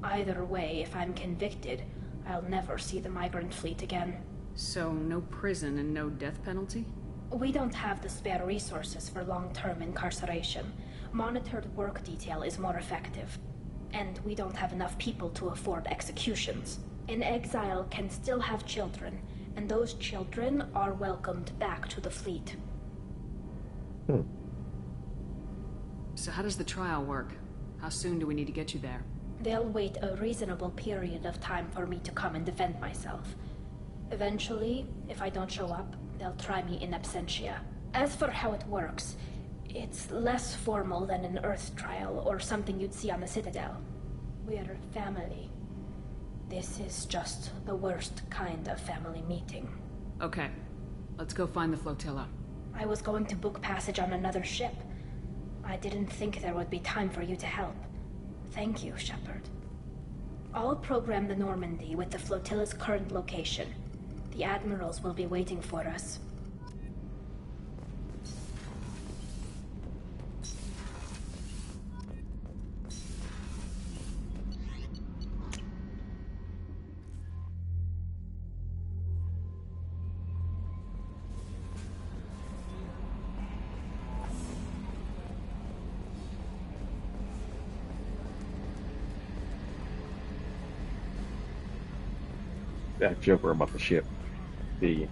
Either way, if I'm convicted, I'll never see the migrant fleet again. So, no prison and no death penalty? We don't have the spare resources for long-term incarceration. Monitored work detail is more effective. And we don't have enough people to afford executions. An exile can still have children, and those children are welcomed back to the fleet. So how does the trial work? How soon do we need to get you there? They'll wait a reasonable period of time for me to come and defend myself. Eventually, if I don't show up, they'll try me in absentia. As for how it works, it's less formal than an Earth trial or something you'd see on the Citadel. We're family. This is just the worst kind of family meeting. Okay, let's go find the flotilla. I was going to book passage on another ship. I didn't think there would be time for you to help. Thank you, Shepard. I'll program the Normandy with the flotilla's current location. The admirals will be waiting for us. That joker about the ship. See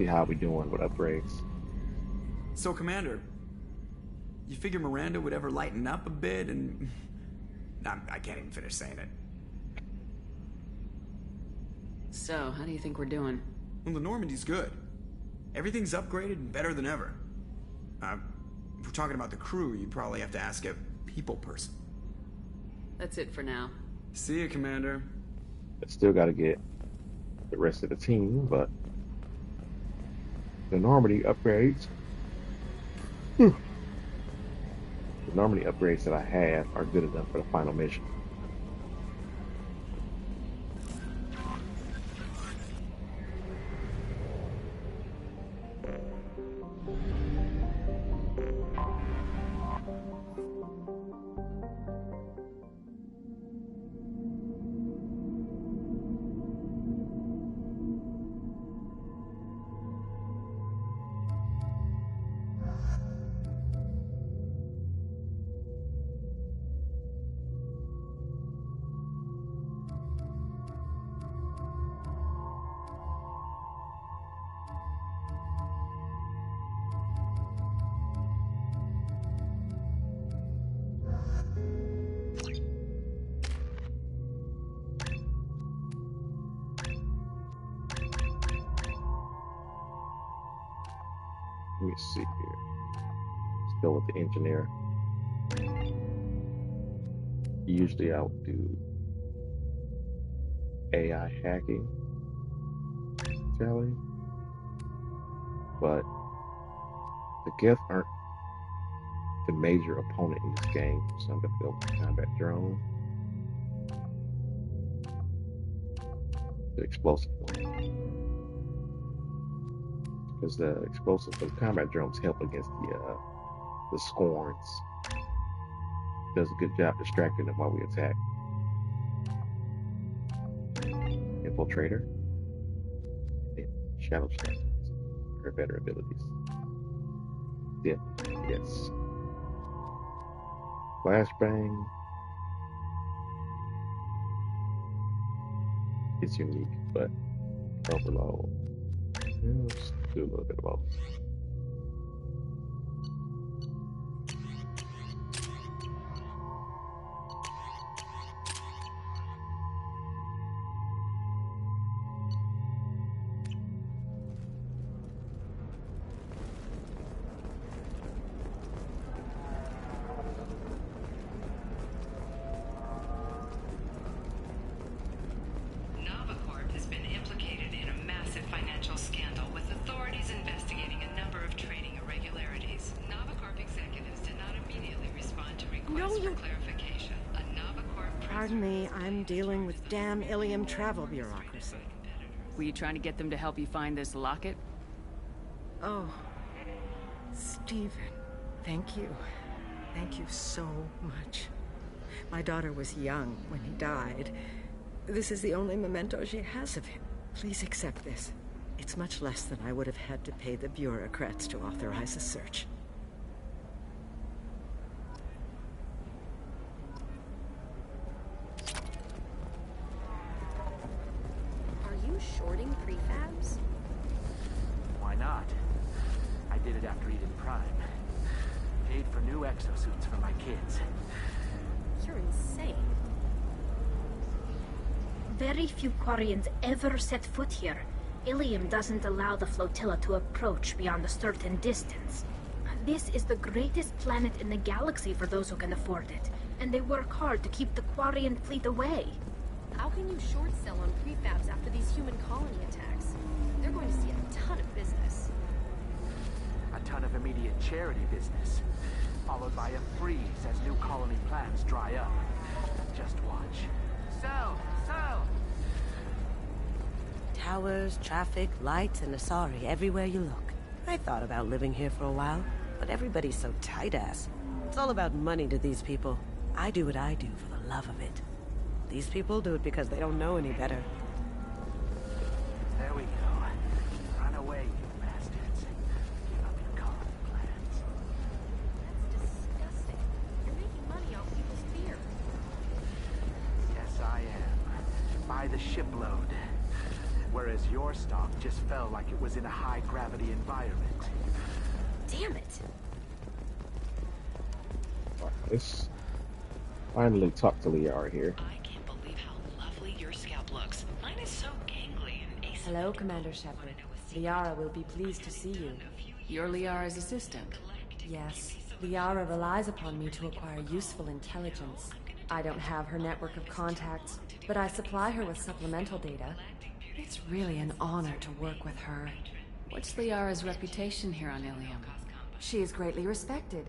how we doing with upgrades. So, Commander, you figure Miranda would ever lighten up a bit and... I can't even finish saying it. So, how do you think we're doing? Well, the Normandy's good. Everything's upgraded and better than ever. If we're talking about the crew, you'd probably have to ask a people person. That's it for now. See you, Commander. I still got to get the rest of the team, but the Normandy upgrades. The Normandy upgrades that I have are good enough for the final mission. Let me see here. Let's go with the engineer. Usually I would do AI hacking, Charlie. But the Geth aren't the major opponent in this game, so I'm gonna go with the combat drone. The explosive one. Because the explosive, the combat drones help against the Scorns. Does a good job distracting them while we attack. Infiltrator. And Shadow Strike. Her better abilities. Yeah, yes. Flashbang is unique, but overload. Let's do a little bit of both. Navacorp has been implicated in a massive financial scandal with authorities investigating a number of trading irregularities. Navacorp executives did not immediately respond to requests for clarification. A Navacorp Pardon me, I'm dealing with damn Ilium travel bureaucracy. Were you trying to get them to help you find this locket? Oh, Stephen, thank you. Thank you so much. My daughter was young when he died. This is the only memento she has of him. Please accept this. It's much less than I would have had to pay the bureaucrats to authorize a search. Are you shorting prefabs? Why not? I did it after Eden Prime. Paid for new exosuits for my kids. You're insane. Very few Quarians ever set foot here. Ilium doesn't allow the flotilla to approach beyond a certain distance. This is the greatest planet in the galaxy for those who can afford it, and they work hard to keep the Quarian fleet away. How can you short sell on prefabs after these human colony attacks? They're going to see a ton of business. A ton of immediate charity business, followed by a freeze as new colony plans dry up. Just watch. Sell! Sell! Towers, traffic, lights, and Asari everywhere you look. I thought about living here for a while, but everybody's so tight-ass. It's all about money to these people. I do what I do for the love of it. These people do it because they don't know any better. There we go. Run away, you bastards. Give up your colony plans. That's disgusting. You're making money off people's fear. Yes, I am. By the shipload. Whereas your stock just fell like it was in a high-gravity environment. Damn it. Let's finally talk to Liara here. I can't believe how lovely your scalp looks. Mine is so gangly and asymmetrical. Hello, Commander Shepard. Liara will be pleased to see you. You're Liara's assistant. Yes. Liara relies upon me to acquire useful intelligence. I don't have her network of contacts, but I supply her with supplemental data. It's really an honor to work with her. What's Liara's reputation here on Ilium? She is greatly respected.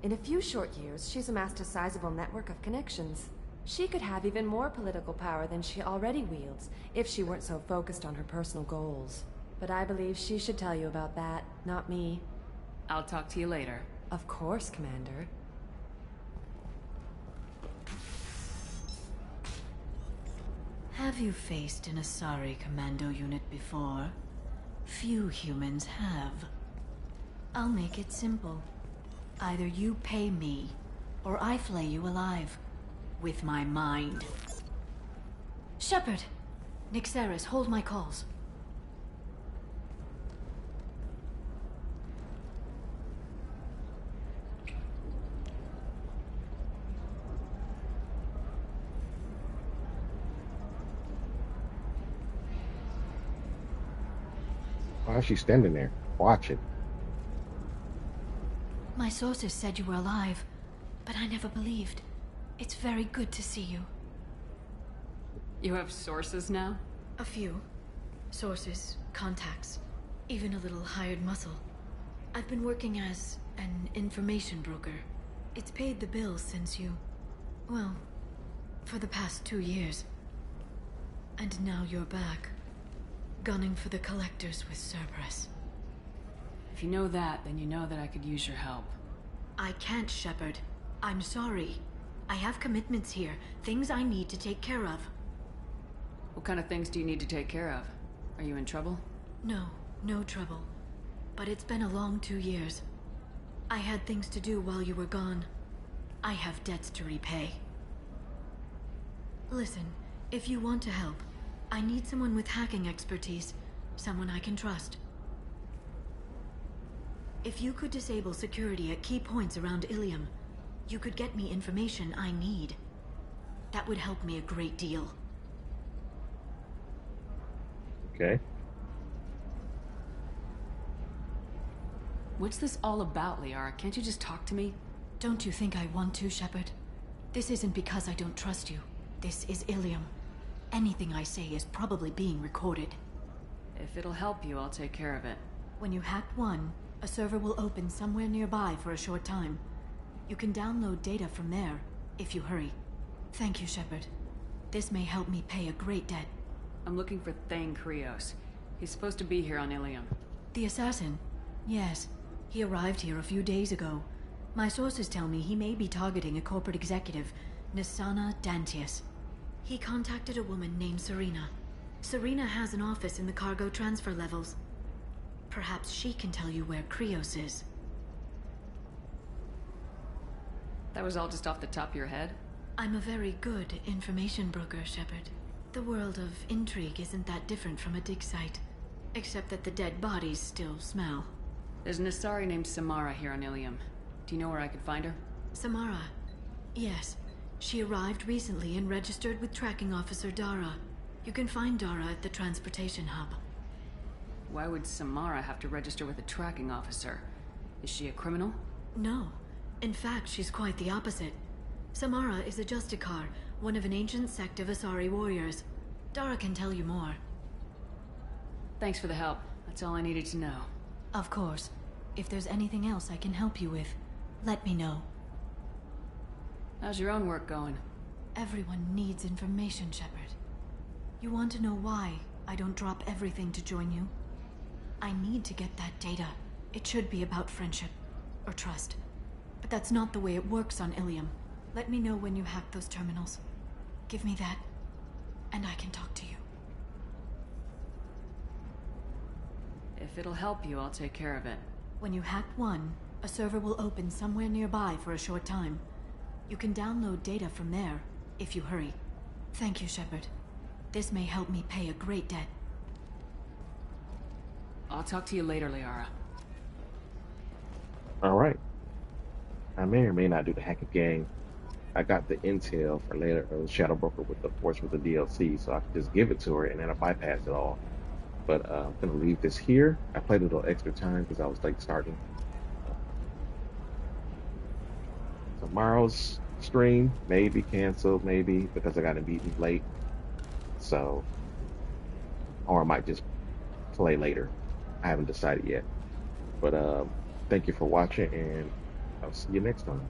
In a few short years, she's amassed a sizable network of connections. She could have even more political power than she already wields, if she weren't so focused on her personal goals. But I believe she should tell you about that, not me. I'll talk to you later. Of course, Commander. Have you faced an Asari commando unit before? Few humans have. I'll make it simple. Either you pay me, or I flay you alive. With my mind. Shepard! Nixeris, hold my calls. Why is she standing there? Watching. My sources said you were alive, but I never believed. It's very good to see you. You have sources now? A few. Sources, contacts, even a little hired muscle. I've been working as an information broker. It's paid the bills since you... well, for the past 2 years. And now you're back. Gunning for the Collectors with Cerberus. If you know that, then you know that I could use your help. I can't, Shepard. I'm sorry. I have commitments here, things I need to take care of. What kind of things do you need to take care of? Are you in trouble? No, no trouble. But it's been a long 2 years. I had things to do while you were gone. I have debts to repay. Listen, if you want to help, I need someone with hacking expertise. Someone I can trust. If you could disable security at key points around Ilium, you could get me information I need. That would help me a great deal. Okay. What's this all about, Liara? Can't you just talk to me? Don't you think I want to, Shepard? This isn't because I don't trust you. This is Ilium. Anything I say is probably being recorded. If it'll help you, I'll take care of it. When you hack one, a server will open somewhere nearby for a short time. You can download data from there, if you hurry. Thank you, Shepard. This may help me pay a great debt. I'm looking for Thane Krios. He's supposed to be here on Ilium. The assassin? Yes. He arrived here a few days ago. My sources tell me he may be targeting a corporate executive, Nassana Dantius. He contacted a woman named Serena. Serena has an office in the cargo transfer levels. Perhaps she can tell you where Krios is. That was all just off the top of your head? I'm a very good information broker, Shepard. The world of intrigue isn't that different from a dig site, except that the dead bodies still smell. There's an Asari named Samara here on Ilium. Do you know where I could find her? Samara? Yes. She arrived recently and registered with Tracking Officer Dara. You can find Dara at the transportation hub. Why would Samara have to register with a tracking officer? Is she a criminal? No. In fact, she's quite the opposite. Samara is a Justicar, one of an ancient sect of Asari warriors. Dara can tell you more. Thanks for the help. That's all I needed to know. Of course. If there's anything else I can help you with, let me know. How's your own work going? Everyone needs information, Shepard. You want to know why I don't drop everything to join you? I need to get that data. It should be about friendship, or trust. But that's not the way it works on Ilium. Let me know when you hack those terminals. Give me that, and I can talk to you. If it'll help you, I'll take care of it. When you hack one, a server will open somewhere nearby for a short time. You can download data from there, if you hurry. Thank you, Shepard. This may help me pay a great debt. I'll talk to you later, Liara. Alright. I may or may not do the hack again. I got the intel for later Shadow Broker with the Force with the DLC, so I could just give it to her and then I bypass it all. But I'm gonna leave this here. I played a little extra time because I was late starting. Tomorrow's stream may be canceled, maybe because I got a meeting late. So, or I might just play later. I haven't decided yet. But thank you for watching, and I'll see you next time.